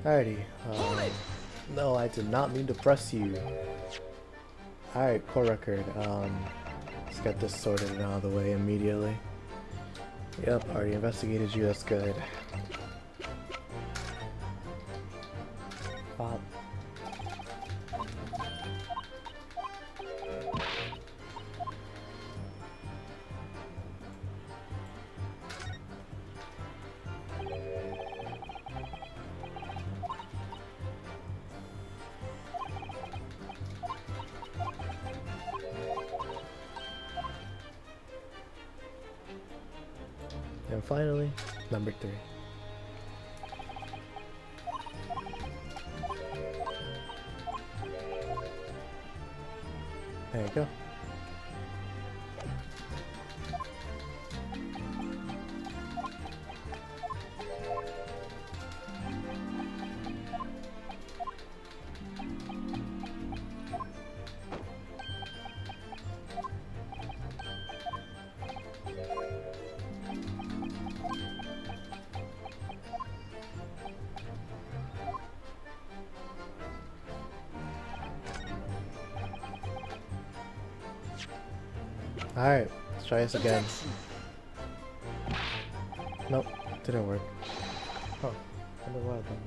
Speaker 1: Alrighty.
Speaker 2: Hold it!
Speaker 1: No, I did not mean to press you. Alright, core record. Let's get this sorted and out of the way immediately. Yep, already investigated you, that's good. Pop. And finally, number 3. There you go. Alright, let's try this again. Nope, didn't work. Oh, I wonder why then.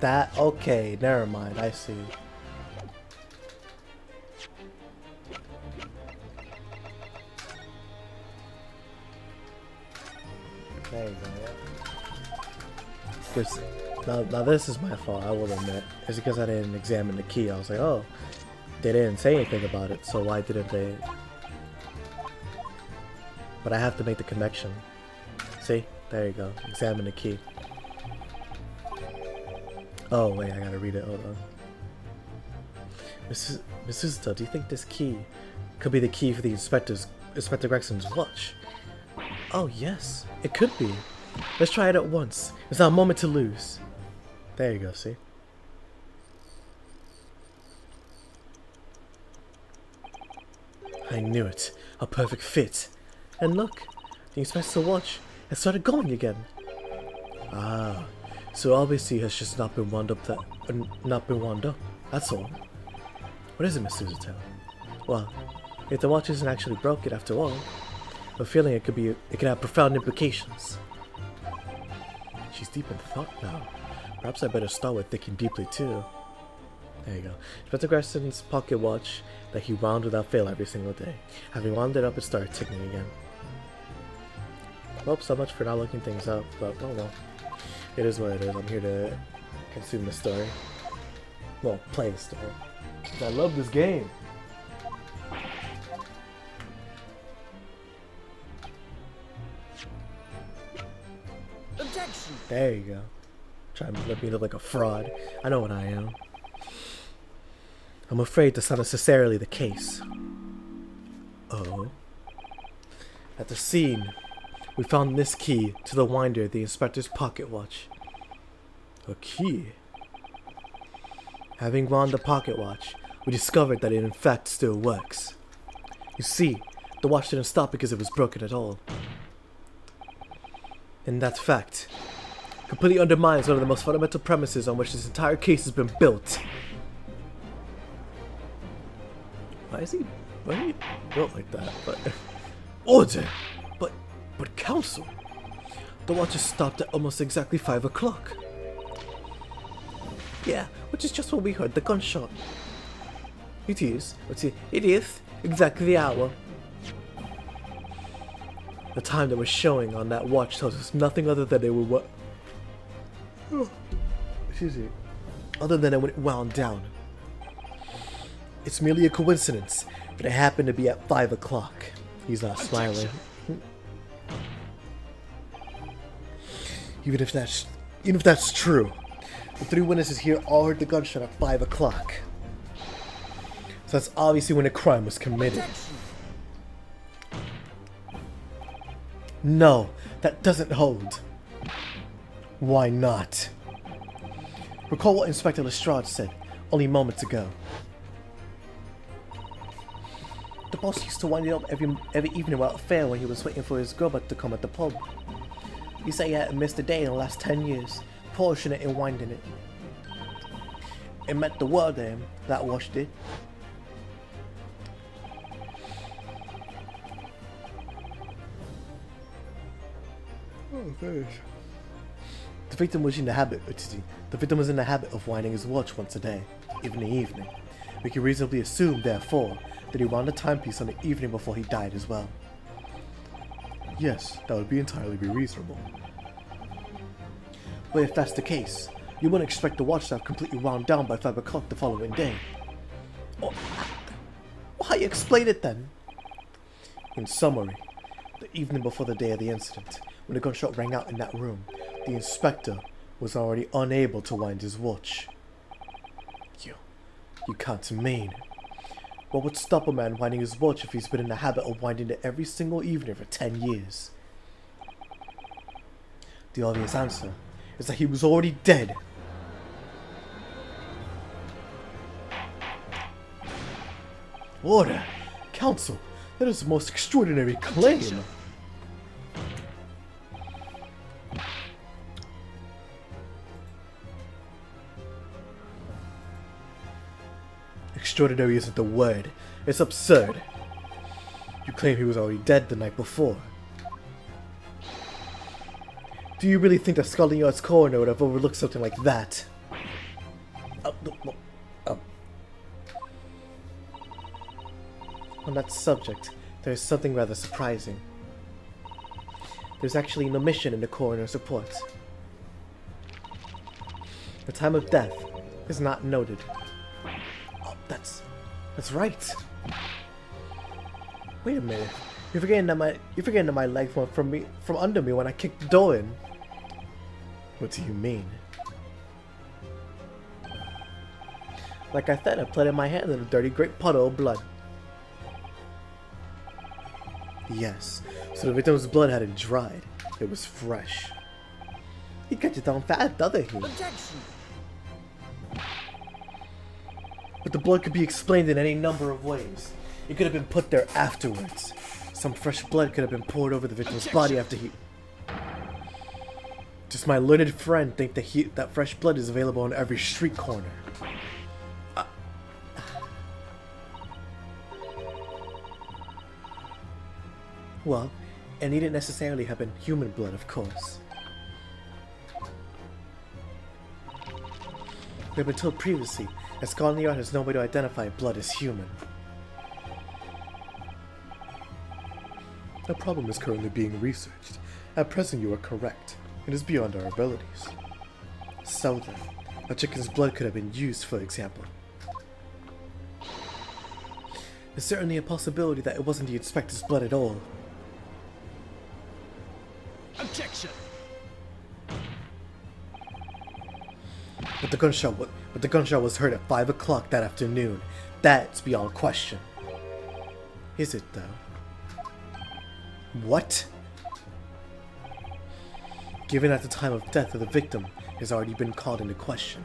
Speaker 1: That, okay, never mind, I see. There you go, yeah. This, now this is my fault, I will admit. It's because I didn't examine the key. I was like, oh, they didn't say anything about it, so why didn't they? But I have to make the connection. See? There you go. Examine the key. Oh, wait, I gotta read it. Hold on. Mrs. Do you think this key could be the key for the Inspector Gregson's watch? Oh, yes, it could be. Let's try it at once. There's not a moment to lose. There you go, see? I knew it. A perfect fit. And look, the Inspector's watch has started going again. Ah, so obviously has just not been wound up. That's all. What is it, Miss Suzuto? Well, if the watch isn't actually broken after all, I'm feeling it could have profound implications. She's deep in thought now. Perhaps I better start with thinking deeply too. There you go. Inspector Gregson's pocket watch that he wound without fail every single day. Having wound it up, it started ticking again. Well, so much for not looking things up, but oh well. It is what it is. I'm here to consume the story. Well, play the story. I love this game.
Speaker 2: Objection.
Speaker 1: There you go. Try and let me look like a fraud. I know what I am. I'm afraid that's not necessarily the case. Oh. At the scene, we found this key to the winder of the inspector's pocket watch. A key? Having wound the pocket watch, we discovered that it in fact still works. You see, the watch didn't stop because it was broken at all. And that fact completely undermines one of the most fundamental premises on which this entire case has been built. Why is he built like that? But order! But counsel! The watch is stopped at almost exactly 5 o'clock. Yeah, which is just when we heard the gunshot. It is exactly the hour. The time that was showing on that watch tells us nothing other than it would other than when it wound down. It's merely a coincidence, but it happened to be at 5 o'clock. He's not smiling. Even if that's true, the 3 witnesses here all heard the gunshot at 5 o'clock. So that's obviously when a crime was committed. No, that doesn't hold. Why not? Recall what Inspector Lestrade said only moments ago. The boss used to wind it up every evening without fail when he was waiting for his girlfriend to come at the pub. He said he hadn't missed a day in the last 10 years, polishing it and winding it. It meant the world to him, that wash did. Oh, gosh. The victim was in the habit of winding his watch once a day, even in the evening. We can reasonably assume, therefore, that he wound the timepiece on the evening before he died as well. Yes, that would entirely be reasonable. But if that's the case, you wouldn't expect the watch to have completely wound down by 5 o'clock the following day. Oh, how you explain it then? In summary, the evening before the day of the incident, when the gunshot rang out in that room, the inspector was already unable to wind his watch. You can't mean. What would stop a man winding his watch if he's been in the habit of winding it every single evening for 10 years? The obvious answer is that he was already dead. Order! Counsel! That is the most extraordinary claim!
Speaker 2: Objection.
Speaker 1: Extraordinary isn't the word. It's absurd. You claim he was already dead the night before. Do you really think that Scotland Yard's coroner would have overlooked something like that? On that subject, there is something rather surprising. There's actually an omission in the coroner's report. The time of death is not noted. Oh, that's right. Wait a minute. You're forgetting that my leg went from under me when I kicked the door in. What do you mean? Like I said, I planted my hand in a dirty great puddle of blood. Yes, so the victim's blood hadn't dried. It was fresh. He cut it down fast, doesn't he?
Speaker 2: Objection.
Speaker 1: But the blood could be explained in any number of ways. It could have been put there afterwards. Some fresh blood could have been poured over the victim's body after he... Does my learned friend think that fresh blood is available on every street corner? Well, it needn't necessarily have been human blood, of course. We have been told previously that Scotland Yard has no way to identify blood as human. The problem is currently being researched. At present, you are correct. It is beyond our abilities. So then, a chicken's blood could have been used, for example. There's certainly a possibility that it wasn't the inspector's blood at all.
Speaker 2: Objection.
Speaker 1: But the gunshot was heard at 5 o'clock that afternoon. That's beyond question. Is it though? What? Given at the time of death of the victim has already been called into question.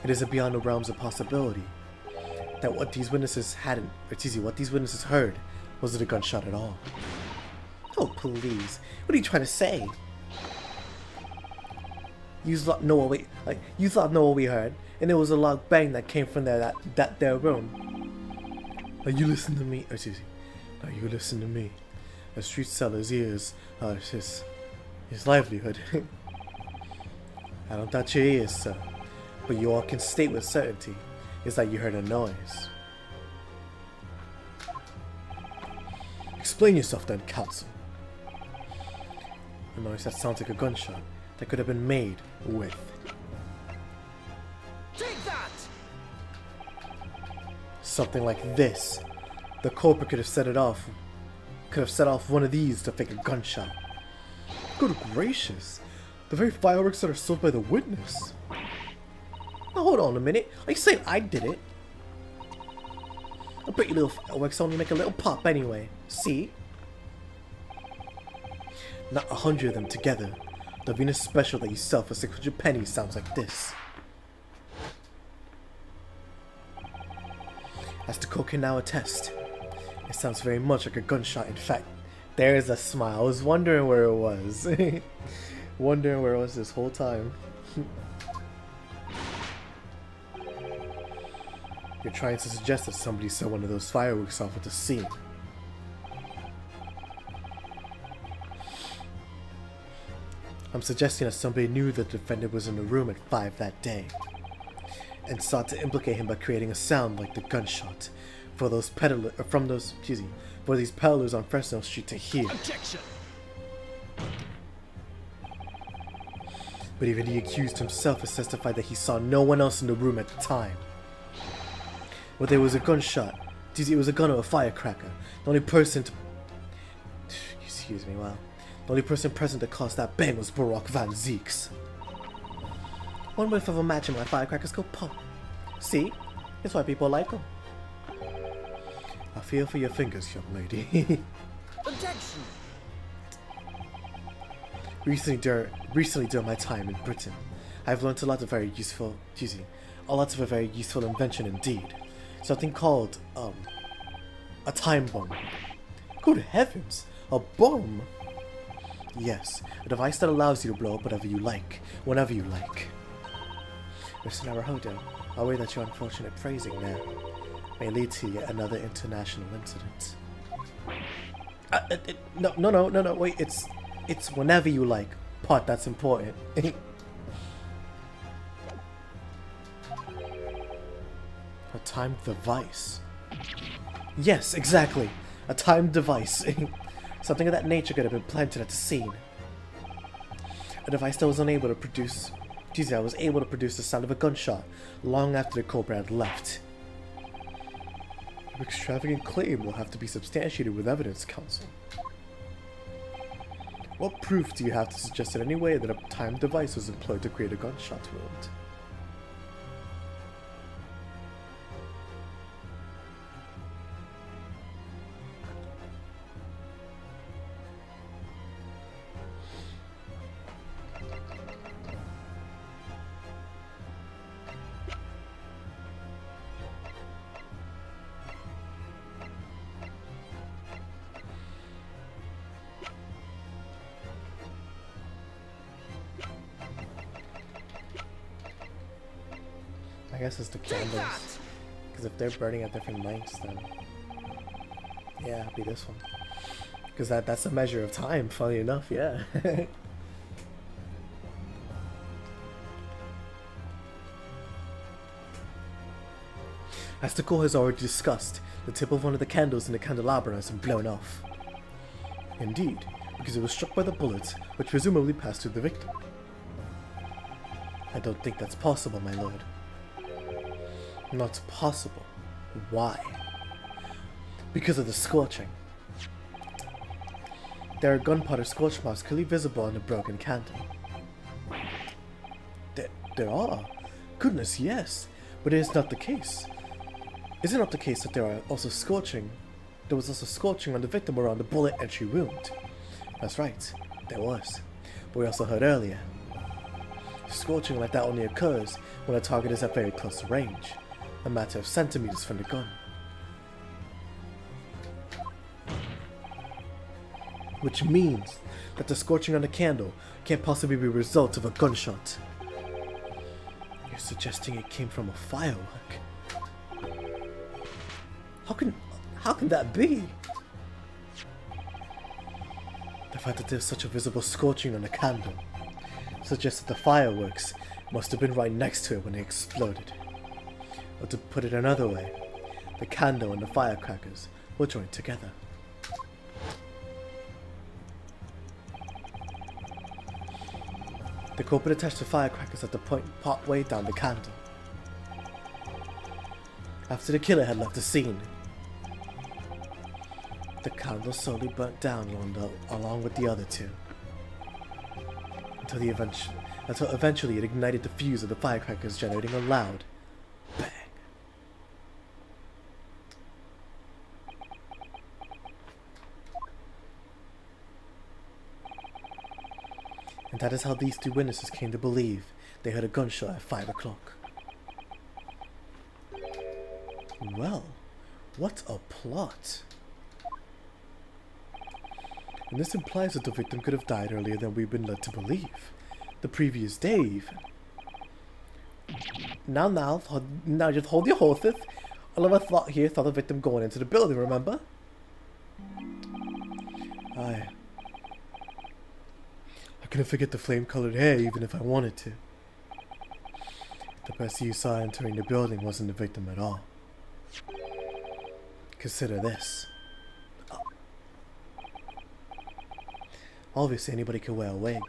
Speaker 1: It is beyond the realms of possibility that what these witnesses heard wasn't a gunshot at all. Oh please, what are you trying to say? You thought know what we heard, and it was a loud bang that came from that room. Now you listen to me, now you listen to me. A street seller's ears are his livelihood. I don't doubt your ears, sir, but you all can state with certainty is that you heard a noise. Explain yourself then, counsel. A noise that sounds like a gunshot that could have been made with.
Speaker 2: Take that!
Speaker 1: Something like this. The culprit could have set off one of these to fake a gunshot. Good gracious! The very fireworks that are sold by the witness. Now hold on a minute. Are you saying I did it? I bet you little fireworks only make a little pop anyway. See? Not 100 of them together. The Venus special that you sell for 600 pennies sounds like this. As the code can now attest, it sounds very much like a gunshot. In fact, there's a smile. I was wondering where it was. Wondering where it was this whole time. You're trying to suggest that somebody set one of those fireworks off at the scene. I'm suggesting that somebody knew that the defendant was in the room at 5 that day and sought to implicate him by creating a sound like the gunshot for those for these peddlers on Fresno Street to hear.
Speaker 2: Objection.
Speaker 1: But even the accused himself has testified that he saw no one else in the room at the time. Whether it was a gunshot, it was a gun or a firecracker, the only person the only person present that caused that bang was Barack Van Zeeks. One whiff of a match and my firecrackers go pop. See? That's why people like them. I feel for your fingers, young lady.
Speaker 2: Objection.
Speaker 1: Recently during my time in Britain, I've learned a lot of a very useful invention indeed. Something called, a time bomb. Good heavens, a bomb! Yes, a device that allows you to blow up whatever you like, whenever you like. Mr. Naruhodo, I'll worry that your unfortunate phrasing there may lead to yet another international incident. No, wait, it's whenever you like. Part that's important. A timed device. Yes, exactly. A timed device. Something of that nature could have been planted at the scene. A device that was unable to produce... I was able to produce the sound of a gunshot long after the Cobra had left. Your extravagant claim will have to be substantiated with evidence, counsel. What proof do you have to suggest in any way that a timed device was employed to create a gunshot wound? I guess it's the candles. Because if they're burning at different lengths, then... yeah, it'd be this one. Because that's a measure of time, funny enough, yeah. As the core has already discussed, the tip of one of the candles in the candelabra has been blown off. Indeed, because it was struck by the bullet, which presumably passed through the victim. I don't think that's possible, my lord. Not possible. Why? Because of the scorching. There are gunpowder scorch marks clearly visible on the broken candle. There are? Goodness, yes. But it is not the case. Is it not the case that there was also scorching on the victim around the bullet entry wound? That's right, there was. But we also heard earlier, scorching like that only occurs when a target is at very close range, a matter of centimeters from the gun. Which means that the scorching on the candle can't possibly be a result of a gunshot. You're suggesting it came from a firework? How can that be? The fact that there's such a visible scorching on the candle suggests that the fireworks must have been right next to it when they exploded. Or to put it another way, the candle and the firecrackers were joined together. The culprit attached the firecrackers at the point part way down the candle. After the killer had left the scene, the candle slowly burnt down along with the other two, until eventually it ignited the fuse of the firecrackers, generating a loud bang. And that is how these two witnesses came to believe they heard a gunshot at 5 o'clock. Well, what a plot. And this implies that the victim could have died earlier than we've been led to believe. The previous day, even. Now, just hold your horses. All of us here saw the victim going into the building, remember? I couldn't forget the flame-colored hair even if I wanted to. The person you saw entering the building wasn't the victim at all. Consider this. Obviously anybody could wear a wig.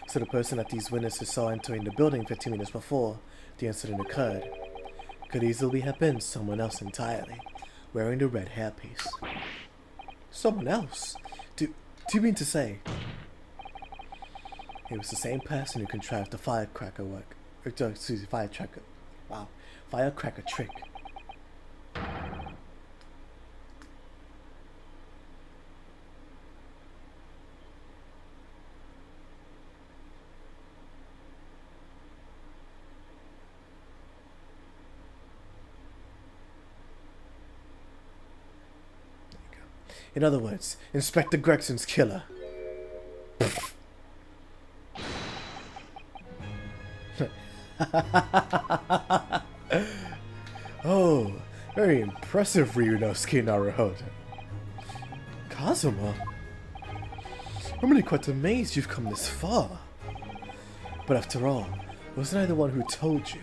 Speaker 1: So the person that these witnesses saw entering the building 15 minutes before the incident occurred could easily have been someone else entirely, wearing the red hairpiece. Someone else? Do you mean to say it was the same person who contrived the firecracker firecracker trick? In other words, Inspector Gregson's killer. Oh, very impressive, Ryunosuke Naruhodo. Kazuma? I'm really quite amazed you've come this far. But after all, wasn't I the one who told you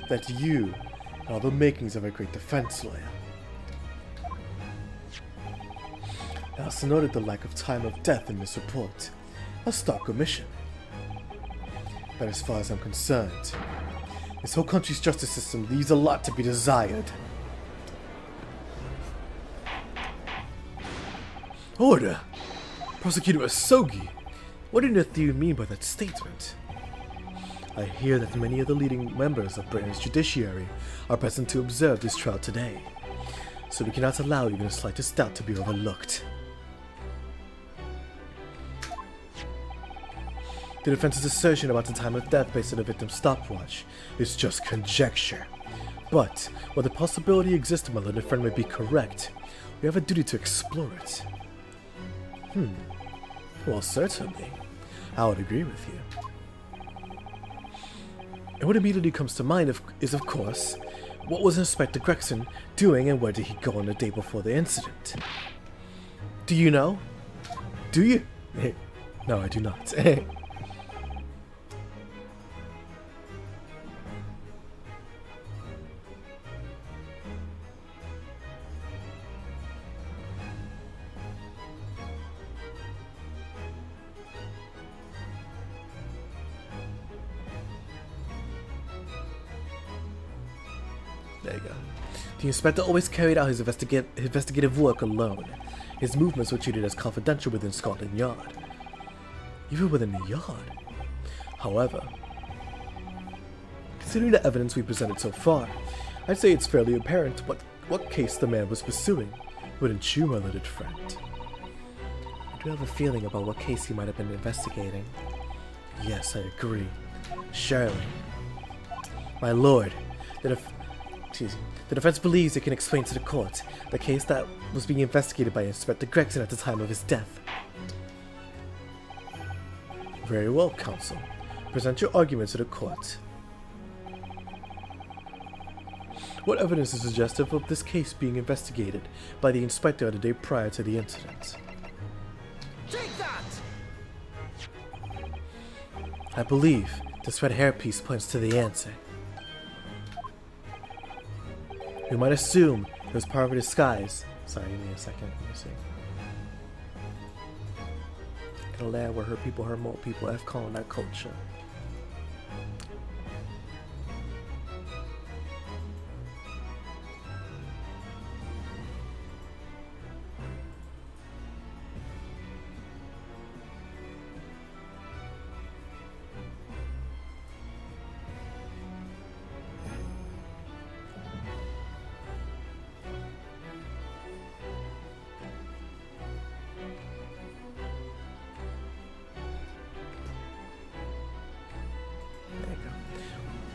Speaker 1: that you had all the makings of a great defense lawyer? I also noted the lack of time of death in this report. A stark omission. But as far as I'm concerned, this whole country's justice system leaves a lot to be desired. Order! Prosecutor Asogi, what on earth do you mean by that statement? I hear that many of the leading members of Britain's judiciary are present to observe this trial today, so we cannot allow even the slightest doubt to be overlooked. The defense's assertion about the time of death based on the victim's stopwatch is just conjecture. But, while the possibility exists my learned friend may be correct, we have a duty to explore it. Well, certainly. I would agree with you. And what immediately comes to mind is, of course, what was Inspector Gregson doing and where did he go on the day before the incident? Do you know? Do you? No, I do not. There you go. The inspector always carried out his investigative work alone. His movements were treated as confidential within Scotland Yard. Even within the yard. However, considering the evidence we presented so far, I'd say it's fairly apparent what case the man was pursuing. Wouldn't you, my little friend? I do have a feeling about what case he might have been investigating. Yes, I agree. Surely. My lord, the defense believes it can explain to the court the case that was being investigated by Inspector Gregson at the time of his death. Very well, counsel. Present your argument to the court. What evidence is suggestive of this case being investigated by the inspector the day prior to the incident?
Speaker 2: Take that!
Speaker 1: I believe this red hairpiece points to the answer. We might assume it was part of a disguise. Sorry, give me a second. Let me see. In a land where her people hurt more people, F calling that culture.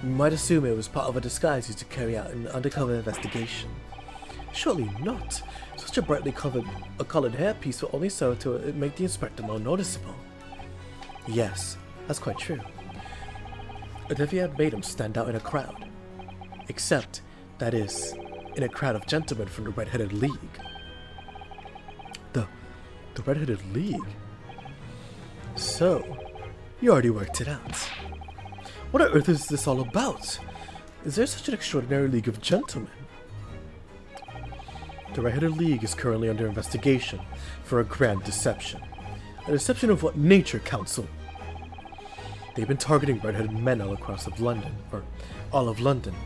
Speaker 1: You might assume it was part of a disguise used to carry out an undercover investigation. Surely not. Such a brightly colored hairpiece will only serve to make the inspector more noticeable. Yes, that's quite true. Olivia had made him stand out in a crowd. Except, that is, in a crowd of gentlemen from the Red-Headed League. The Red-Headed League? So, you already worked it out. What on earth is this all about? Is there such an extraordinary league of gentlemen? The Red-Headed League is currently under investigation for a grand deception. A deception of what nature, Council? They've been targeting red-headed men all across London, or all of London,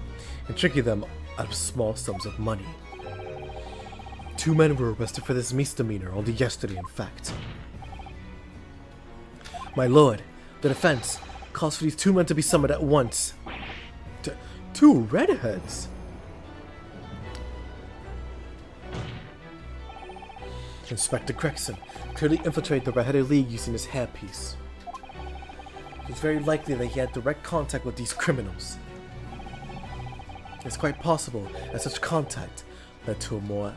Speaker 1: and tricking them out of small sums of money. 2 men were arrested for this misdemeanor only yesterday, in fact. My lord, the defense calls for these 2 men to be summoned at once. 2 redheads? Inspector Gregson clearly infiltrated the Red-Headed League using his hairpiece. It's very likely that he had direct contact with these criminals. It's quite possible that such contact led to more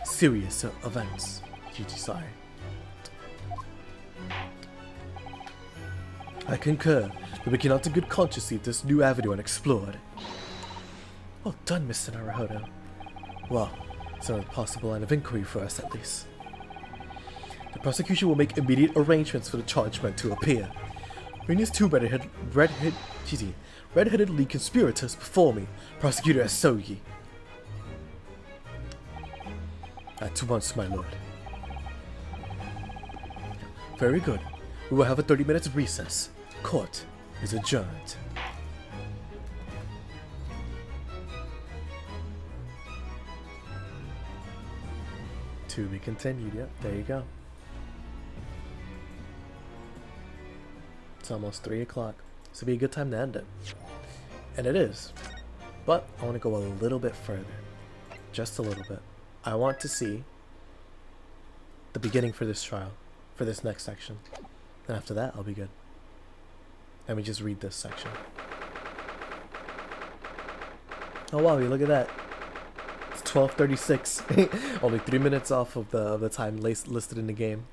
Speaker 1: serious events. GG, sorry. I concur that we cannot in good conscience leave this new avenue unexplored. Well done, Mr. Naruhodo. Well, it's a possible line of inquiry for us, at least. The prosecution will make immediate arrangements for the charged men to appear. Bring these 2 red-headed league conspirators before me, Prosecutor Asogi. At once, my lord. Very good. We will have a 30 minutes recess. Court is adjourned. To be continued, yep, there you go. It's almost 3 o'clock. This will be a good time to end it. And it is. But I want to go a little bit further. Just a little bit. I want to see the beginning for this trial, for this next section. And after that, I'll be good. Let me just read this section. Oh wow, you look at that. It's 12:36. Only 3 minutes off of the time listed in the game.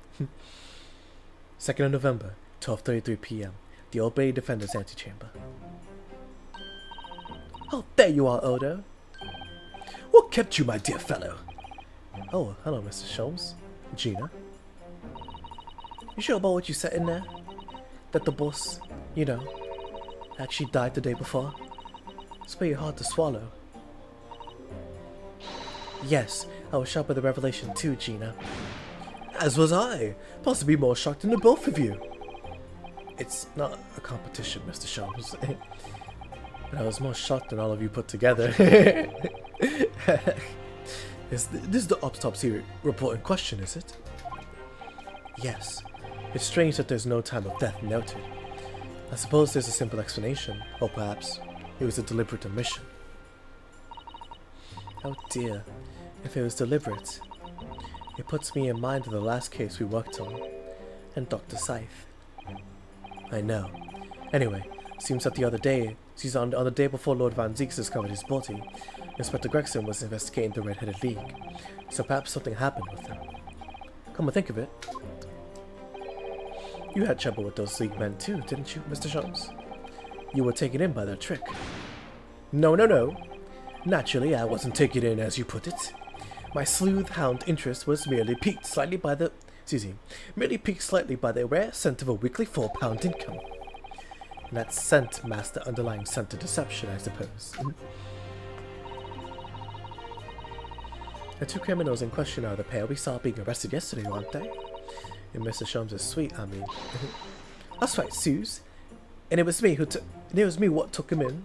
Speaker 1: 2nd of November, 12:33 p.m. The Old Bay Defender's Antechamber. Oh, there you are, Odo. What kept you, my dear fellow? Oh, hello, Mr. Sholmes. Gina. You sure about what you said in there? That the boss, you know, actually died the day before? It's pretty hard to swallow. Yes, I was shocked by the revelation too, Gina. As was I. Possibly more shocked than the both of you. It's not a competition, Mr. Sholmes. But I was more shocked than all of you put together. This is the autopsy report in question, is it? Yes. It's strange that there's no time of death noted. I suppose there's a simple explanation, or perhaps it was a deliberate omission. Oh dear, if it was deliberate. It puts me in mind of the last case we worked on, and Dr. Scythe. I know. Anyway, seems that on the day before Lord Van Zeeks discovered his body, Inspector Gregson was investigating the Red-Headed League, so perhaps something happened with him. Come to think of it, you had trouble with those League men too, didn't you, Mr. Sholmes? You were taken in by their trick. No. Naturally, I wasn't taken in as you put it. My sleuth-hound interest was merely piqued slightly by their rare scent of a weekly £4 income. And that scent masked the underlying scent of deception, I suppose. The 2 criminals in question are the pair we saw being arrested yesterday, aren't they? In Mr. Sholmes' suite, I mean. That's right, Suze. And it was me what took him in.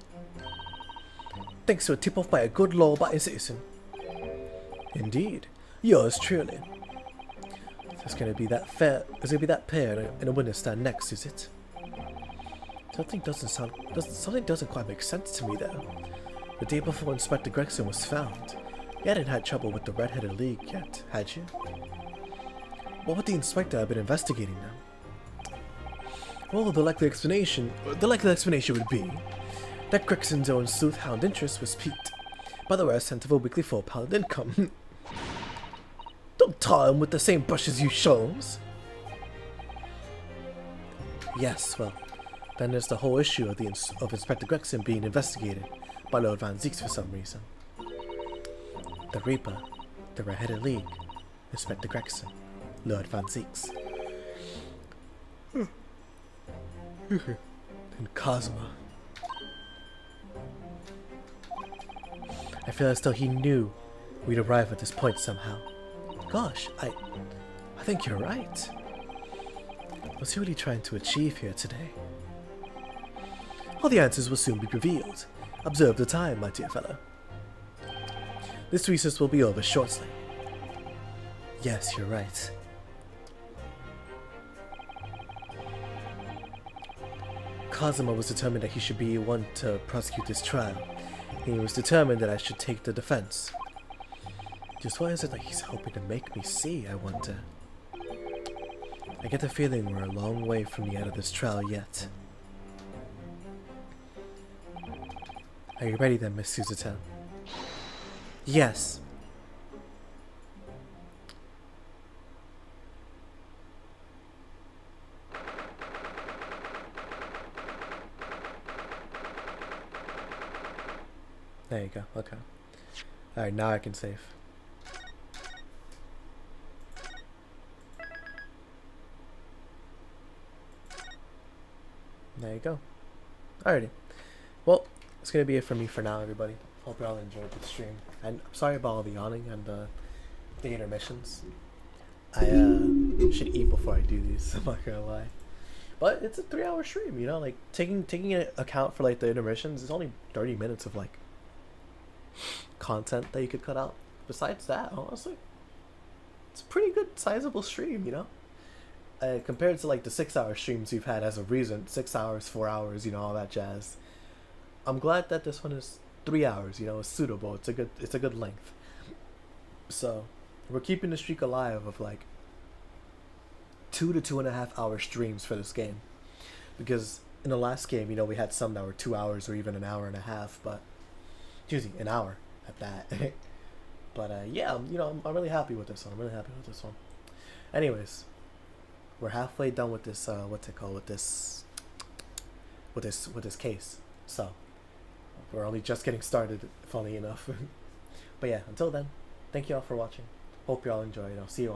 Speaker 1: Thanks to a tip-off by a good law-abiding citizen. Indeed, yours truly. There's gonna be that pair in a witness stand next, is it? Something doesn't quite make sense to me though. The day before Inspector Gregson was found, you hadn't had trouble with the Red-Headed League yet, had you? What would the inspector have been investigating now? Well, the likely explanation would be that Grixon's own sleuth-hound interest was piqued by the rare scent of a weekly £4 income. Don't tar him with the same brush as you, Sholmes. Yes, well, then there's the whole issue of Inspector Grixon being investigated by Lord Van Zieks for some reason. The Reaper, the Red-Headed League, Inspector Grixon, Lord Van Zieks. And Cosmo. I feel as though he knew we'd arrive at this point somehow. Gosh, I think you're right. What's he really trying to achieve here today? All the answers will soon be revealed. Observe the time, my dear fellow. This recess will be over shortly. Yes, you're right. Cosmo was determined that he should be one to prosecute this trial. He was determined that I should take the defense. Just what is it that he's hoping to make me see, I wonder? I get the feeling we're a long way from the end of this trial yet. Are you ready then, Miss Suzette? Yes. There you go, okay. Alright, now I can save. There you go. Alrighty. Well, it's gonna be it for me for now, everybody. Hope you all enjoyed the stream. And I'm sorry about all the yawning and the intermissions. I should eat before I do these, I'm not gonna lie. But it's a 3-hour stream, you know, like taking into account for like the intermissions, it's only 30 minutes of like content that you could cut out. Besides that, honestly, it's a pretty good sizable stream, you know? Compared to like the 6-hour streams we've had as of recent, 6 hours, 4 hours, you know, all that jazz. I'm glad that this one is 3 hours, you know, it's suitable. It's a good length. So we're keeping the streak alive of like 2 to 2.5 hour streams for this game. Because in the last game, you know, we had some that were 2 hours or even an hour and a half, but excuse me, an hour at that. But yeah, you know, I'm really happy with this one. I'm really happy with this one. Anyways, we're halfway done with this with this case. So we're only just getting started, funny enough. But yeah, until then, thank you all for watching. Hope you all enjoyed. I'll see you all.